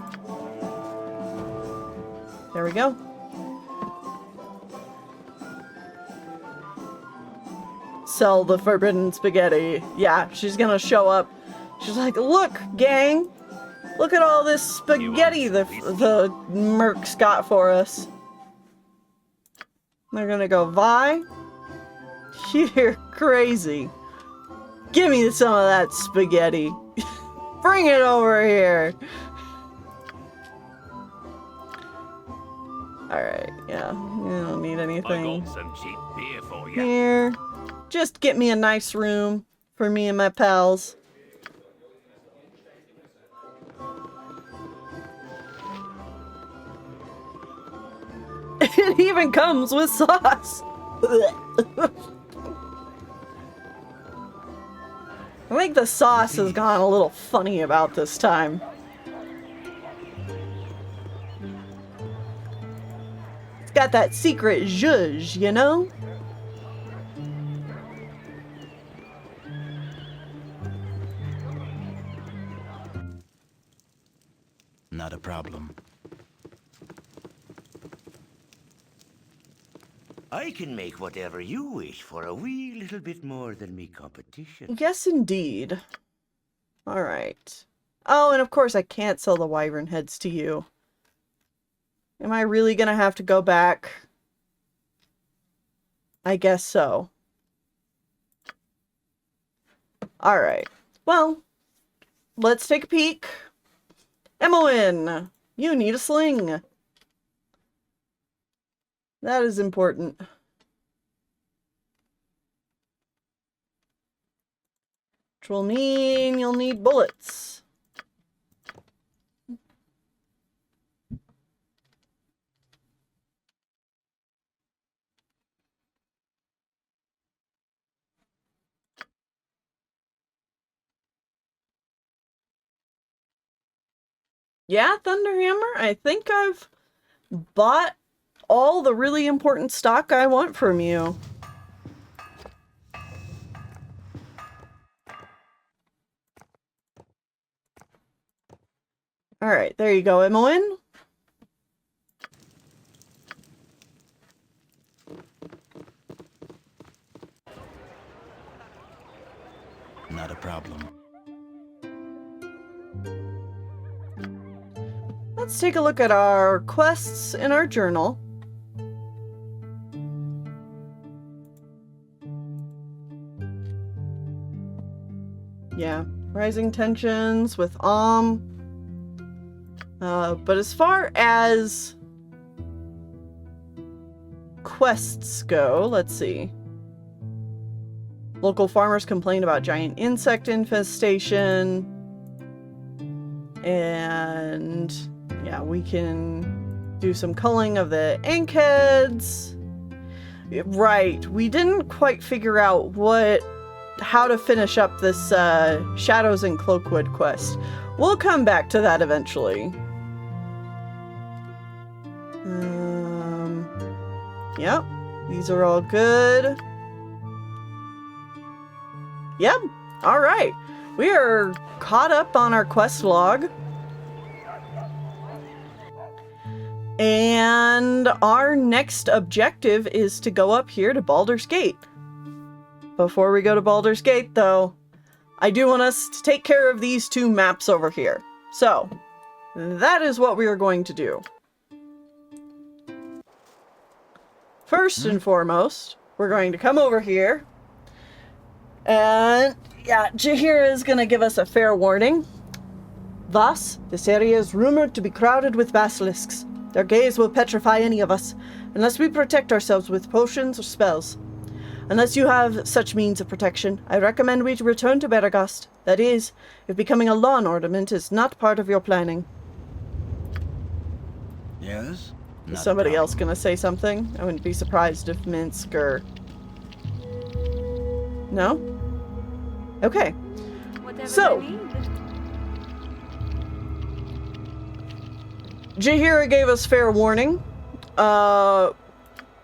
There we go. Sell the forbidden spaghetti. Yeah, she's gonna show up. She's like, look, gang. Look at all this spaghetti the mercs got for us. They're gonna go, Vi? You're crazy. Give me some of that spaghetti. Bring it over here. Alright, yeah. You don't need anything I got some cheap beer for you. here. Just get me a nice room for me and my pals. It even comes with sauce. I think the sauce has gone a little funny about this time. It's got that secret zhuzh, you know? Not a problem. I can make whatever you wish for a wee little bit more than me competition. Yes, indeed. Alright. Oh, and of course I can't sell the wyvern heads to you. Am I really gonna have to go back? I guess so. Alright. Well, let's take a peek. Emmoin, you need a sling. That is important. Which will mean you'll need bullets. Yeah, Thunderhammer, I think I've bought all the really important stock I want from you. Alright, there you go, Imoen. Not a problem. Let's take a look at our quests in our journal. Yeah, rising tensions with but as far as quests go, let's see. Local farmers complain about giant insect infestation. And yeah, we can do some culling of the ankheads. Right, we didn't quite figure out how to finish up this Shadows in Cloakwood quest. We'll come back to that eventually. Yep, these are all good. Yep, alright. We are caught up on our quest log. And our next objective is to go up here to Baldur's Gate. Before we go to Baldur's Gate, though, I do want us to take care of these two maps over here. So, that is what we are going to do. First and foremost, we're going to come over here. And, yeah, Jahira is going to give us a fair warning. Thus, this area is rumored to be crowded with basilisks. Their gaze will petrify any of us, unless we protect ourselves with potions or spells. Unless you have such means of protection, I recommend we return to Beregast. That is, if becoming a lawn ornament is not part of your planning. Yes? Is somebody else gonna say something? I wouldn't be surprised if Minsk or... No? Okay. Whatever So... they need. Jahira gave us fair warning,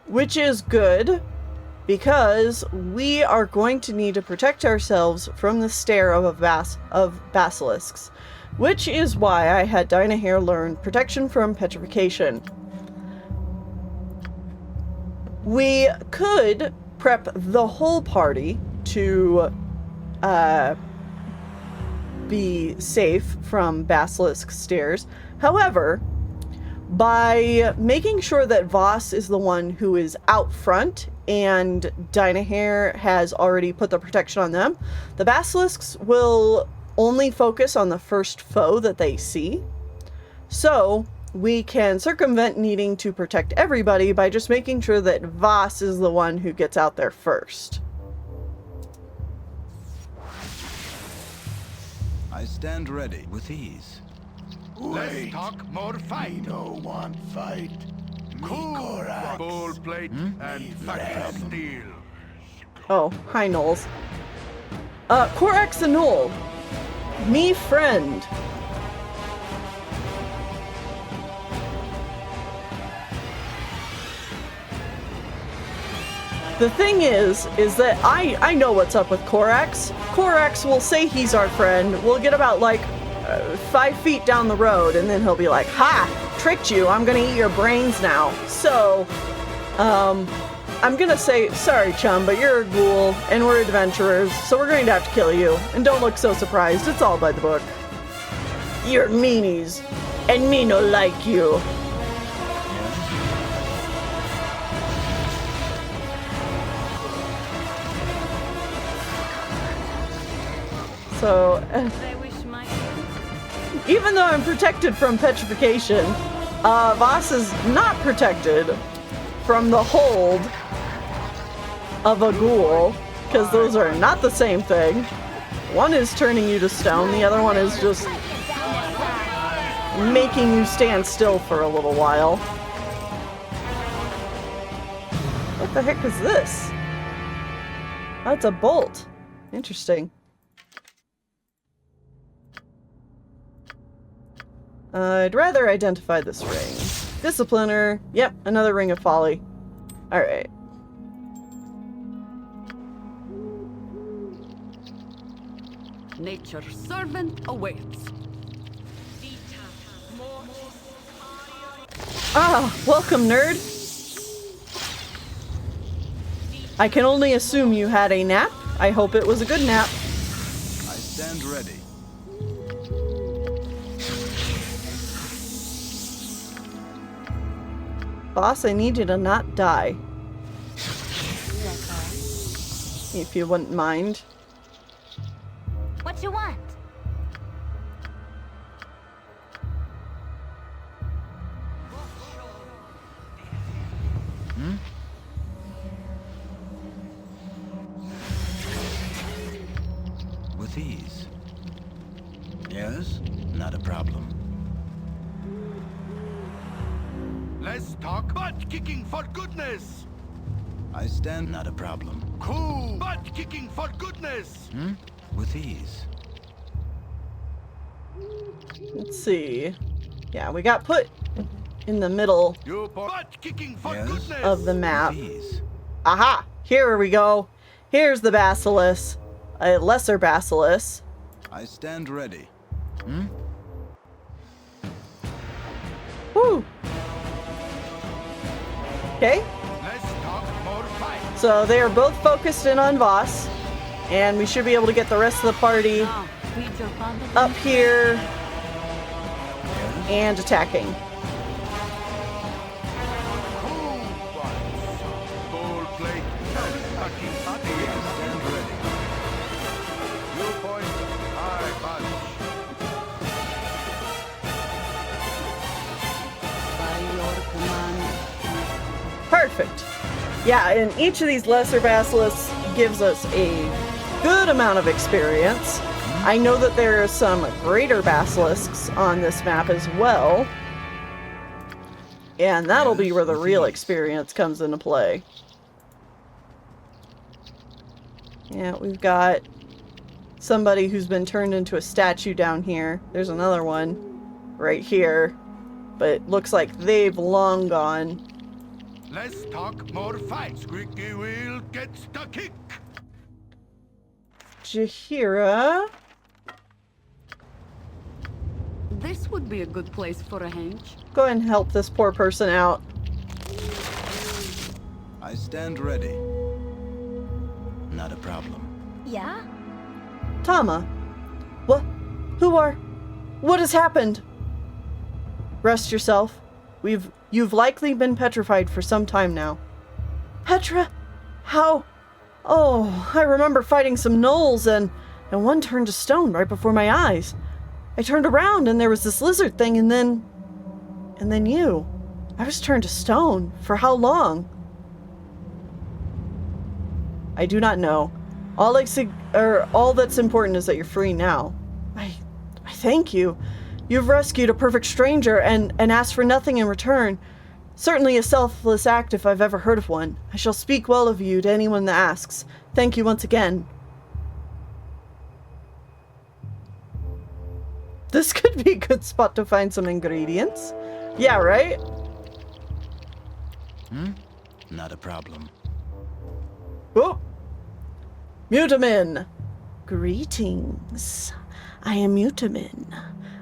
which is good, because we are going to need to protect ourselves from the stare of basilisks, which is why I had Dinahair learn protection from petrification. We could prep the whole party to be safe from basilisk stares. However, by making sure that Voss is the one who is out front and Dinahair has already put the protection on them, the basilisks will only focus on the first foe that they see. So we can circumvent needing to protect everybody by just making sure that Voss is the one who gets out there first. I stand ready with ease. Let's talk more fight. No one fight. Cool. Bowl plate and factory steel. Oh, hi, Knowles. Korax and Knoll. Me friend. The thing is that I know what's up with Korax. Korax will say he's our friend. We'll get about, like, 5 feet down the road, and then he'll be like, "Ha! Tricked you. I'm gonna eat your brains now." So, I'm gonna say, sorry, chum, but you're a ghoul, and we're adventurers, so we're going to have to kill you. And don't look so surprised. It's all by the book. You're meanies, and me no like you. So, even though I'm protected from petrification, Voss is not protected from the hold of a ghoul, because those are not the same thing. One is turning you to stone, the other one is just making you stand still for a little while. What the heck is this? That's a bolt. Interesting. I'd rather identify this ring. Discipliner. Yep, another Ring of Folly. Alright. Nature's servant awaits. Ah, welcome, nerd. I can only assume you had a nap. I hope it was a good nap. I stand ready. Boss, I need you to not die. If you wouldn't mind. What you want? With ease. Yes? Not a problem. Let's talk butt kicking for goodness. I stand. Not a problem. Cool. Butt kicking for goodness. With ease. Let's see. Yeah, we got put in the middle You butt kicking for Yes? goodness. of the map. With ease. Aha! Here we go. Here's the Basilisk. A lesser Basilisk. I stand ready. Woo! Okay, Let's talk more fight. so they are both focused in on Voss, and we should be able to get the rest of the party Now, feed your bundle. up here and attacking. Cool butts. Full plate. Fucking butty. Stand ready. You point. I punch. By your command. Perfect. Yeah, and each of these lesser basilisks gives us a good amount of experience. I know that there are some greater basilisks on this map as well. And that'll be where the real experience comes into play. Yeah, we've got somebody who's been turned into a statue down here. There's another one right here. But it looks like they've long gone. Let's talk more fight. Squeaky wheel gets the kick. Jahira. This would be a good place for a hench. Go ahead and help this poor person out. I stand ready. Not a problem. Yeah? Tama. What? What has happened? Rest yourself. You've likely been petrified for some time now. Petra? How? Oh, I remember fighting some gnolls and one turned to stone right before my eyes. I turned around and there was this lizard thing and then you. I was turned to stone. For how long? I do not know. All that's important is that you're free now. I thank you. You've rescued a perfect stranger and asked for nothing in return. Certainly a selfless act if I've ever heard of one. I shall speak well of you to anyone that asks. Thank you once again. This could be a good spot to find some ingredients. Yeah, right? Not a problem. Oh! Mutamin! Greetings. I am Mutamin.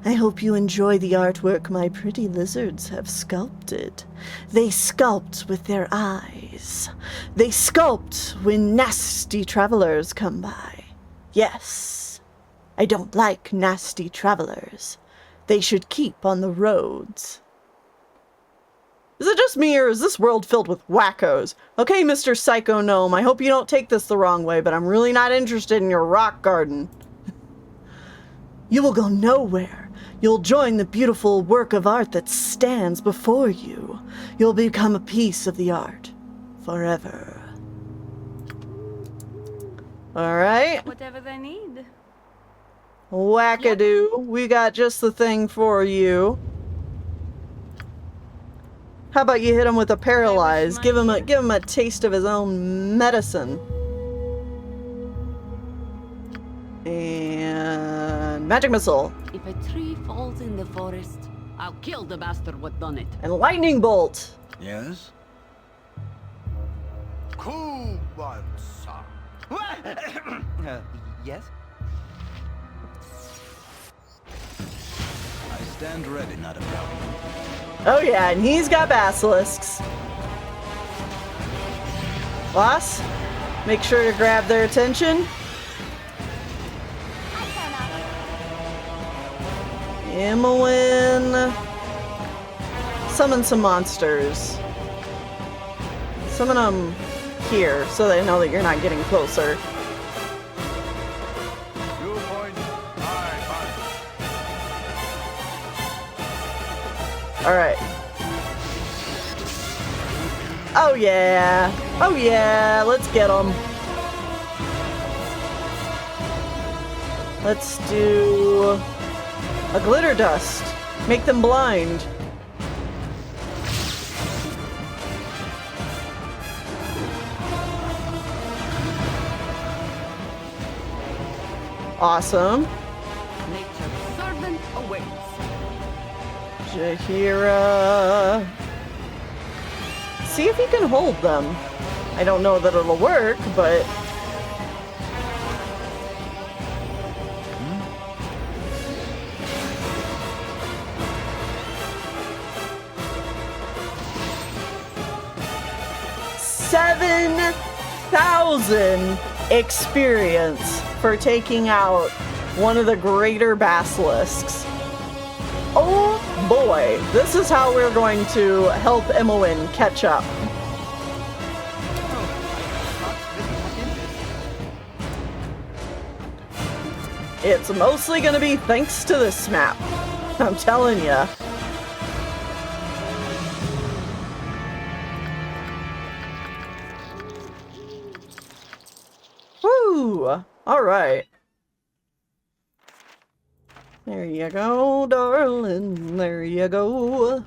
I hope you enjoy the artwork my pretty lizards have sculpted. They sculpt with their eyes. They sculpt when nasty travelers come by. Yes, I don't like nasty travelers. They should keep on the roads. Is it just me, or is this world filled with wackos? Okay, Mr. Psycho Gnome, I hope you don't take this the wrong way, but I'm really not interested in your rock garden. You will go nowhere. You'll join the beautiful work of art that stands before you. You'll become a piece of the art. Forever. Alright. Whatever they need. Wackadoo. We got just the thing for you. How about you hit him with a paralyze? Give him a taste of his own medicine. And magic missile. If a tree falls in the forest, I'll kill the bastard what done it. And lightning bolt. Yes? Kubansa. Yes? I stand ready, not a problem. Oh yeah, and he's got basilisks. Boss, make sure to grab their attention. Imoen. Summon some monsters. Summon them here so they know that you're not getting closer. Alright. Oh yeah. Oh yeah. Let's get them. Let's do a glitter dust. Make them blind. Awesome. Nature's servant awaits. Jaheira. See if you can hold them. I don't know that it'll work, but... $7,000 experience for taking out one of the greater basilisks. Oh boy, this is how we're going to help Imoen catch up. It's mostly going to be thanks to this map. I'm telling ya. Woo! Alright. There you go, darling. There you go.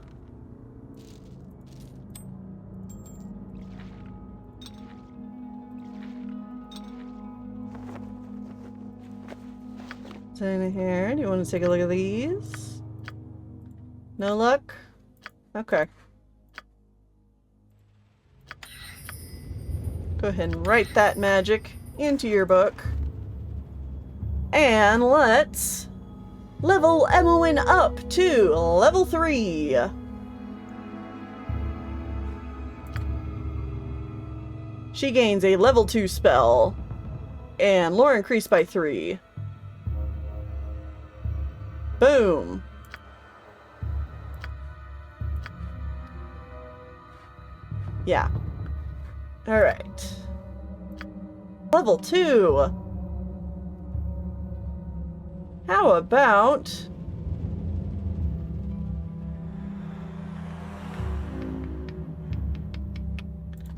What's in here? Do you want to take a look at these? No luck? Okay. Go ahead and write that magic into your book. And let's level Imoen up to level 3. She gains a level 2 spell. And lore increased by 3. Boom. Yeah. Alright. Level 2. How about...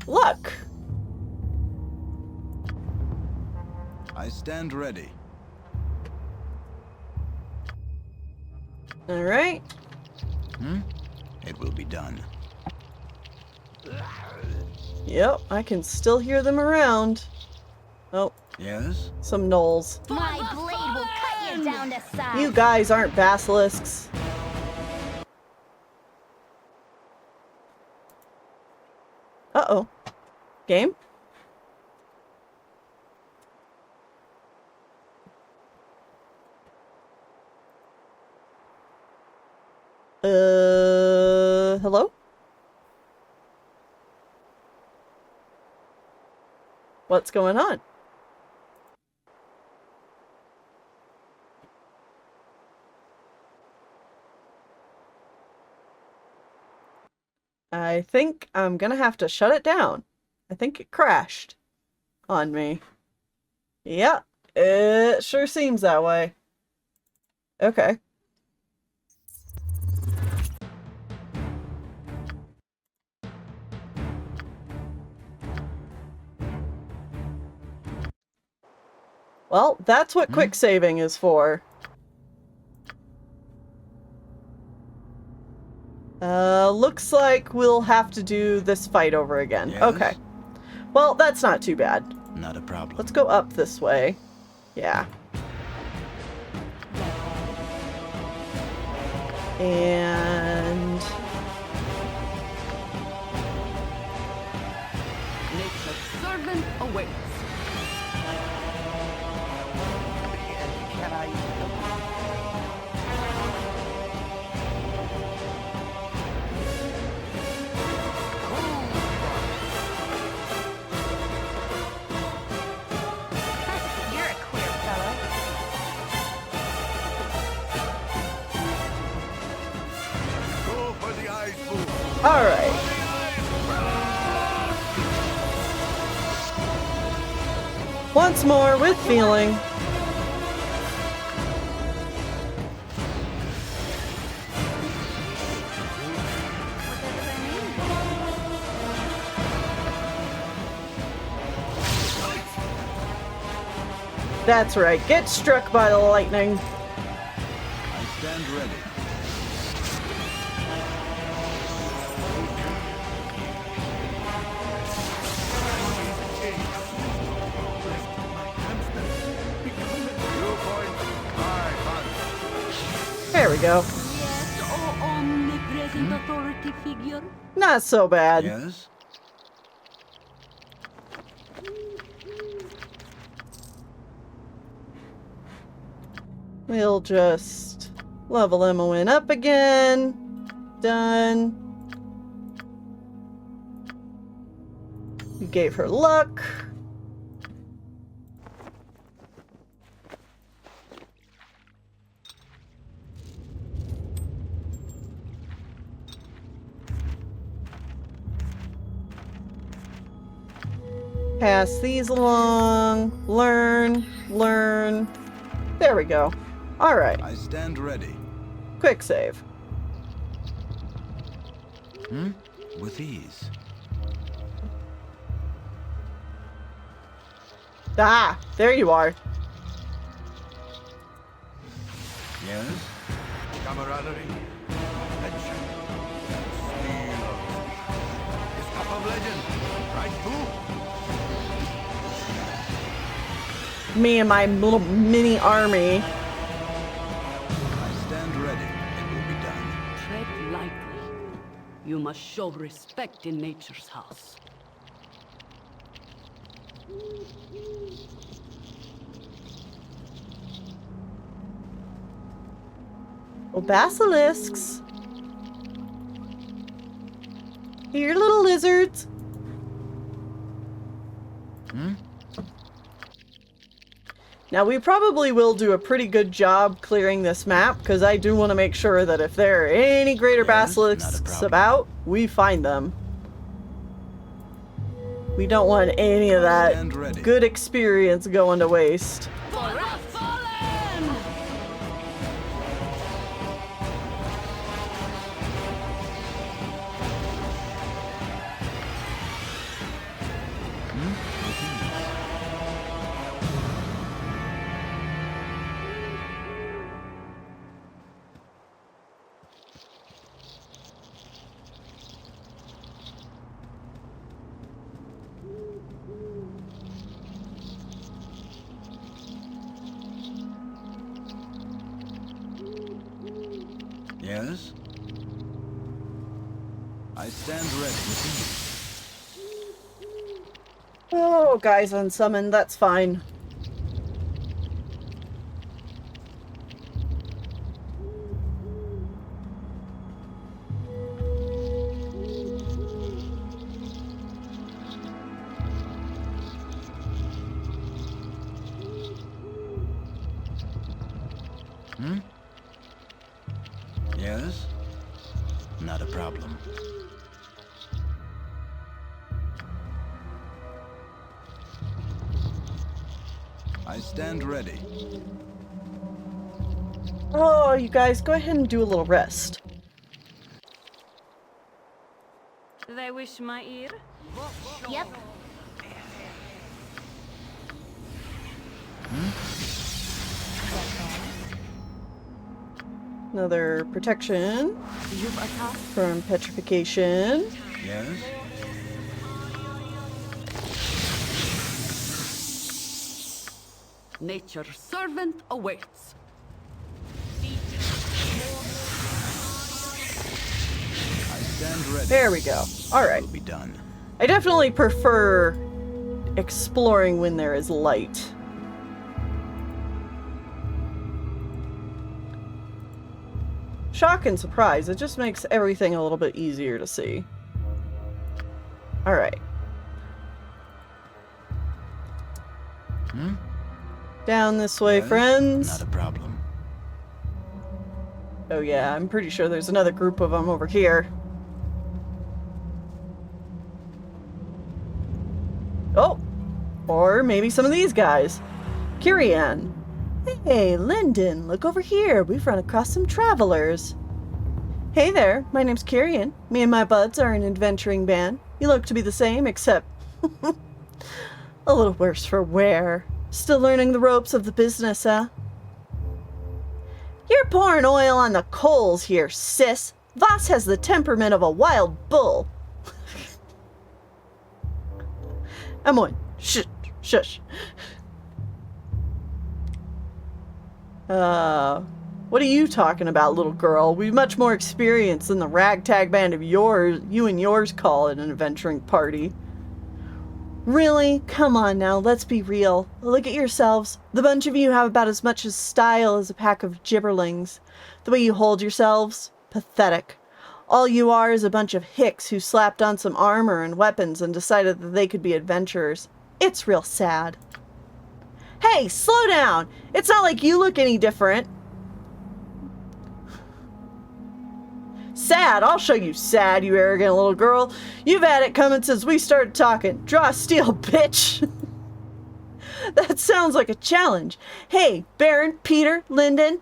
luck? I stand ready. Alright. It will be done. Yep, I can still hear them around. Oh. Yes? Some gnolls. My blade will cut you down to size. You guys aren't basilisks. Uh-oh. Game? Hello? What's going on? I think I'm gonna have to shut it down. I think it crashed on me. Yeah, it sure seems that way. Okay. Well, that's what quick saving is for. Looks like we'll have to do this fight over again. Yes? Okay. Well, that's not too bad. Not a problem. Let's go up this way. Yeah. And Nature's servant awaits. Can I... You're a queer fellow. Go for the ice boom. all right. Once more with feeling. That's right. Get struck by the lightning. I stand ready. There we go. Yes, oh omnipresent authority figure. Not so bad. Yes? We'll just level Emma up again. Done. We gave her luck. Pass these along. Learn. Learn. There we go. Alright. I stand ready. Quick save. With ease. Ah, there you are. Yes? Camaraderie, adventure, steel of this cup of legend, right too? Me and my little mini army. I stand ready. It will be done. Tread lightly. You must show respect in nature's house. Oh, basilisks. Here, little lizards. Now, we probably will do a pretty good job clearing this map, because I do want to make sure that if there are any greater Yes, not a basilisks problem. about, we find them. We don't want any of that Stand ready. good experience going to waste. For a fallen! Yes? I stand ready. Oh, guys unsummoned, that's fine. Yes? Not a problem. I stand ready. Oh, you guys, go ahead and do a little rest. They wish my ear? Yep. Another protection You've attacked. from petrification. Yes? Nature's servant awaits. stand ready. There we go. Alright. It will be done. I definitely prefer exploring when there is light. Shock and surprise. It just makes everything a little bit easier to see. Alright. Down this way, Yes, friends. Not a problem. Oh yeah, I'm pretty sure there's another group of them over here. Oh! Or maybe some of these guys. Kyrian. Hey, Lyndon, look over here. We've run across some travelers. Hey there, my name's Kyrian. Me and my buds are an adventuring band. You look to be the same, except a little worse for wear. Still learning the ropes of the business, huh? You're pouring oil on the coals here, sis. Voss has the temperament of a wild bull. Emily, shush. What are you talking about, little girl? We've much more experience than the ragtag band of yours, you and yours call it an adventuring party. Really? Come on now, let's be real. Look at yourselves. The bunch of you have about as much as style as a pack of gibberlings. The way you hold yourselves? Pathetic. All you are is a bunch of hicks who slapped on some armor and weapons and decided that they could be adventurers. It's real sad. Hey, slow down! It's not like you look any different. Sad? I'll show you sad, you arrogant little girl. You've had it coming since we started talking. Draw steel, bitch! That sounds like a challenge. Hey, Baron, Peter, Lyndon.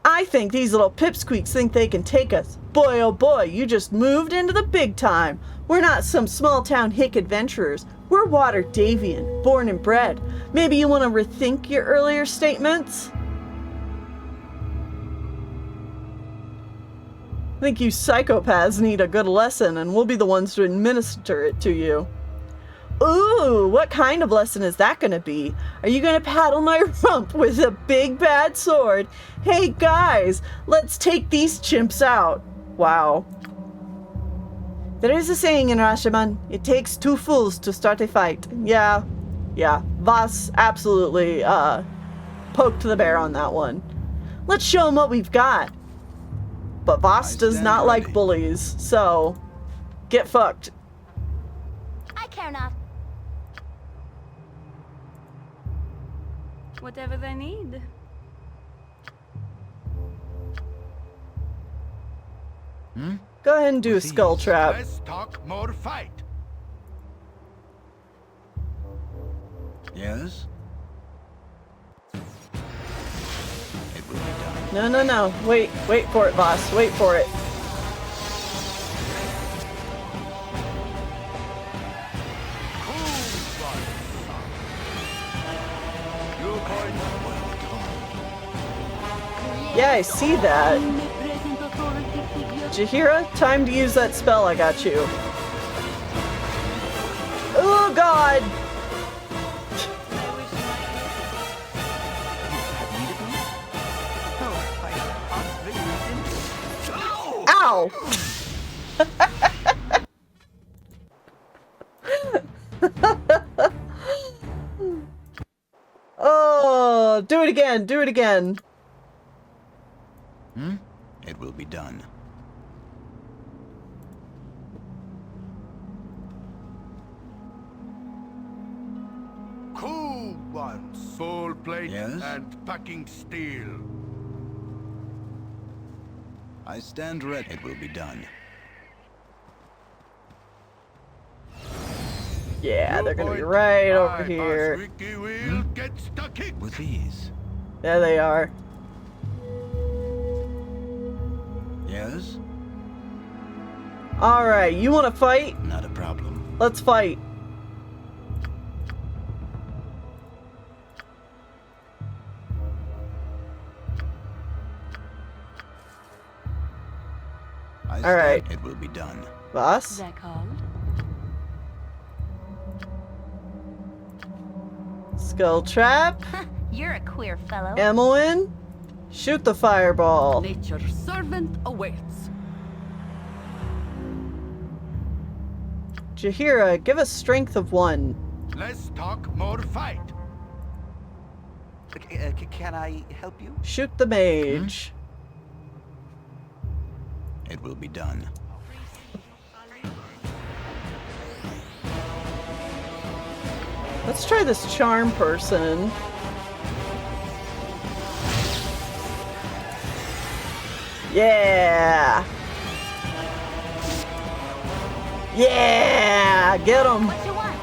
I think these little pipsqueaks think they can take us. Boy, oh boy, you just moved into the big time. We're not some small-town hick adventurers. We're Water Davian, born and bred. Maybe you want to rethink your earlier statements? I think you psychopaths need a good lesson, and we'll be the ones to administer it to you. Ooh, what kind of lesson is that going to be? Are you going to paddle my rump with a big bad sword? Hey guys, let's take these chimps out. Wow. There is a saying in Rashomon, it takes two fools to start a fight. Yeah. Voss absolutely poked the bear on that one. Let's show him what we've got. But Voss does not like bullies, so get fucked. I care not. Whatever they need. Go ahead and do a skull trap. Let's talk more fight. Yes? It will be done. No. Wait for it, Voss. Wait for it. Yeah, I see that. Jahira, time to use that spell I got you. Oh god! Ow! Oh, do it again. It will be done. Cool one, soul plate Yes? and packing steel. I stand ready. It will be done. Yeah, You they're gonna be point, right over I, here. Ricky will get stuck in. With ease. There they are. Yes? Alright, you wanna fight? Not a problem. Let's fight. All right. It will be done. Voss? They're called. Skull trap. You're a queer fellow. Emmeline? Shoot the fireball. Nature's servant awaits. Jahira, give us strength of 1. Let's talk more fight. Can I help you? Shoot the mage. It will be done. Let's try this charm person. Yeah! Yeah! Get him! What you want?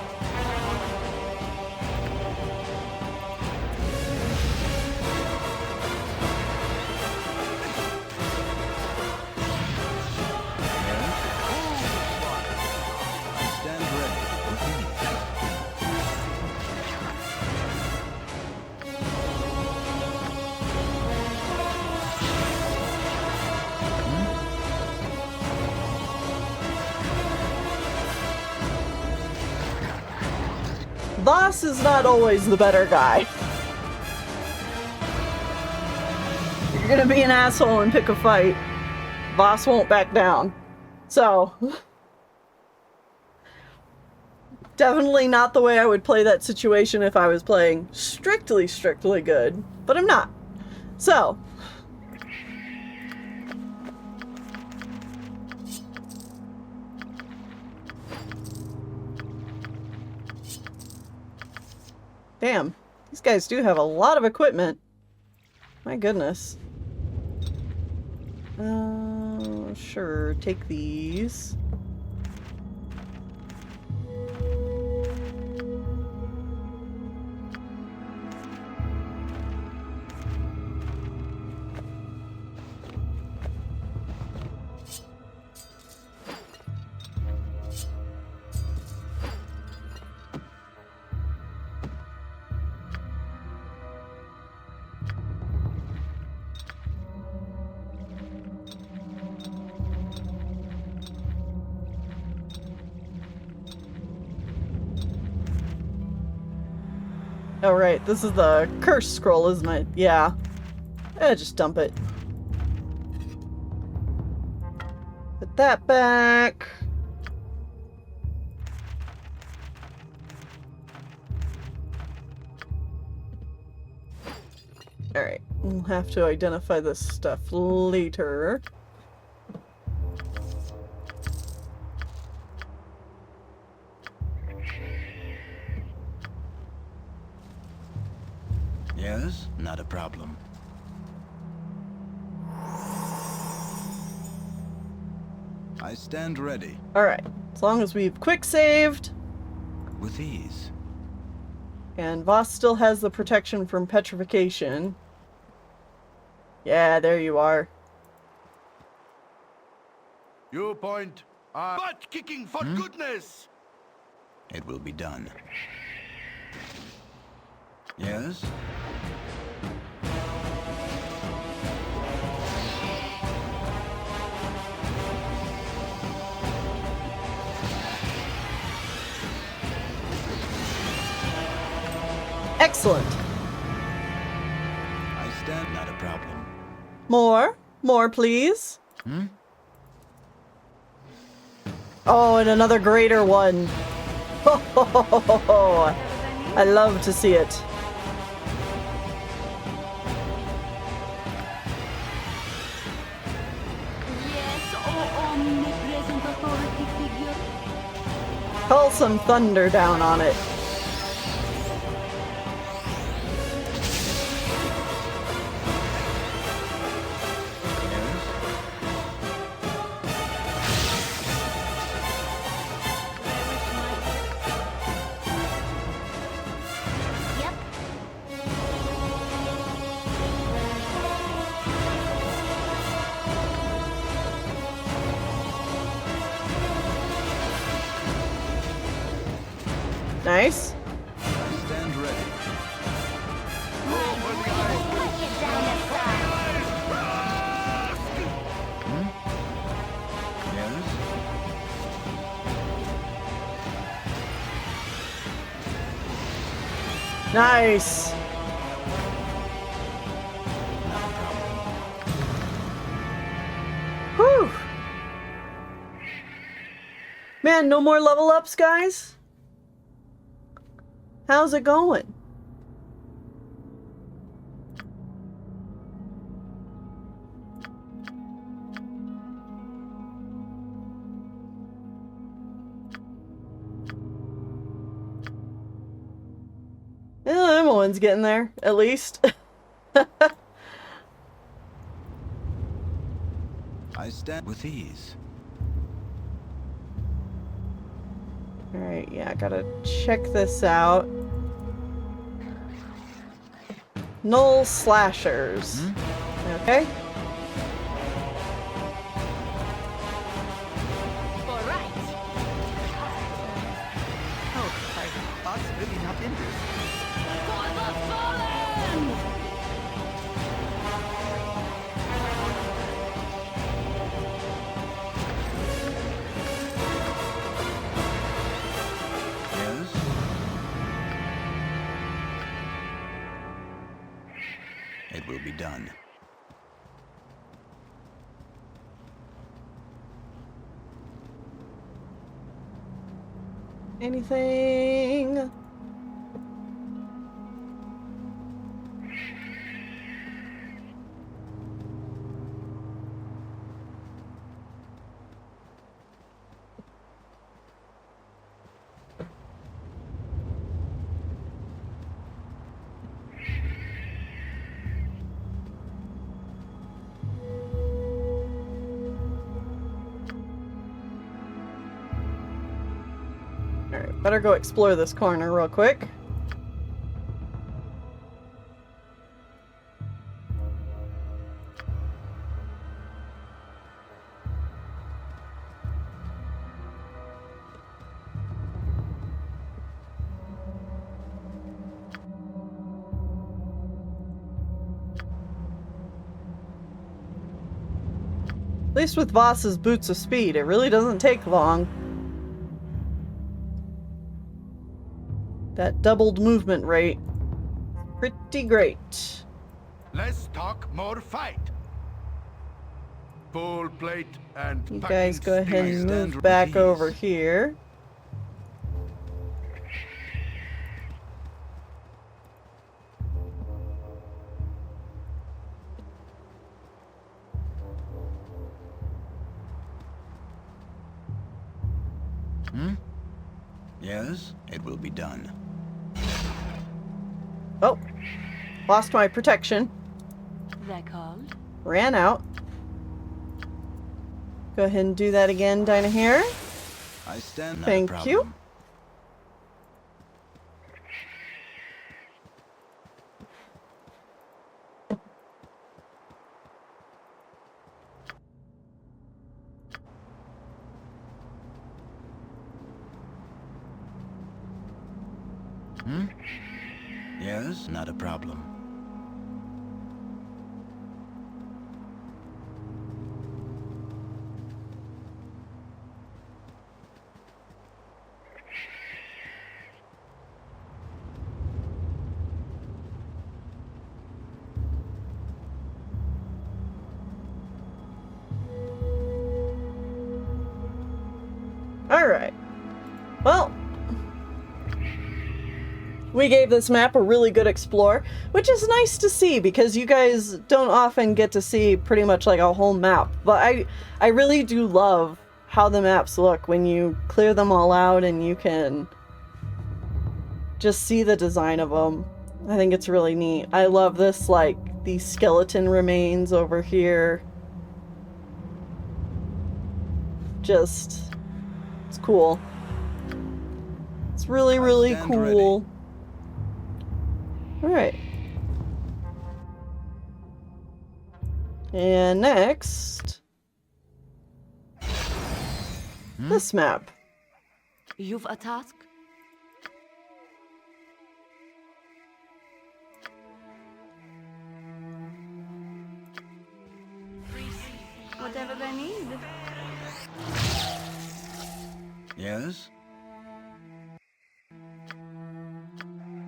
I stand ready. Voss is not always the better guy. You're gonna be an asshole and pick a fight. Voss won't back down. So, definitely not the way I would play that situation if I was playing strictly good. But I'm not. So, damn, these guys do have a lot of equipment. My goodness. Sure, take these. Oh right, this is the curse scroll, isn't it? Yeah. Just dump it. Put that back. Alright, we'll have to identify this stuff later. Yes, not a problem. I stand ready. Alright, as long as we've quick saved. With ease. And Voss still has the protection from petrification. Yeah, there you are. You point. Butt kicking for goodness! It will be done. Yes? Excellent. I stand, not a problem. More? More, please? Oh, and another greater one. I love to see it. Yes, oh omnipresent authority figure. Call some thunder down on it. Yep. Nice. I stand ready. My blade will cut you down to size. Yes? Nice. Not a problem. Whew. Man, no more level ups, guys? How's it going? Yeah, everyone's getting there, at least. I stand with ease. Alright, yeah, gotta check this out. Null slashers. Okay. Oh, I've really not been this. For the fallen! Yes? It will be done. Anything? Alright, better go explore this corner real quick. At least with Voss's Boots of Speed, it really doesn't take long. That doubled movement rate. Pretty great. Less talk, more fight. Full plate and You packing guys go ahead and steel. move back over here. Yes, it will be done. Oh, lost my protection. They called? Ran out. Go ahead and do that again, Dinah here. I stand. Not a Thank problem. you. Yes, not a problem. Alright. Well, we gave this map a really good explore, which is nice to see because you guys don't often get to see pretty much like a whole map. But I really do love how the maps look when you clear them all out and you can just see the design of them. I think it's really neat. I love this, like, these skeleton remains over here. Just, it's cool. It's really, really cool. Alright. And next, this map. You've a task? Whatever they need. Yes,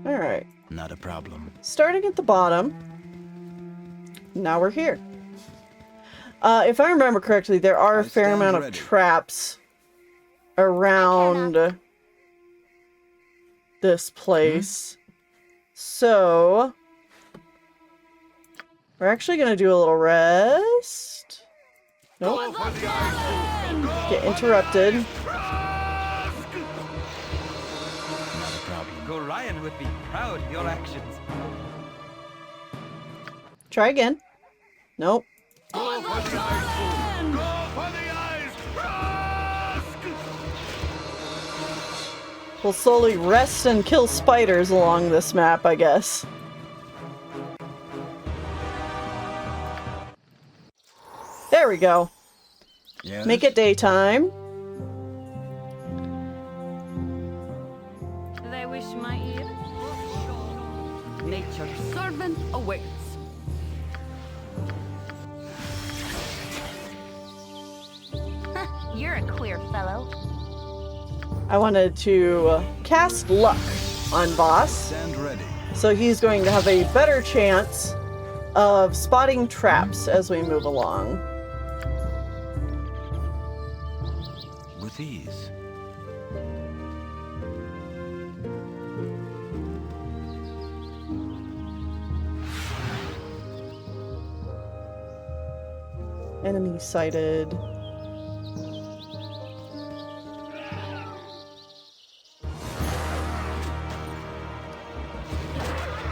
Alright. not a problem. Starting at the bottom. Now we're here. If I remember correctly, there are a fair stand amount of ready. traps around this place. So we're actually gonna do a little rest. Nope. Get interrupted. Gorion would be proud of your actions. Try again. Nope. We'll slowly rest and kill spiders along this map, I guess. There we go. Yes? Make it daytime. They wish my ear. Nature's servant awaits. You're a queer fellow. I wanted to cast luck on Voss, Stand ready. so he's going to have a better chance of spotting traps as we move along. With ease. Enemy sighted.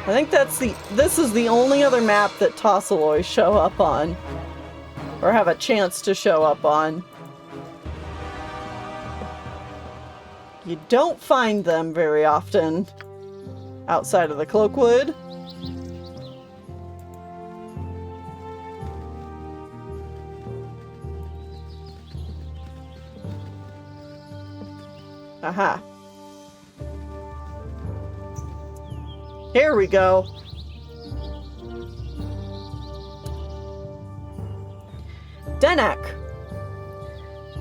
I think this is the only other map that Tosseloy show up on. Or have a chance to show up on. You don't find them very often outside of the Cloakwood. Aha. Here we go. Denak.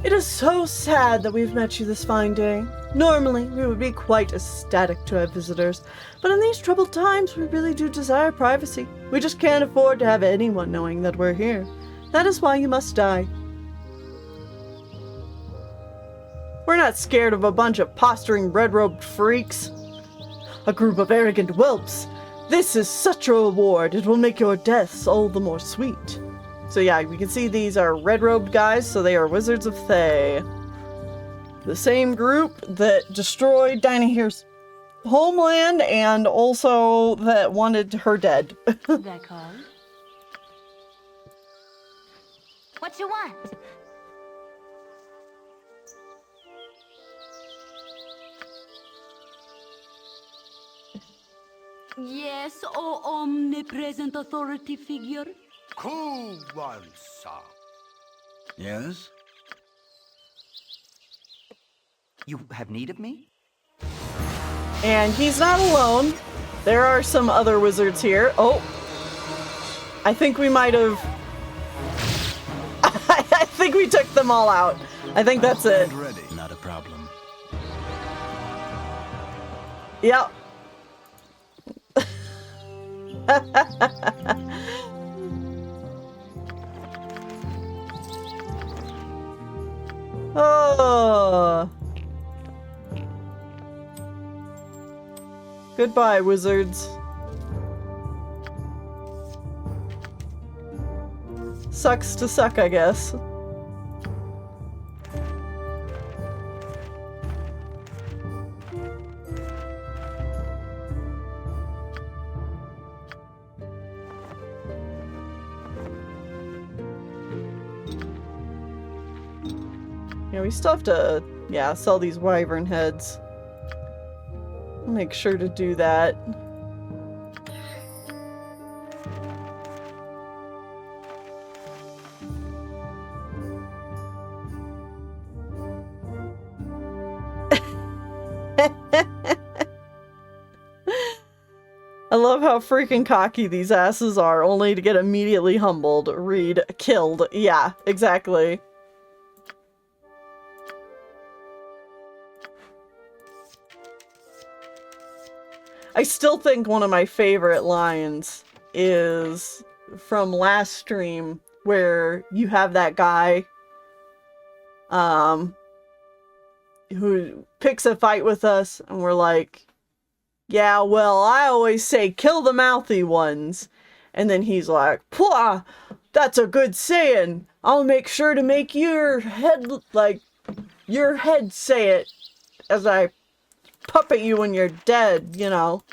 It is so sad that we've met you this fine day. Normally, we would be quite ecstatic to have visitors, but in these troubled times, we really do desire privacy. We just can't afford to have anyone knowing that we're here. That is why you must die. We're not scared of a bunch of posturing red-robed freaks. A group of arrogant whelps. This is such a reward, it will make your deaths all the more sweet. So yeah, we can see these are red-robed guys, so they are Wizards of Thay. The same group that destroyed Dinahere's homeland and also that wanted her dead. That call? What you want? Yes, O omnipresent authority figure. Who wants some? Yes? You have need of me? And he's not alone. There are some other wizards here. Oh. I think we might have... I think we took them all out. I think that's it. Stand ready. Not a problem. Yep. Oh. Goodbye, wizards. Sucks to suck, I guess. Yeah, we still have to, sell these wyvern heads. I'll make sure to do that. I love how freaking cocky these asses are, only to get immediately humbled. Read, killed. Yeah, exactly. I still think one of my favorite lines is from last stream where you have that guy who picks a fight with us, and we're like, yeah, well, I always say kill the mouthy ones. And then he's like, "Pwah, that's a good saying. I'll make sure to make your head say it as I puppet you when you're dead, you know."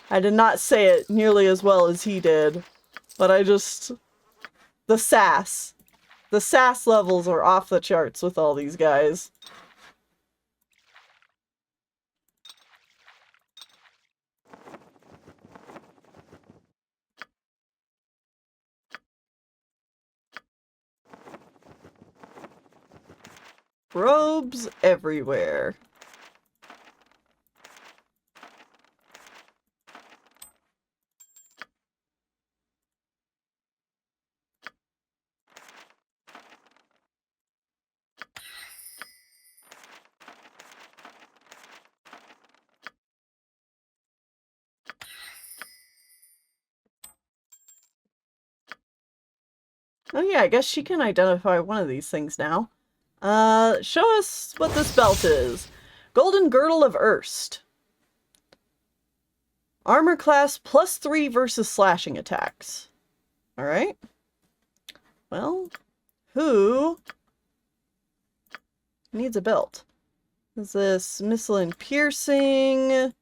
I did not say it nearly as well as he did, but the sass. The sass levels are off the charts with all these guys. Robes everywhere. Oh yeah, I guess she can identify one of these things now. Show us what this belt is. Golden Girdle of Erst. Armor class +3 versus slashing attacks. Alright. Well, who needs a belt? Is this missile and piercing?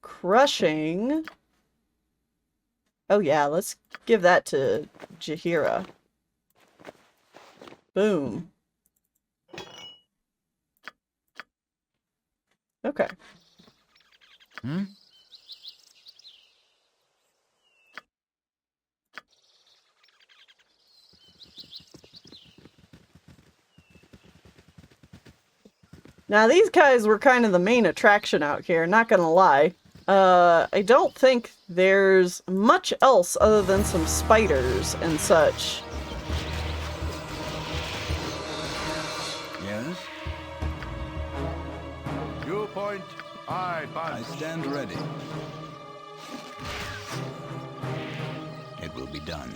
Crushing? Oh yeah, let's give that to Jaheira. Boom. Okay. Now these guys were kind of the main attraction out here, not gonna lie. I don't think there's much else other than some spiders and such. Yes? Viewpoint, I stand ready. It will be done.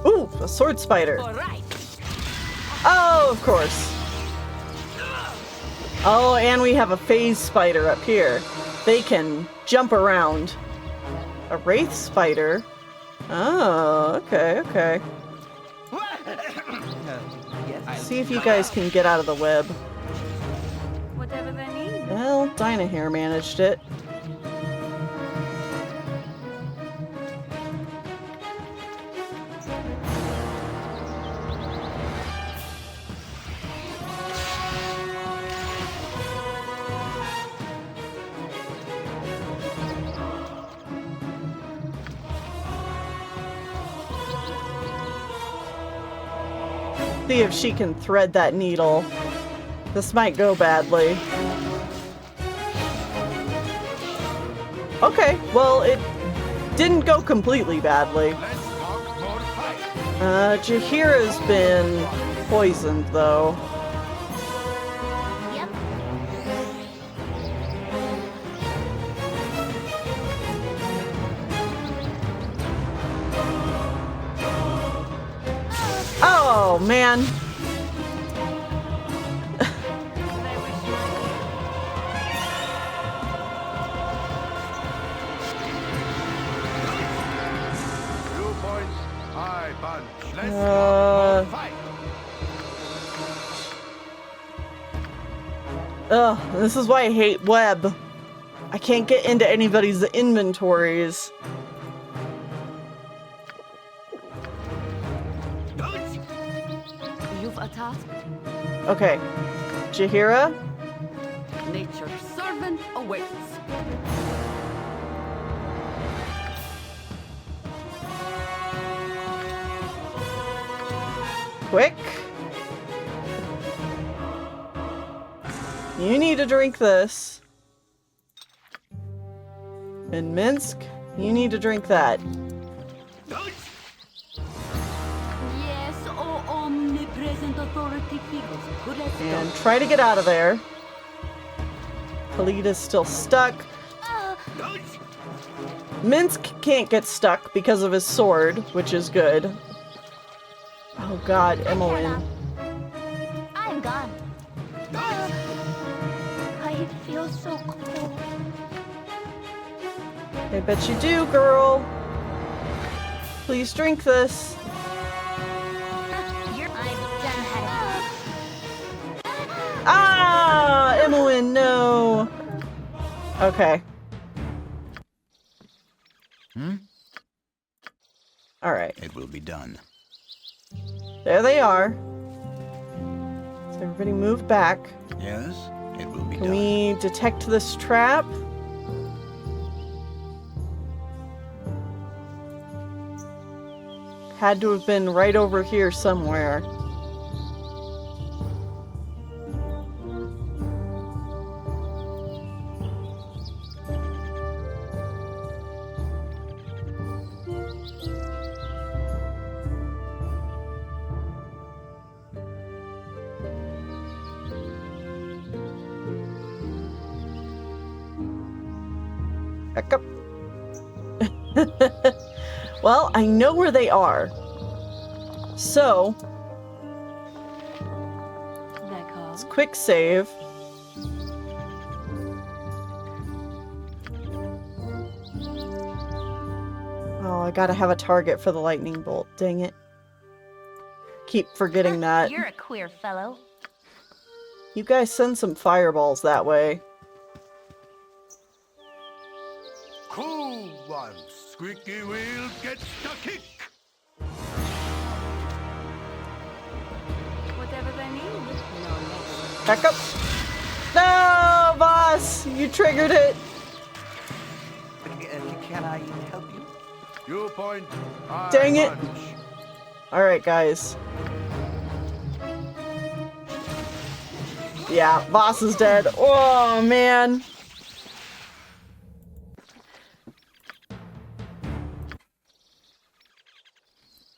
Ooh, a sword spider. Oh, of course. Oh, and we have a phase spider up here. They can jump around. A wraith spider? Oh, okay, okay. See if you guys can get out of the web. Whatever they need. Well, Dinah here managed it. See if she can thread that needle. This might go badly. Okay, well, it didn't go completely badly. Jaheira's been poisoned, though. Yep. Oh, man. Viewpoint, I punch. Let's talk more fight. Ugh, this is why I hate web. I can't get into anybody's inventories. You've a task. Okay. Jaheira? Nature's servant awaits. Quick. You need to drink this. And Minsk, you need to drink that. Yes, oh omnipresent authority figures. Good as And try to get out of there. Khalid is still stuck. Minsk can't get stuck because of his sword, which is good. Oh god, Emmeline. I'm gone. I feel so cold. I bet you do, girl. Please drink this. I'm done having. Ah, Emmeline, no. Okay. All right. It will be done. There they are. So everybody move back. Yes, it will be Can done. we detect this trap? Had to have been right over here somewhere. Back up. Well, I know where they are. So, let's quick save. Oh, I gotta have a target for the lightning bolt. Dang it. Keep forgetting that. You're a queer fellow. You guys send some fireballs that way. Who wants squeaky wheel gets the kick? Whatever they need. No less. Back up. No, boss! You triggered it. Can I help you? You point. I Dang it. punch. Alright, guys. Yeah, boss is dead. Oh, man.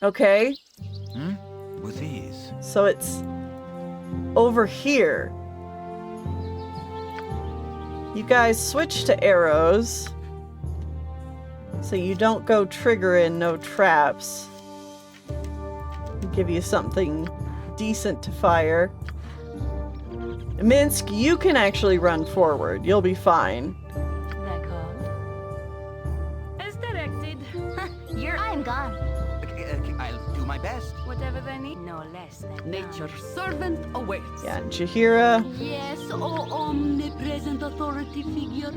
Okay, With ease. so it's over here. You guys switch to arrows. So you don't go trigger in no traps. Give you something decent to fire. Minsk, you can actually run forward. You'll be fine. As directed. I'm gone. I'll do my best. Whatever they need. No less than Nature's servant awaits. Yeah, Jahira. Yes, oh omnipresent authority figure.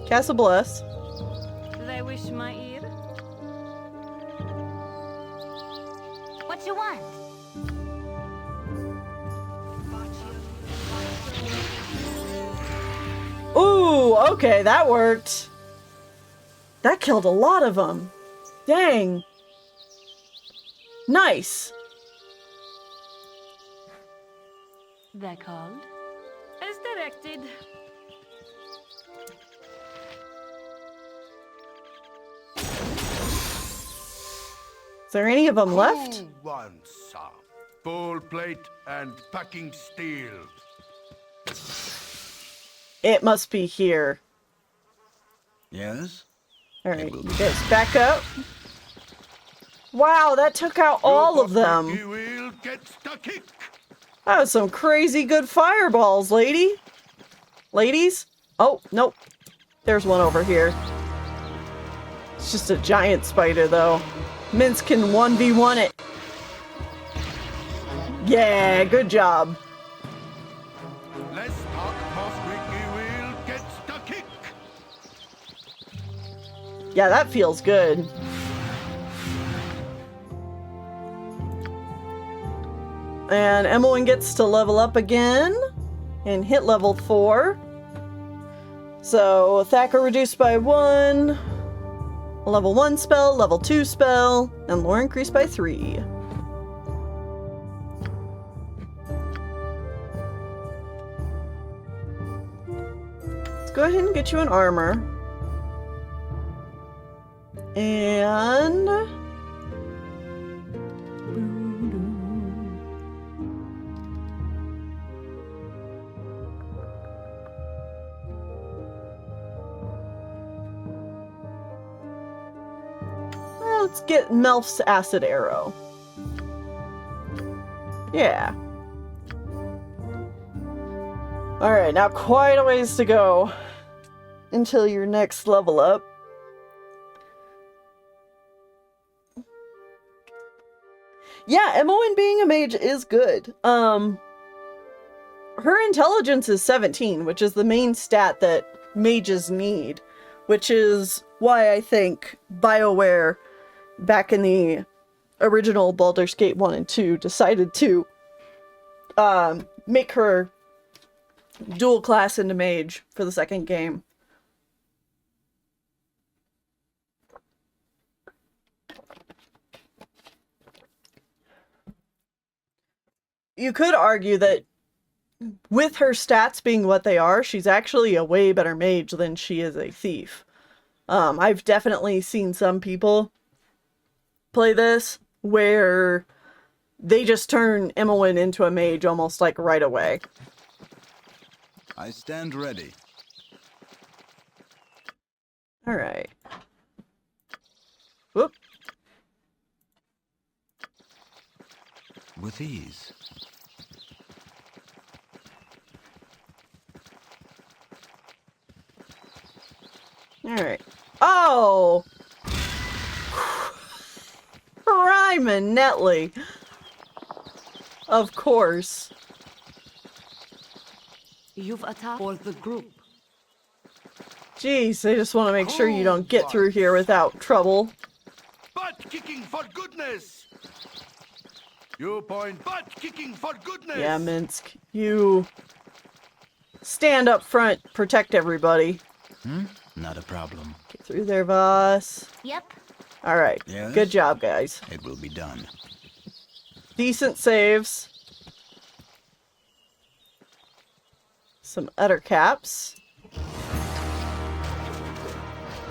Castle Bless. They wish my ear. What you want? Ooh, okay, that worked. That killed a lot of them. Dang. Nice. They're called. As directed. Is there any of them left? Who wants some? Full plate and packing steel. It must be here. Yes? Alright, you guys back up. Wow, that took out all of them. Squeaky wheel gets the kick. That was some crazy good fireballs, lady. Ladies? Oh, nope. There's one over here. It's just a giant spider, though. Minsk can 1v1 it. Yeah, good job. Let's talk more squeaky wheel gets the kick. Yeah, that feels good. And Emmeline gets to level up again and hit level 4. So, Thacker reduced by 1. A level 1 spell, level 2 spell, and lore increased by 3. Let's go ahead and get you an armor. And... let's get Melf's acid arrow. Yeah. Alright, now quite a ways to go until your next level up. Yeah, Emmeline being a mage is good. Her intelligence is 17, which is the main stat that mages need, which is why I think BioWare, back in the original Baldur's Gate 1 and 2, decided to make her dual class into mage for the second game. You could argue that with her stats being what they are, she's actually a way better mage than she is a thief. I've definitely seen some people play this where they just turn Emmeline into a mage almost like right away. I stand ready. Alright. Whoop. With ease. Alright. Oh! Ryman Netley. Of course. You've attacked for the group. Jeez, I just want to make sure you don't get through here without trouble. Butt kicking for goodness! You point butt kicking for goodness! Yeah, Minsk. You stand up front, protect everybody. Not a problem. Get through there, Voss. Yep. Alright. Yes? Good job, guys. It will be done. Decent saves. Some utter caps.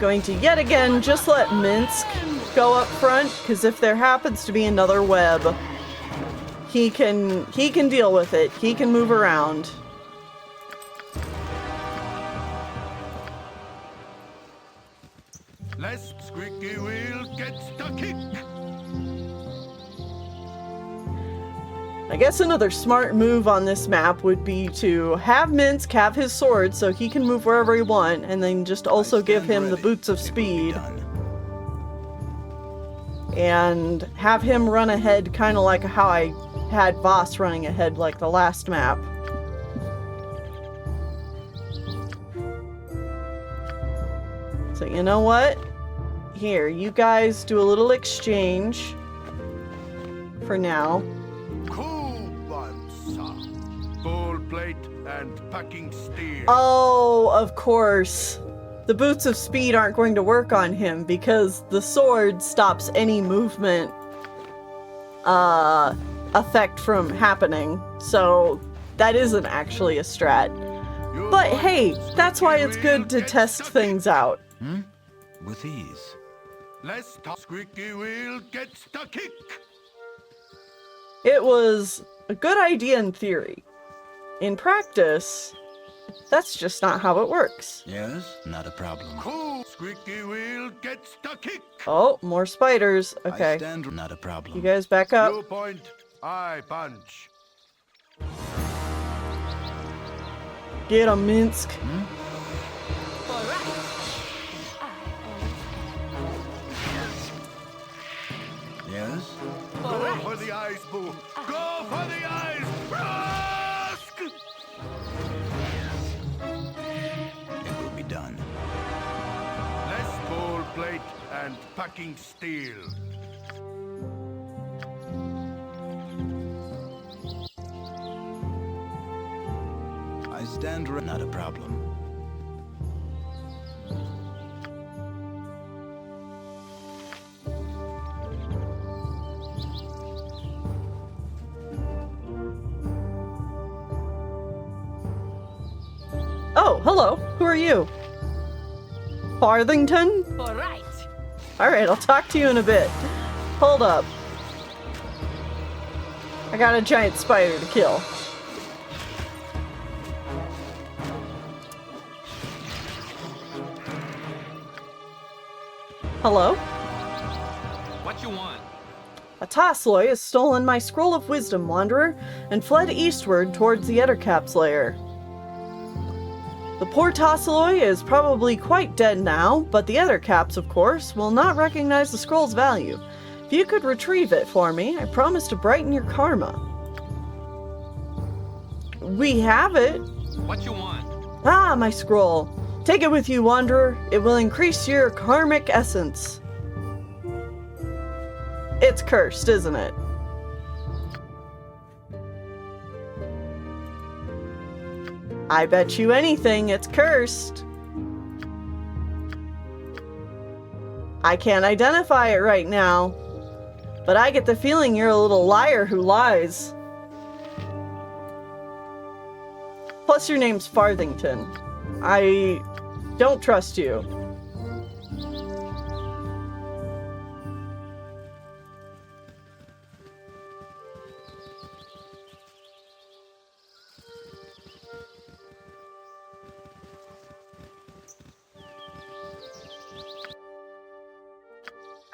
Going to yet again just let Minsk go up front, because if there happens to be another web, he can deal with it. He can move around. Less squeaky wheel gets the kick. I guess another smart move on this map would be to have Minsk have his sword so he can move wherever he wants, and then just also give him the boots of speed. And have him run ahead kind of like how I had Voss running ahead like the last map. So you know what? Here, you guys do a little exchange for now. Cool one, sir. Full plate and packing steel. Oh, of course. The boots of speed aren't going to work on him because the sword stops any movement effect from happening. So that isn't actually a strat. But hey, that's why it's good to test things out. With ease. Less squeaky wheel gets the kick. It was a good idea in theory. In practice, that's just not how it works. Yes, not a problem. Cool squeaky wheel gets the kick. Oh, more spiders. Okay. I stand not a problem. You guys back up. You point, I punch. Get him, Minsk. Yes? Go for the eyes, boo. Go for the eyes. Rusk! It will be done. Less gold plate and packing steel. I stand not a problem. Oh, Oh, hello. Who are you? Farthington? All right. Alright, I'll talk to you in a bit. Hold up. I got a giant spider to kill. Hello? What you want? A Tosloy has stolen my scroll of wisdom, Wanderer, and fled eastward towards the Ettercap's lair. The poor Tosloy is probably quite dead now, but the Ettercaps, of course, will not recognize the scroll's value. If you could retrieve it for me, I promise to brighten your karma. We have it. What you want? Ah, my scroll. Take it with you, Wanderer. It will increase your karmic essence. It's cursed, isn't it? I bet you anything it's cursed. I can't identify it right now, but I get the feeling you're a little liar who lies. Plus your name's Farthington. I don't trust you.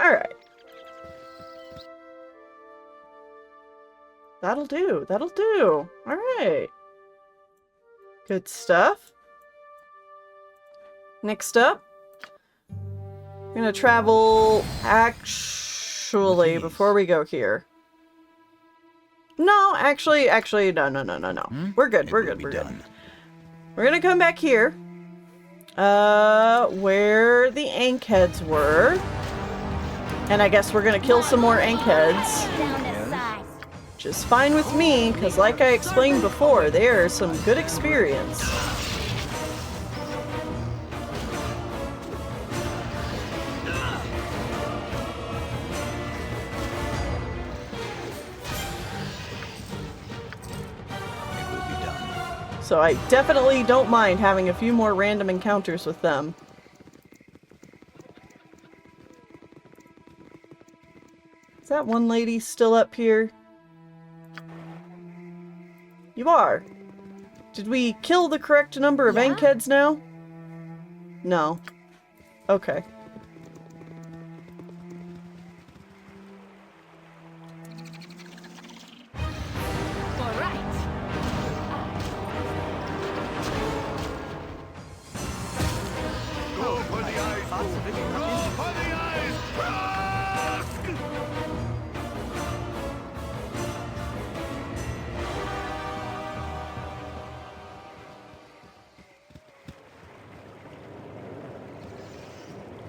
Alright. That'll do. That'll do. Alright. Good stuff. Next up, I'm gonna travel, actually, before we go here. No, actually, no. We're good, we're good. We're gonna come back here, where the Ankheads were. And I guess we're gonna kill some more Ankheads. Which is fine with me, because like I explained before, there's some good experience. So I definitely don't mind having a few more random encounters with them. Is that one lady still up here? You are. Did we kill the correct number of Ankheads now? No. Okay.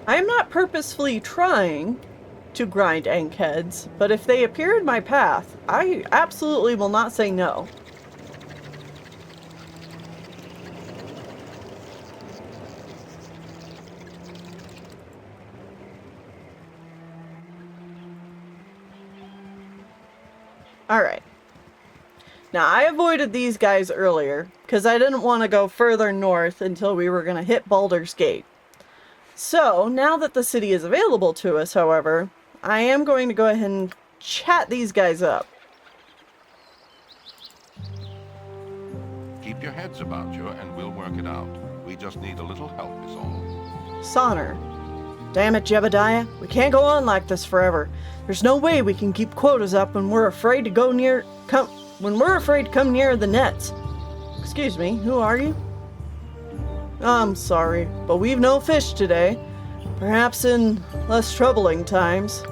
I am not purposefully trying to grind Ankheads, but if they appear in my path, I absolutely will not say no. Alright. Now, I avoided these guys earlier, because I didn't want to go further north until we were going to hit Baldur's Gate. So, now that the city is available to us, however, I am going to go ahead and chat these guys up. Keep your heads about you and we'll work it out. We just need a little help is all. Sonnor. Damn it, Jebediah. We can't go on like this forever. There's no way we can keep quotas up when we're afraid to come near the nets. Excuse me, who are you? I'm sorry, but we've no fish today. Perhaps in less troubling times.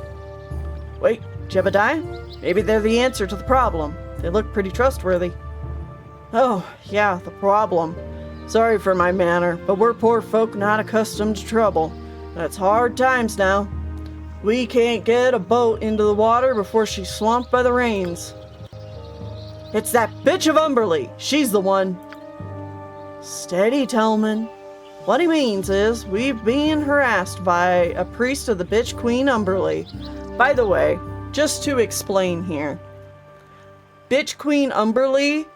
Wait, Jebediah? Maybe they're the answer to the problem. They look pretty trustworthy. Oh, yeah, the problem. Sorry for my manner, but we're poor folk not accustomed to trouble. It's hard times now. We can't get a boat into the water before she's swamped by the rains. It's that bitch of Umberly. She's the one. Steady, Tellman. What he means is, we've been harassed by a priest of the bitch Queen Umberly. By the way, just to explain here. Bitch Queen Umberly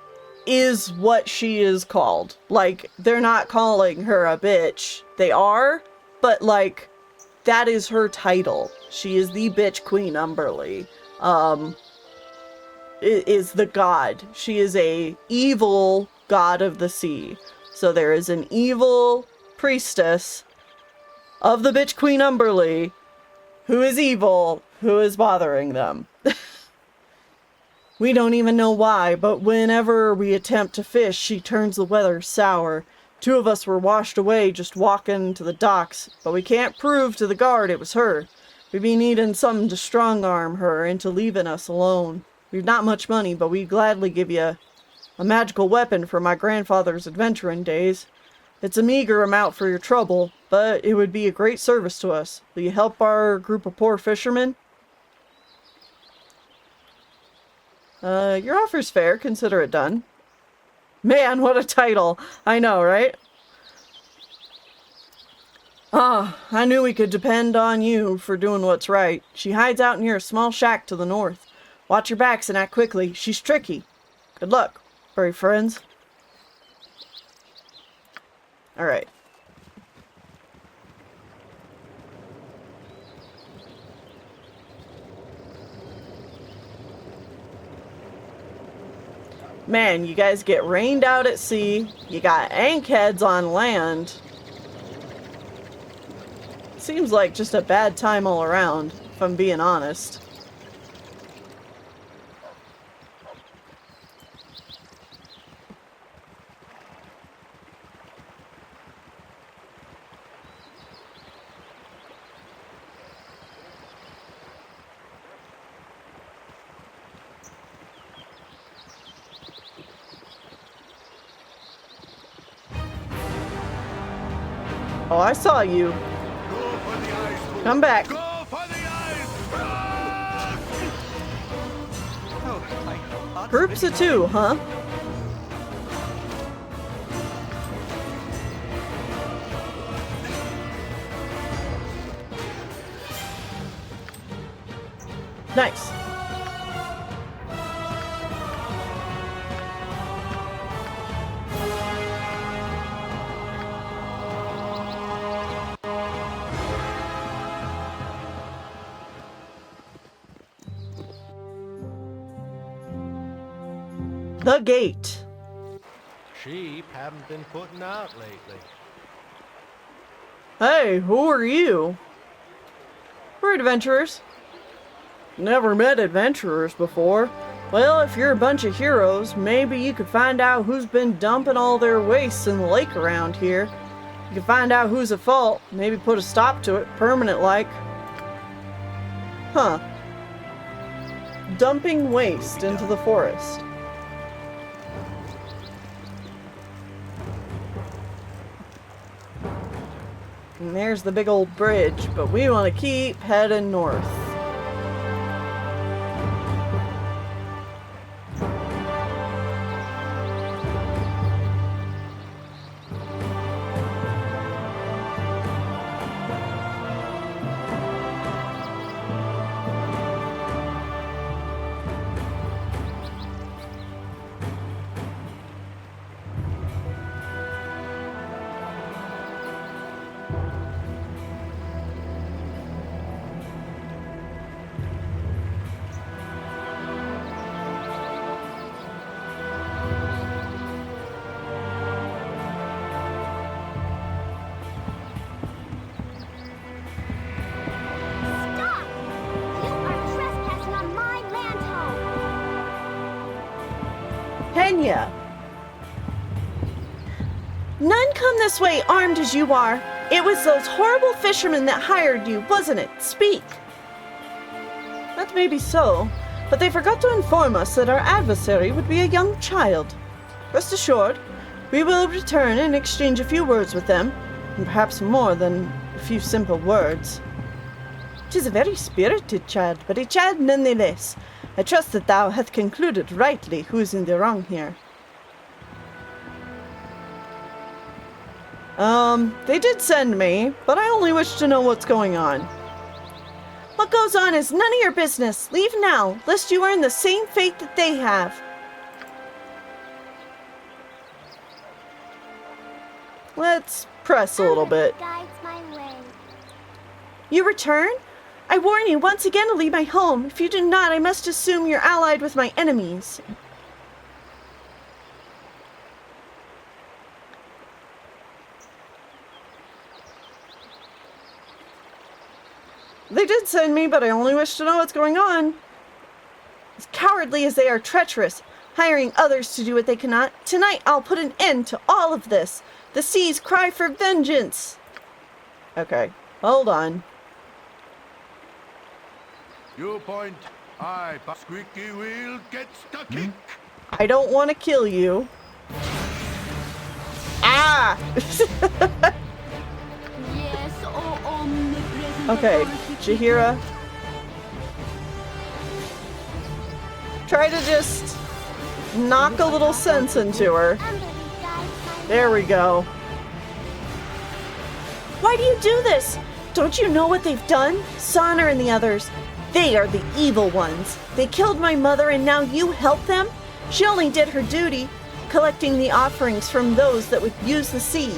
is what she is called. Like, they're not calling her a bitch. They are, but like, that is her title. She is the bitch Queen Umberlee. Is the god. She is a evil god of the sea. So there is an evil priestess of the bitch Queen Umberlee who is evil, who is bothering them. We don't even know why, but whenever we attempt to fish, she turns the weather sour. 2 of us were washed away just walking to the docks, but we can't prove to the guard it was her. We be needing something to strong-arm her into leaving us alone. We've not much money, but we'd gladly give you a magical weapon for my grandfather's adventuring days. It's a meager amount for your trouble, but it would be a great service to us. Will you help our group of poor fishermen? Your offer's fair, consider it done. Man, what a title! I know, right? Ah, I knew we could depend on you for doing what's right. She hides out near a small shack to the north. Watch your backs and act quickly. She's tricky. Good luck, furry friends. Alright. Man, you guys get rained out at sea. You got ankheads on land. Seems like just a bad time all around, if I'm being honest. Oh, I saw you. Come back. Go for the eyes! Ah! Groups of 2, huh? Nice. The gate. Sheep haven't been putting out lately. Hey, who are you? We're adventurers. Never met adventurers before. Well, if you're a bunch of heroes, maybe you could find out who's been dumping all their wastes in the lake around here. You can find out who's at fault, maybe put a stop to it, permanent like. Huh. Dumping waste into the forest. And there's the big old bridge, but we want to keep heading north. Kenya. None come this way armed as you are. It was those horrible fishermen that hired you, wasn't it? Speak. That may be so, but they forgot to inform us that our adversary would be a young child. Rest assured, we will return and exchange a few words with them, and perhaps more than a few simple words. 'Tis a very spirited child, but a child nonetheless. I trust that thou hast concluded rightly who is in the wrong here. They did send me, but I only wish to know what's going on. What goes on is none of your business. Leave now, lest you earn the same fate that they have. Let's press a little bit. Guides my way. You return? I warn you once again to leave my home. If you do not, I must assume you're allied with my enemies. They did send me, but I only wish to know what's going on. As cowardly as they are treacherous, hiring others to do what they cannot, tonight I'll put an end to all of this. The seas cry for vengeance. Okay, hold on. You point, I squeaky wheel gets the kick. I don't want to kill you. Ah! Yes, oh omnipresent. Okay, Jaheira. Try to just knock a little sense into her. There we go. Why do you do this? Don't you know what they've done? Sonnor and the others. They are the evil ones. They killed my mother and now you help them? She only did her duty, collecting the offerings from those that would use the sea.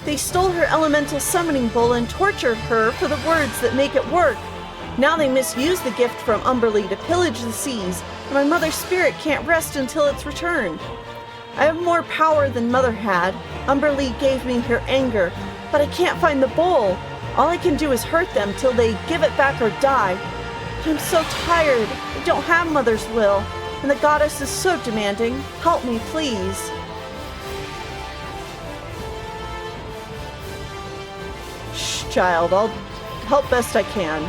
They stole her elemental summoning bowl and tortured her for the words that make it work. Now they misuse the gift from Umberlee to pillage the seas, and my mother's spirit can't rest until it's returned. I have more power than Mother had. Umberlee gave me her anger, but I can't find the bowl. All I can do is hurt them till they give it back or die. I'm so tired. I don't have Mother's will, and the goddess is so demanding. Help me, please. Shh, child. I'll help best I can.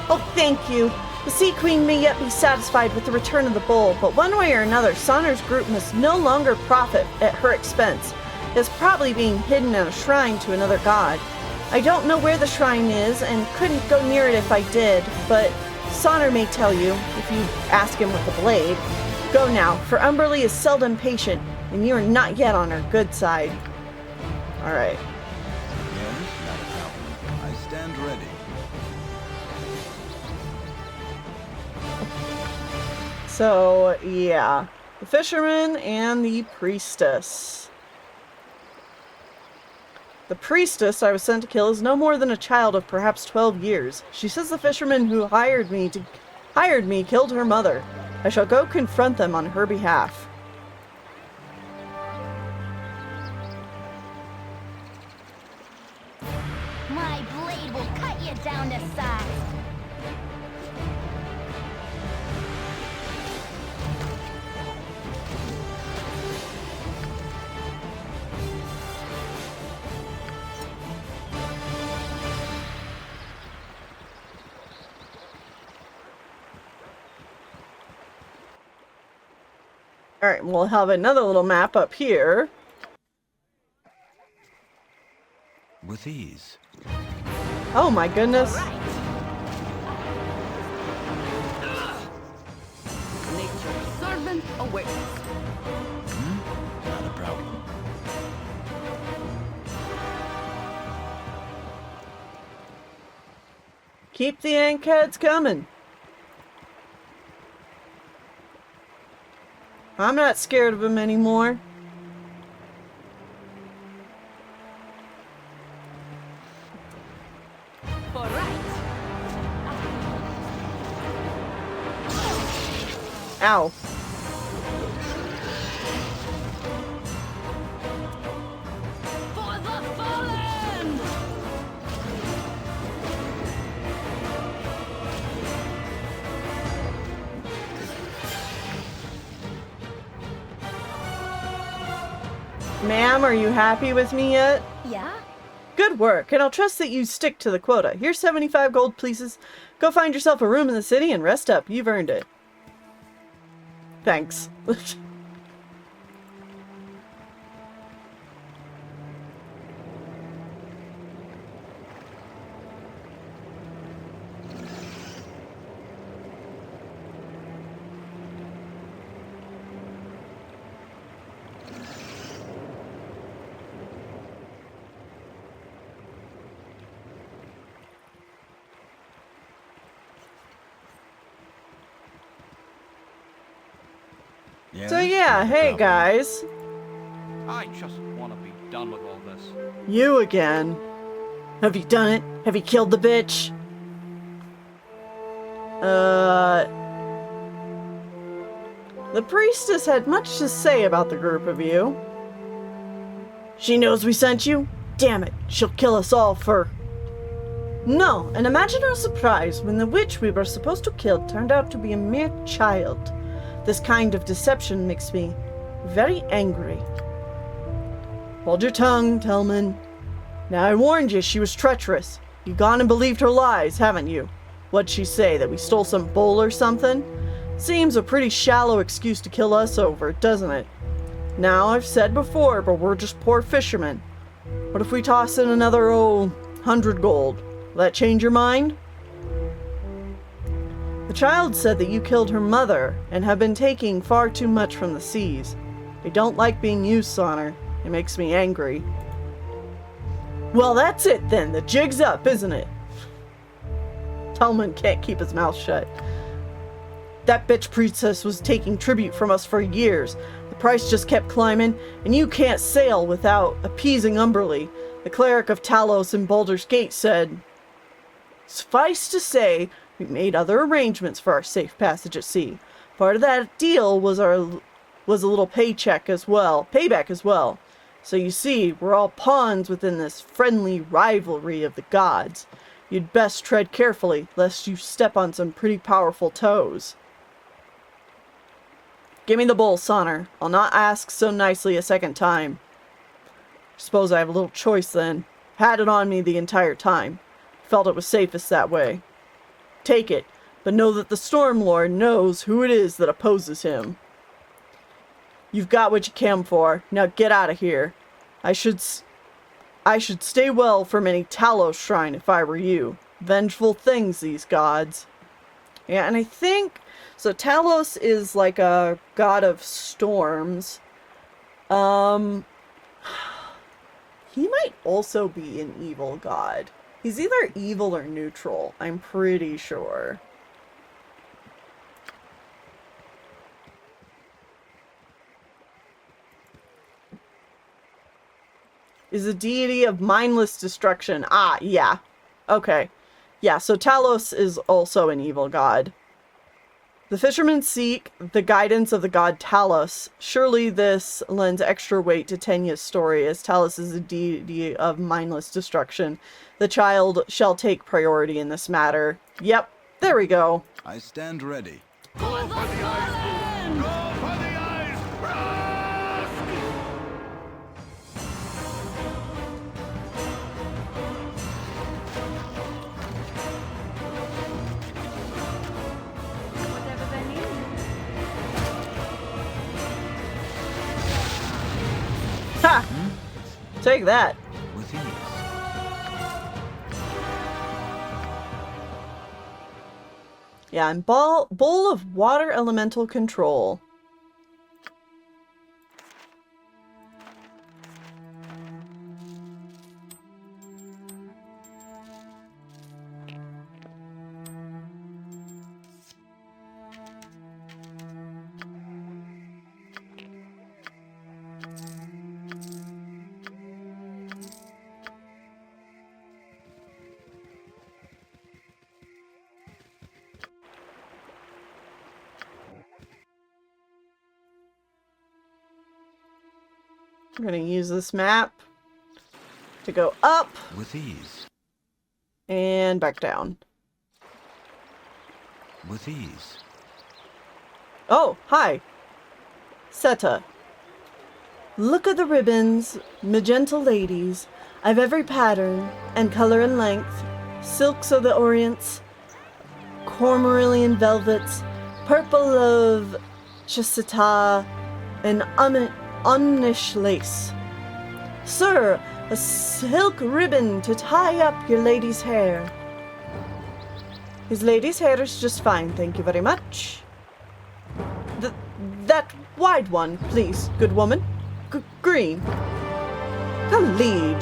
Oh, thank you. The Sea Queen may yet be satisfied with the return of the bowl, but one way or another, Sonnor's group must no longer profit at her expense. It's probably being hidden in a shrine to another god. I don't know where the shrine is, and couldn't go near it if I did, but Sonnor may tell you, if you ask him with the blade. Go now, for Umberlee is seldom patient, and you are not yet on her good side. Alright. Yes, not a problem. I stand ready. So, yeah. The fisherman and the priestess. The priestess I was sent to kill is no more than a child of perhaps 12 years. She says the fisherman who hired me killed her mother. I shall go confront them on her behalf. My blade will cut you down to size. Alright, we'll have another little map up here. With ease. Oh my goodness. Nature's servant awaits. Not a problem. Keep the ankheads coming. I'm not scared of him anymore. For right. Ow. For the fallen! Ma'am, are you happy with me yet? Yeah? Good work, and I'll trust that you stick to the quota. Here's 75 gold pieces. Go find yourself a room in the city and rest up. You've earned it. Thanks. Yes, So yeah, not a hey problem. guys. I just want to be done with all this. You again. Have you done it? Have you killed the bitch? The priestess had much to say about the group of you. She knows we sent you? Damn it, she'll kill us all for... No, and imagine our surprise when the witch we were supposed to kill turned out to be a mere child. This kind of deception makes me very angry. Hold your tongue, Tellman. Now I warned you she was treacherous. You've gone and believed her lies, haven't you? What'd she say, that we stole some bull or something? Seems a pretty shallow excuse to kill us over, doesn't it? Now, I've said before, but we're just poor fishermen. What if we toss in another, 100 gold? Will that change your mind? The child said that you killed her mother and have been taking far too much from the seas. I don't like being used, Sonnor. It makes me angry. Well, that's it then. The jig's up, isn't it? Tellman can't keep his mouth shut. That bitch priestess was taking tribute from us for years. The price just kept climbing, and you can't sail without appeasing Umberly. The cleric of Talos in Baldur's Gate said, suffice to say, we made other arrangements for our safe passage at sea. Part of that deal was a little payback as well. So you see, we're all pawns within this friendly rivalry of the gods. You'd best tread carefully, lest you step on some pretty powerful toes. Give me the bowl, Sonnor. I'll not ask so nicely a second time. Suppose I have a little choice then. Had it on me the entire time. Felt it was safest that way. Take it, but know that the Storm Lord knows who it is that opposes him. You've got what you came for. Now get out of here. I should stay well from any Talos shrine if I were you. Vengeful things, these gods. Yeah, and I think... So Talos is like a god of storms. He might also be an evil god. He's either evil or neutral, I'm pretty sure. Is a deity of mindless destruction. Ah, yeah. Okay. Yeah, so Talos is also an evil god. The fishermen seek the guidance of the god Talos. Surely this lends extra weight to Tenya's story, as Talos is a deity of mindless destruction. The child shall take priority in this matter. Yep, there we go. I stand ready. Go for the eyes! Go for the eyes! Whatever they need. Ha! Take that. With ease. Yeah, and bowl of water elemental control. We're going to use this map to go up With ease. and back down. With ease. Oh, hi. Seta. Look at the ribbons, magenta ladies. I've every pattern and color and length. Silks of the Orients, cormorellian velvets, purple of Chasita, and Omnish lace. Sir, a silk ribbon to tie up your lady's hair. His lady's hair is just fine, thank you very much. That wide one, please, good woman. Green. Come lead.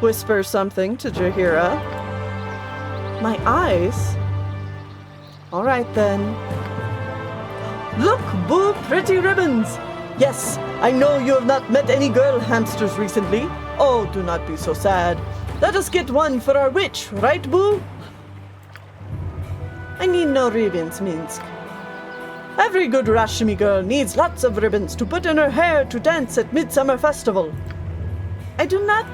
Whisper something to Jaheira. My eyes? Alright then. Look, boo, pretty ribbons! Yes, I know you have not met any girl hamsters recently. Oh, do not be so sad. Let us get one for our witch, right, Boo? I need no ribbons, Minsk. Every good Rashmi girl needs lots of ribbons to put in her hair to dance at Midsummer Festival. I do not...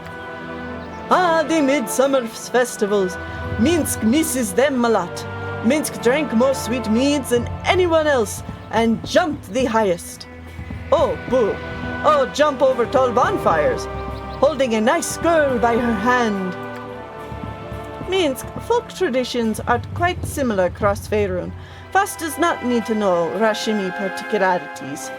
Ah, the Midsummer Festivals. Minsk misses them a lot. Minsk drank more sweet meads than anyone else and jumped the highest. Oh, Boo. Oh, jump over tall bonfires, holding a nice girl by her hand. Minsk, folk traditions are quite similar across Faerun. Voss does not need to know Rashimi particularities.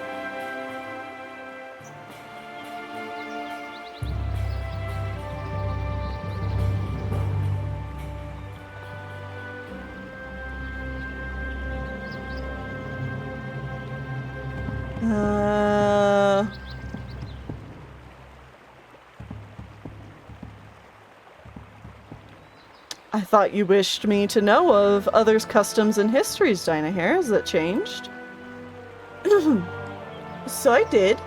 I thought you wished me to know of others' customs and histories, Dinaher. Has that changed? So I did.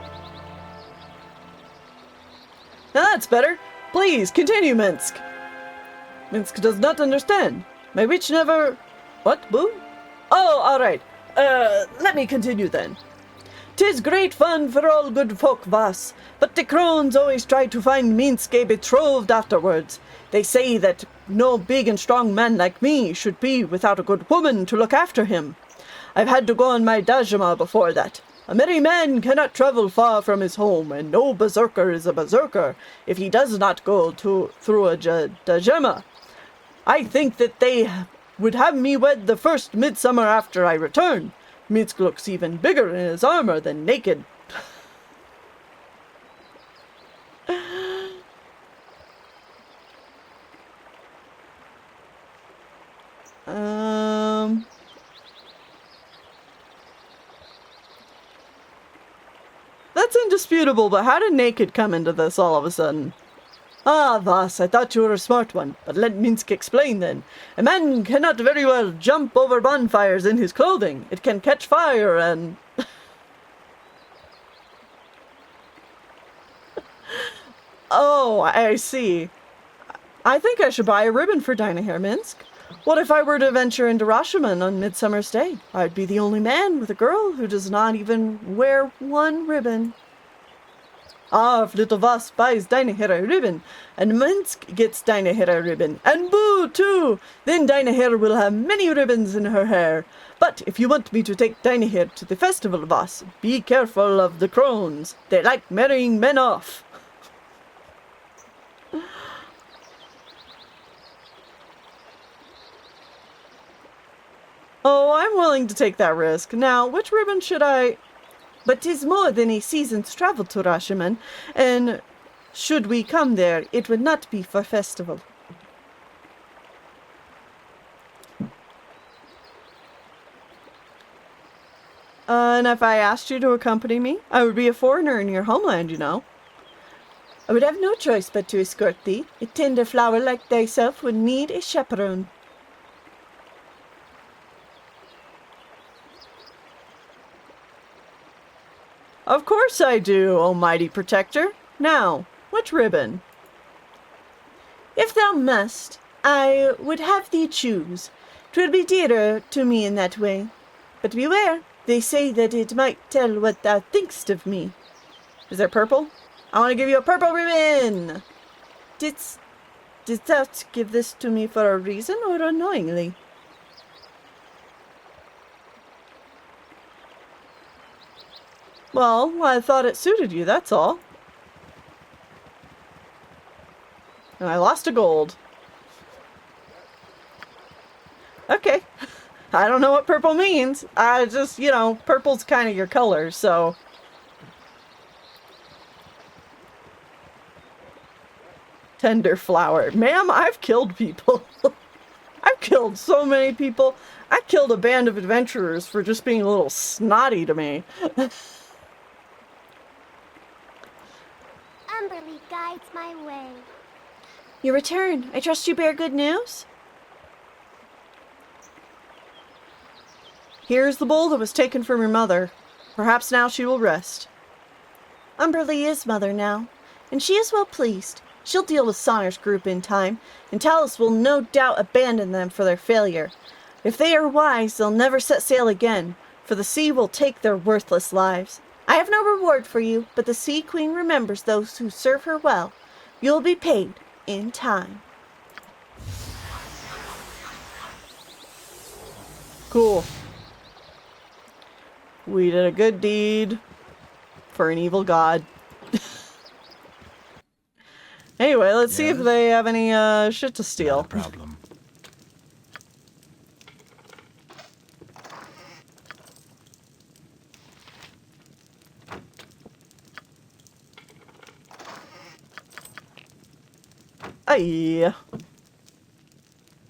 Now that's better. Please, continue, Minsk. Minsk does not understand. My witch never... What, Boo? Oh, alright. Let me continue then. 'Tis great fun for all good folk, Voss, but the crones always try to find Minsk a betrothed afterwards. They say that no big and strong man like me should be without a good woman to look after him. I've had to go on my dajama before that. A merry man cannot travel far from his home, and no berserker is a berserker if he does not go through a dajama. I think that they would have me wed the first midsummer after I return. Minsk looks even bigger in his armor than naked. That's indisputable, but how did naked come into this all of a sudden? Ah, Voss, I thought you were a smart one, but let Minsk explain then. A man cannot very well jump over bonfires in his clothing. It can catch fire and... Oh, I see. I think I should buy a ribbon for Dinaher, Minsk. What if I were to venture into Rashomon on Midsummer's Day? I'd be the only man with a girl who does not even wear one ribbon. Ah, if little Voss buys Dinaher a ribbon, and Minsk gets Dinaher a ribbon, and Boo too, then Dinaher will have many ribbons in her hair. But if you want me to take Dinaher to the festival, Voss, be careful of the crones. They like marrying men off. Oh, I'm willing to take that risk. Now, which ribbon should I... But 'tis more than a season's travel to Rashomon, and should we come there, it would not be for festival. And if I asked you to accompany me, I would be a foreigner in your homeland, you know. I would have no choice but to escort thee. A tender flower like thyself would need a chaperone. Of course I do, O mighty protector. Now, which ribbon? If thou must, I would have thee choose. 'Twill be dearer to me in that way. But beware, they say that it might tell what thou thinkst of me. Is there purple? I want to give you a purple ribbon! Didst thou give this to me for a reason or unknowingly? Well, I thought it suited you, that's all. And I lost a gold. Okay. I don't know what purple means. I just, you know, purple's kind of your color, so... Tender flower. Ma'am, I've killed people. I've killed so many people. I killed a band of adventurers for just being a little snotty to me. Umberly guides my way. You return. I trust you bear good news? Here's the bowl that was taken from your mother. Perhaps now she will rest. Umberlee is mother now, and she is well pleased. She'll deal with Sonnor's group in time, and Talos will no doubt abandon them for their failure. If they are wise, they'll never set sail again, for the sea will take their worthless lives. I have no reward for you, but the Sea Queen remembers those who serve her well. You will be paid in time. Cool. We did a good deed for an evil god. Anyway, let's see if they have any shit to steal. Not a problem. Aye.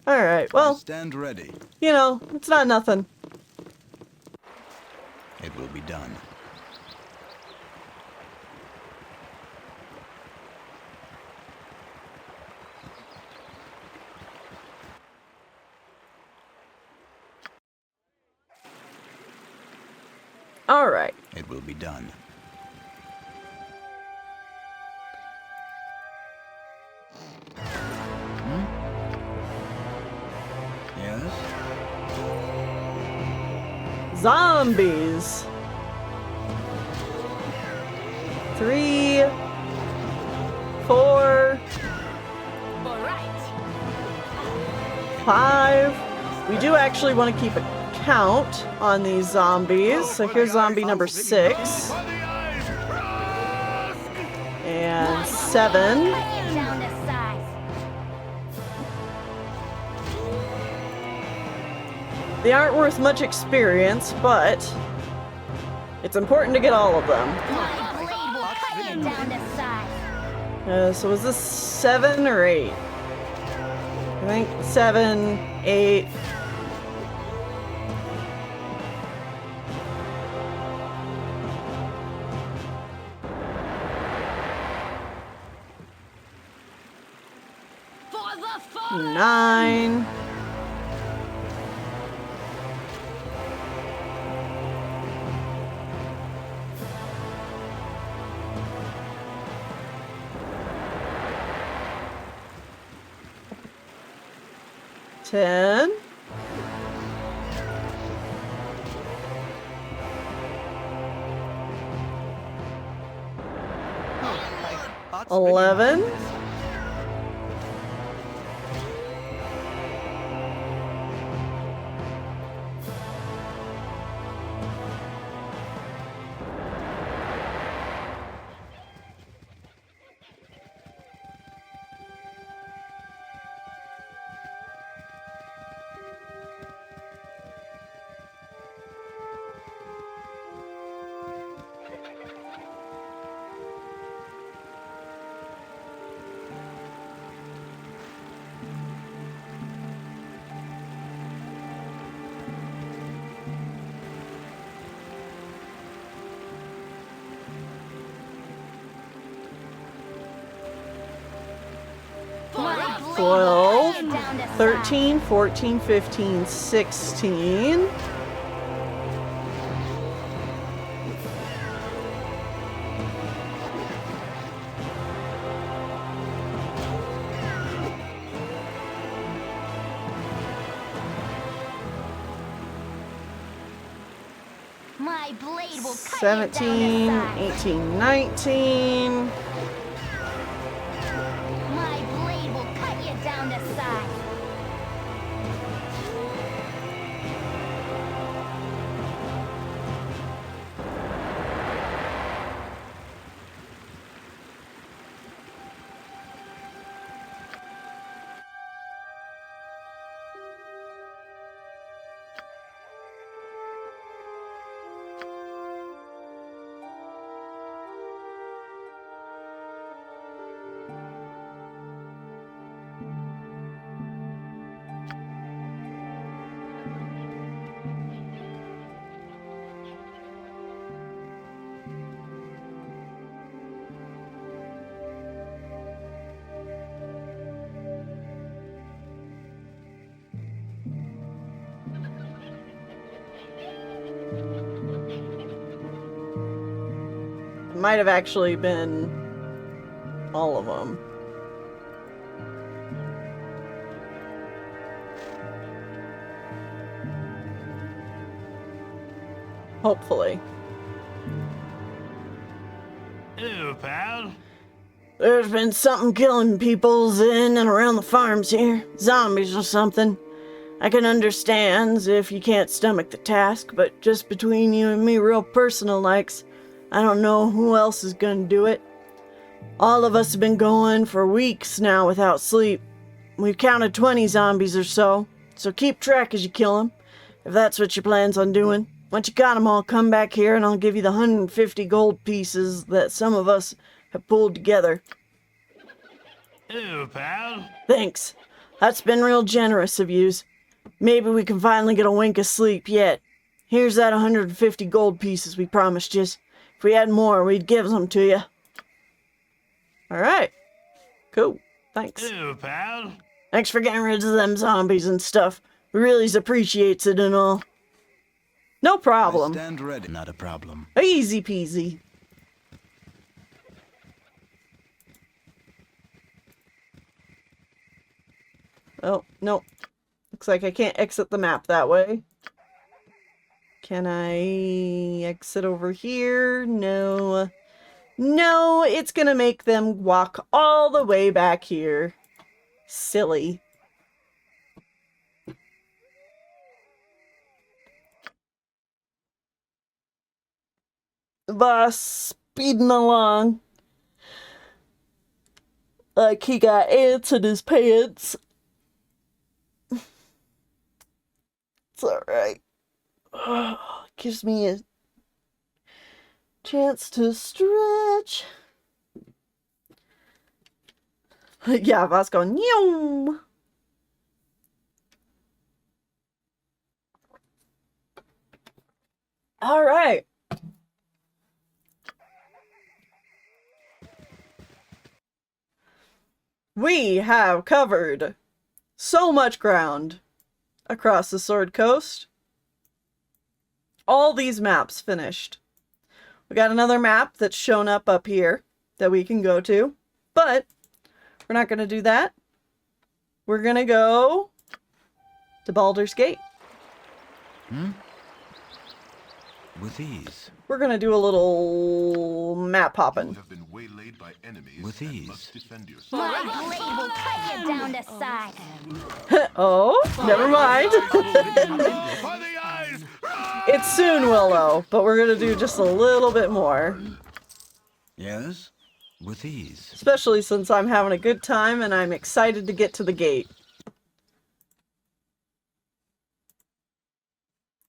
Alright, well, Stand ready. you know, it's not nothing. It will be done. Alright. It will be done. Yes? Zombies. 3, 4, 5. We do actually want to keep a count on these zombies. So here's zombie number 6. And 7. They aren't worth much experience, but it's important to get all of them. So was this 7 or 8? I think 7, 8. For the fun! 9. Ten. 11. 12, 13, 14, 15, 16. My blade will cut 17, 18, 19. My blade will cut you down to size. might have actually been all of them. Hopefully. Hello, pal. There's been something killing peoples in and around the farms here. Zombies or something. I can understand if you can't stomach the task, but just between you and me, real personal likes, I don't know who else is gonna do it. All of us have been going for weeks now without sleep. We've counted 20 zombies or so keep track as you kill them, if that's what you plans on doing. Once you got them all, come back here and I'll give you the 150 gold pieces that some of us have pulled together. Hello, pal. Thanks. That's been real generous of yous. Maybe we can finally get a wink of sleep yet. Here's that 150 gold pieces we promised yous. If we had more, we'd give them to you. Alright. Cool. Thanks. Hello, pal. Thanks for getting rid of them zombies and stuff. We really appreciates it and all. No problem. I stand ready. Not a problem. Easy peasy. Oh, no. Looks like I can't exit the map that way. Can I exit over here? No. No, it's gonna make them walk all the way back here. Silly. The boss speeding along like he got ants in his pants. It's alright. Gives me a chance to stretch. Yeah, boss going, yum. Alright. We have covered so much ground across the Sword Coast. All these maps finished. We got another map that's shown up here that we can go to, but we're not going to do that. We're going to go to Baldur's Gate. With ease. We're going to do a little map hopping. You have been waylaid by enemies With and ease. must defend yourself. My blade will cut you down to size. Oh, never mind. For the eyes! It's soon, Willow, but we're going to do just a little bit more. Yes? With ease. Especially since I'm having a good time and I'm excited to get to the gate.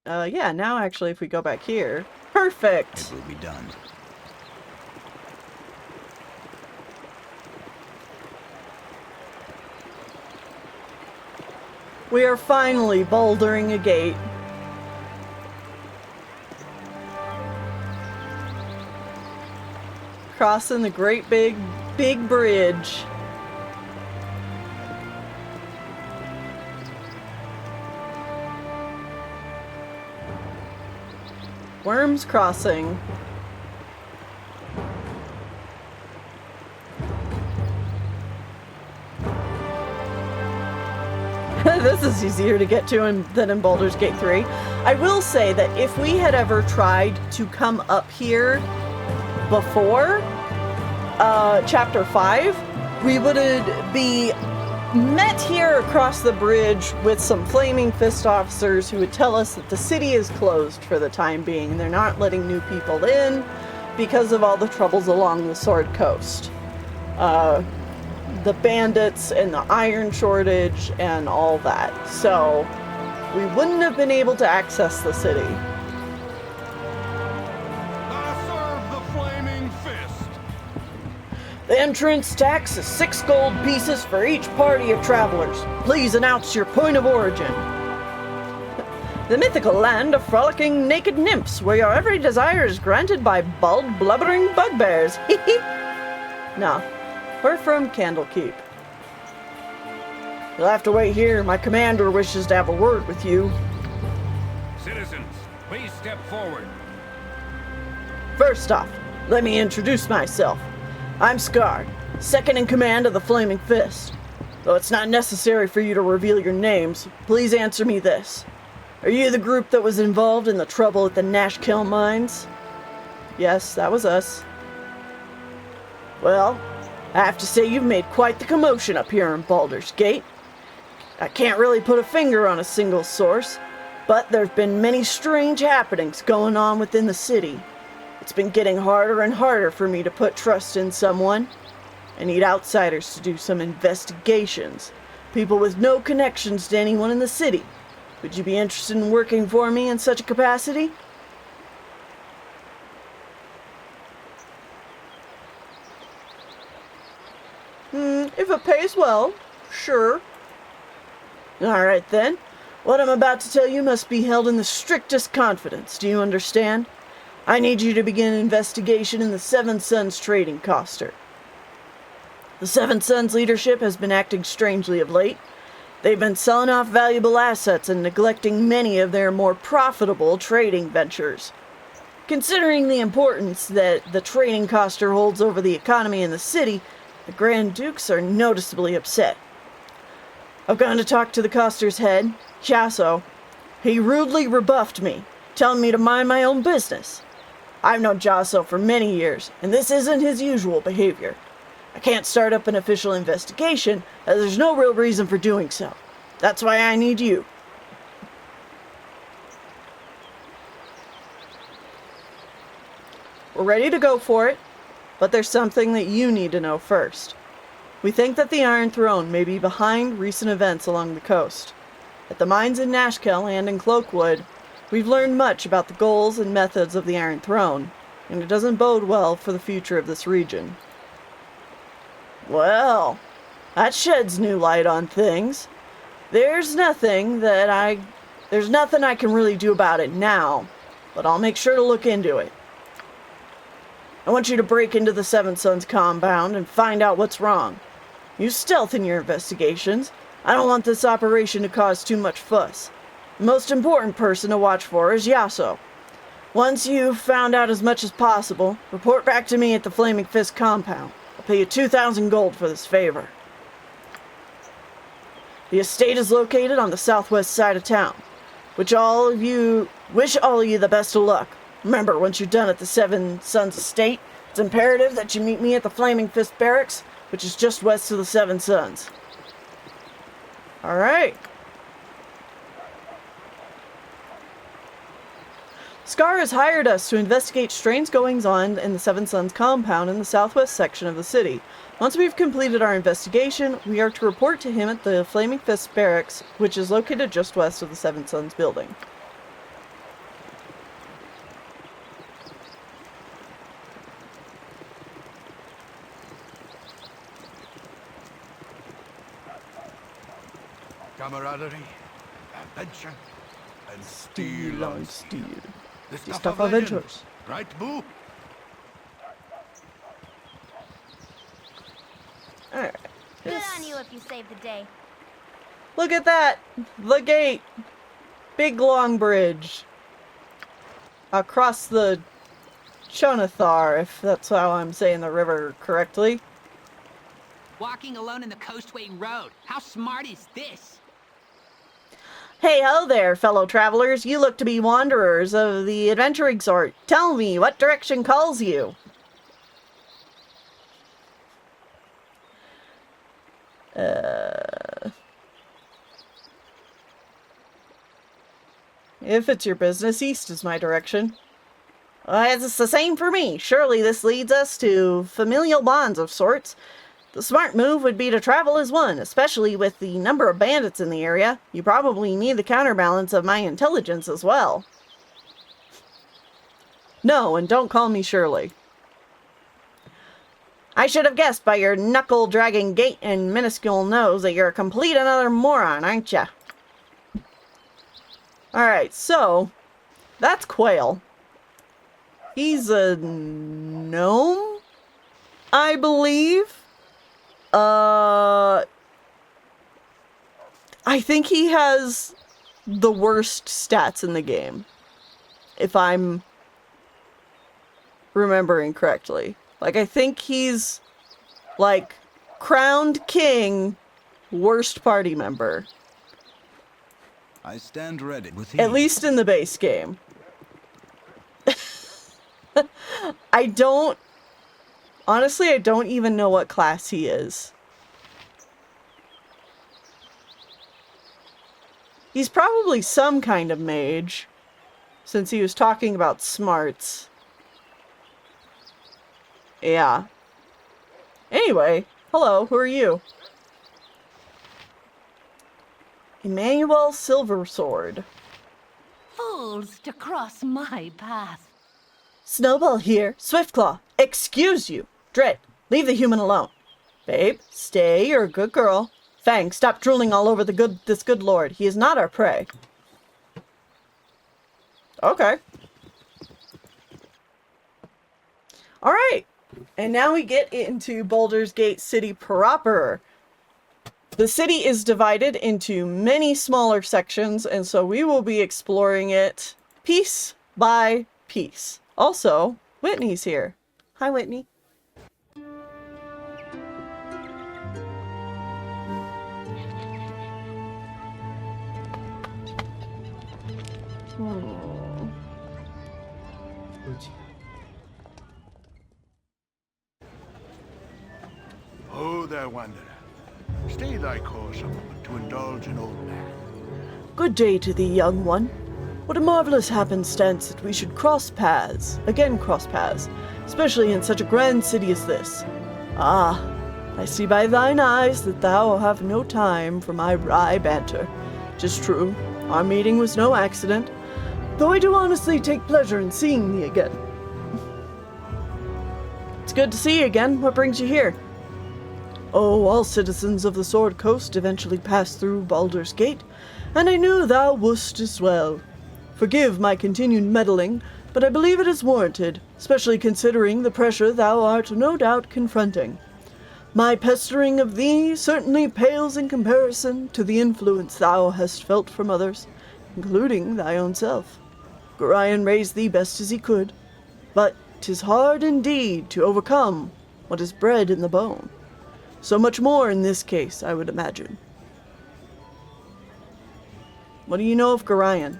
Yeah, now actually if we go back here. Perfect! It will be done. We are finally bouldering a gate. Crossing the great big bridge. Wyrm's Crossing. This is easier to get to than in Baldur's Gate 3. I will say that if we had ever tried to come up here before Chapter 5, we would be met here across the bridge with some flaming fist officers who would tell us that the city is closed for the time being. They're not letting new people in because of all the troubles along the Sword Coast. The bandits and the iron shortage and all that. So we wouldn't have been able to access the city. I serve the flaming fist. The entrance tax is 6 gold pieces for each party of travelers. Please announce your point of origin. The mythical land of frolicking naked nymphs, where your every desire is granted by bald, blubbering bugbears. No, we're from Candlekeep. You'll have to wait here. My commander wishes to have a word with you. Citizens, please step forward. First off, Let me introduce myself. I'm Scar, second in command of the Flaming Fist. Though it's not necessary for you to reveal your names, please answer me this. Are you the group that was involved in the trouble at the Nashkel mines? Yes, that was us. Well, I have to say you've made quite the commotion up here in Baldur's Gate. I can't really put a finger on a single source, but there have been many strange happenings going on within the city. It's been getting harder and harder for me to put trust in someone. I need outsiders to do some investigations. People with no connections to anyone in the city. Would you be interested in working for me in such a capacity? If it pays well, sure. Alright then. What I'm about to tell you must be held in the strictest confidence. Do you understand? I need you to begin an investigation in the Seven Sons trading coster. The Seven Sons leadership has been acting strangely of late. They've been selling off valuable assets and neglecting many of their more profitable trading ventures. Considering the importance that the trading coster holds over the economy in the city, the Grand Dukes are noticeably upset. I've gone to talk to the coster's head, Chasso. He rudely rebuffed me, telling me to mind my own business. I've known Chasso for many years, and this isn't his usual behavior. I can't start up an official investigation, as there's no real reason for doing so. That's why I need you. We're ready to go for it, but there's something that you need to know first. We think that the Iron Throne may be behind recent events along the coast. At the mines in Nashkel and in Cloakwood, we've learned much about the goals and methods of the Iron Throne, and it doesn't bode well for the future of this region. Well, that sheds new light on things. There's nothing I can really do about it now, but I'll make sure to look into it. I want you to break into the Seven Sons compound and find out what's wrong. Use stealth in your investigations. I don't want this operation to cause too much fuss. The most important person to watch for is Yasso. Once you've found out as much as possible, report back to me at the Flaming Fist compound. I'll pay you 2,000 gold for this favor. The estate is located on the southwest side of town. Wish all of you the best of luck. Remember, once you're done at the Seven Sons estate, it's imperative that you meet me at the Flaming Fist barracks, which is just west of the Seven Sons. Alright. Scar has hired us to investigate strange goings-on in the Seven Sons compound in the southwest section of the city. Once we've completed our investigation, we are to report to him at the Flaming Fist barracks, which is located just west of the Seven Sons building. Camaraderie, adventure, and Steel on steel. The Stuff of adventures. Right, Boo? Alright. Good on you if you saved the day. Look at that! The gate! Big long bridge. Across the Chonathar, if that's how I'm saying the river correctly. Walking alone in the Coastway Road. How smart is this? Hey ho there, fellow travelers. You look to be wanderers of the adventuring sort. Tell me, what direction calls you? If it's your business, east is my direction. It's the same for me. Surely this leads us to familial bonds of sorts. The smart move would be to travel as one, especially with the number of bandits in the area. You probably need the counterbalance of my intelligence as well. No, and don't call me Shirley. I should have guessed by your knuckle-dragging gait and minuscule nose that you're a complete another moron, aren't ya? Alright, so, that's Quail. He's a gnome, I believe. I think he has the worst stats in the game. If I'm remembering correctly. Like, I think he's, like, crowned king, worst party member. I stand ready. At least in the base game. Honestly, I don't even know what class he is. He's probably some kind of mage, since he was talking about smarts. Yeah. Anyway, hello, who are you? Emmanuel Silversword. Fools to cross my path. Snowball here. Swiftclaw, excuse you. Dread, leave the human alone. Babe, stay, you're a good girl. Fang, stop drooling all over this good lord. He is not our prey. Okay. Alright. And now we get into Baldur's Gate City proper. The city is divided into many smaller sections, and so we will be exploring it piece by piece. Also, Whitney's here. Hi, Whitney. Oh, there, wanderer. Stay thy course a moment to indulge an old man. Good day to thee, young one. What a marvelous happenstance that we should cross paths, especially in such a grand city as this. Ah, I see by thine eyes that thou have no time for my wry banter. 'Tis true, our meeting was no accident, though I do honestly take pleasure in seeing thee again. It's good to see you again. What brings you here? Oh, all citizens of the Sword Coast eventually pass through Baldur's Gate, and I knew thou wouldst as well. Forgive my continued meddling, but I believe it is warranted, especially considering the pressure thou art no doubt confronting. My pestering of thee certainly pales in comparison to the influence thou hast felt from others, including thy own self. Gorion raised thee best as he could, but 'tis hard indeed to overcome what is bred in the bone. So much more in this case, I would imagine. What do you know of Gorion?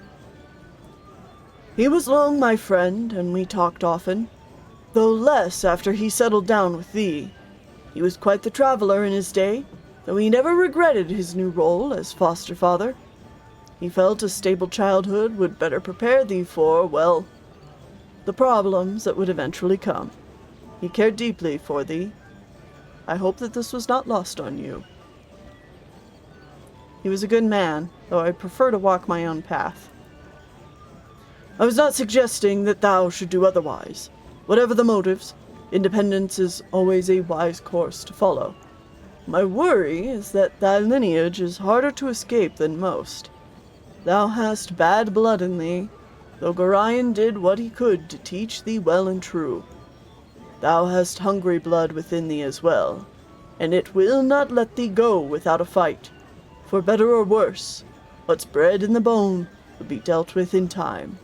He was long my friend, and we talked often, though less after he settled down with thee. He was quite the traveler in his day, though he never regretted his new role as foster father. He felt a stable childhood would better prepare thee for, well, the problems that would eventually come. He cared deeply for thee. I hope that this was not lost on you. He was a good man, though I prefer to walk my own path. I was not suggesting that thou should do otherwise. Whatever the motives, independence is always a wise course to follow. My worry is that thy lineage is harder to escape than most. Thou hast bad blood in thee, though Gorion did what he could to teach thee well and true. Thou hast hungry blood within thee as well, and it will not let thee go without a fight. For better or worse, what's bred in the bone will be dealt with in time.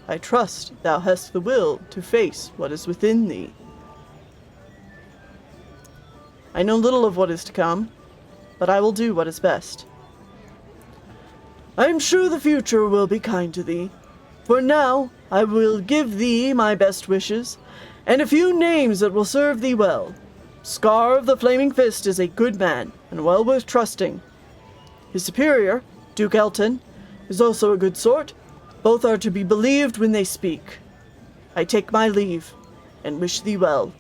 I trust thou hast the will to face what is within thee. I know little of what is to come, but I will do what is best. I am sure the future will be kind to thee. For now, I will give thee my best wishes, and a few names that will serve thee well. Scar of the Flaming Fist is a good man, and well worth trusting. His superior, Duke Elton, is also a good sort. Both are to be believed when they speak. I take my leave, and wish thee well.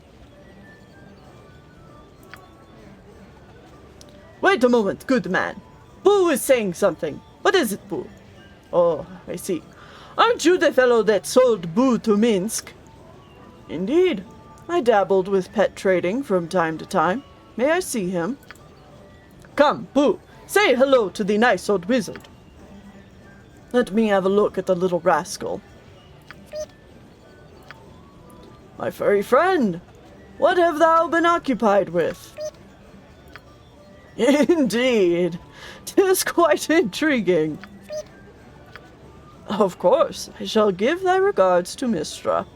Wait a moment, good man. Boo is saying something. What is it, Boo? Oh, I see. Aren't you the fellow that sold Boo to Minsk? Indeed. I dabbled with pet trading from time to time. May I see him? Come, Boo, say hello to the nice old wizard. Let me have a look at the little rascal. My furry friend, what have thou been occupied with? Indeed, 'tis quite intriguing. Of course, I shall give thy regards to Mistra.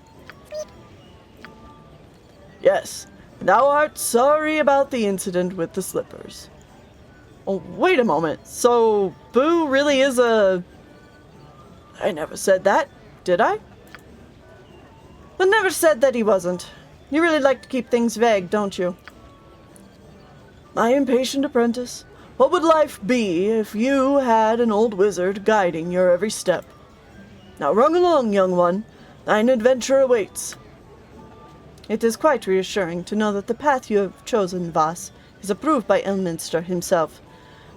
Yes, thou art sorry about the incident with the slippers. Oh, wait a moment. So, Boo really is a... I never said that, did I? But never said that he wasn't. You really like to keep things vague, don't you? My impatient apprentice, what would life be if you had an old wizard guiding your every step? Now run along, young one. Thine adventure awaits. It is quite reassuring to know that the path you have chosen, Voss, is approved by Elminster himself.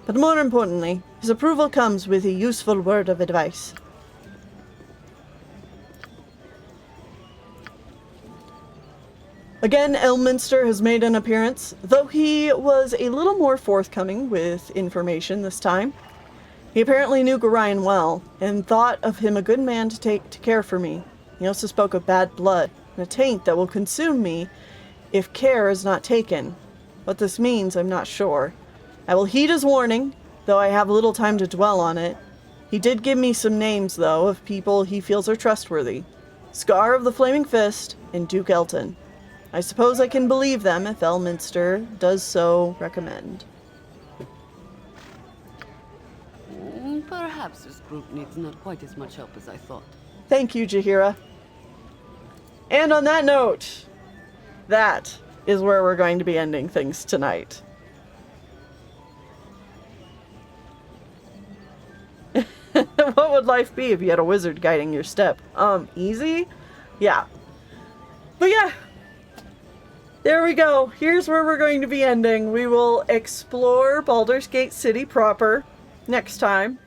But more importantly, his approval comes with a useful word of advice. Again, Elminster has made an appearance, though he was a little more forthcoming with information this time. He apparently knew Gorion well, and thought of him a good man to care for me. He also spoke of bad blood, and a taint that will consume me if care is not taken. What this means, I'm not sure. I will heed his warning, though I have little time to dwell on it. He did give me some names, though, of people he feels are trustworthy. Scar of the Flaming Fist and Duke Elton. I suppose I can believe them if Elminster does so recommend. Perhaps this group needs not quite as much help as I thought. Thank you, Jaheira. And on that note, that is where we're going to be ending things tonight. What would life be if you had a wizard guiding your step? Easy? Yeah. But yeah. There we go. Here's where we're going to be ending. We will explore Baldur's Gate City proper next time.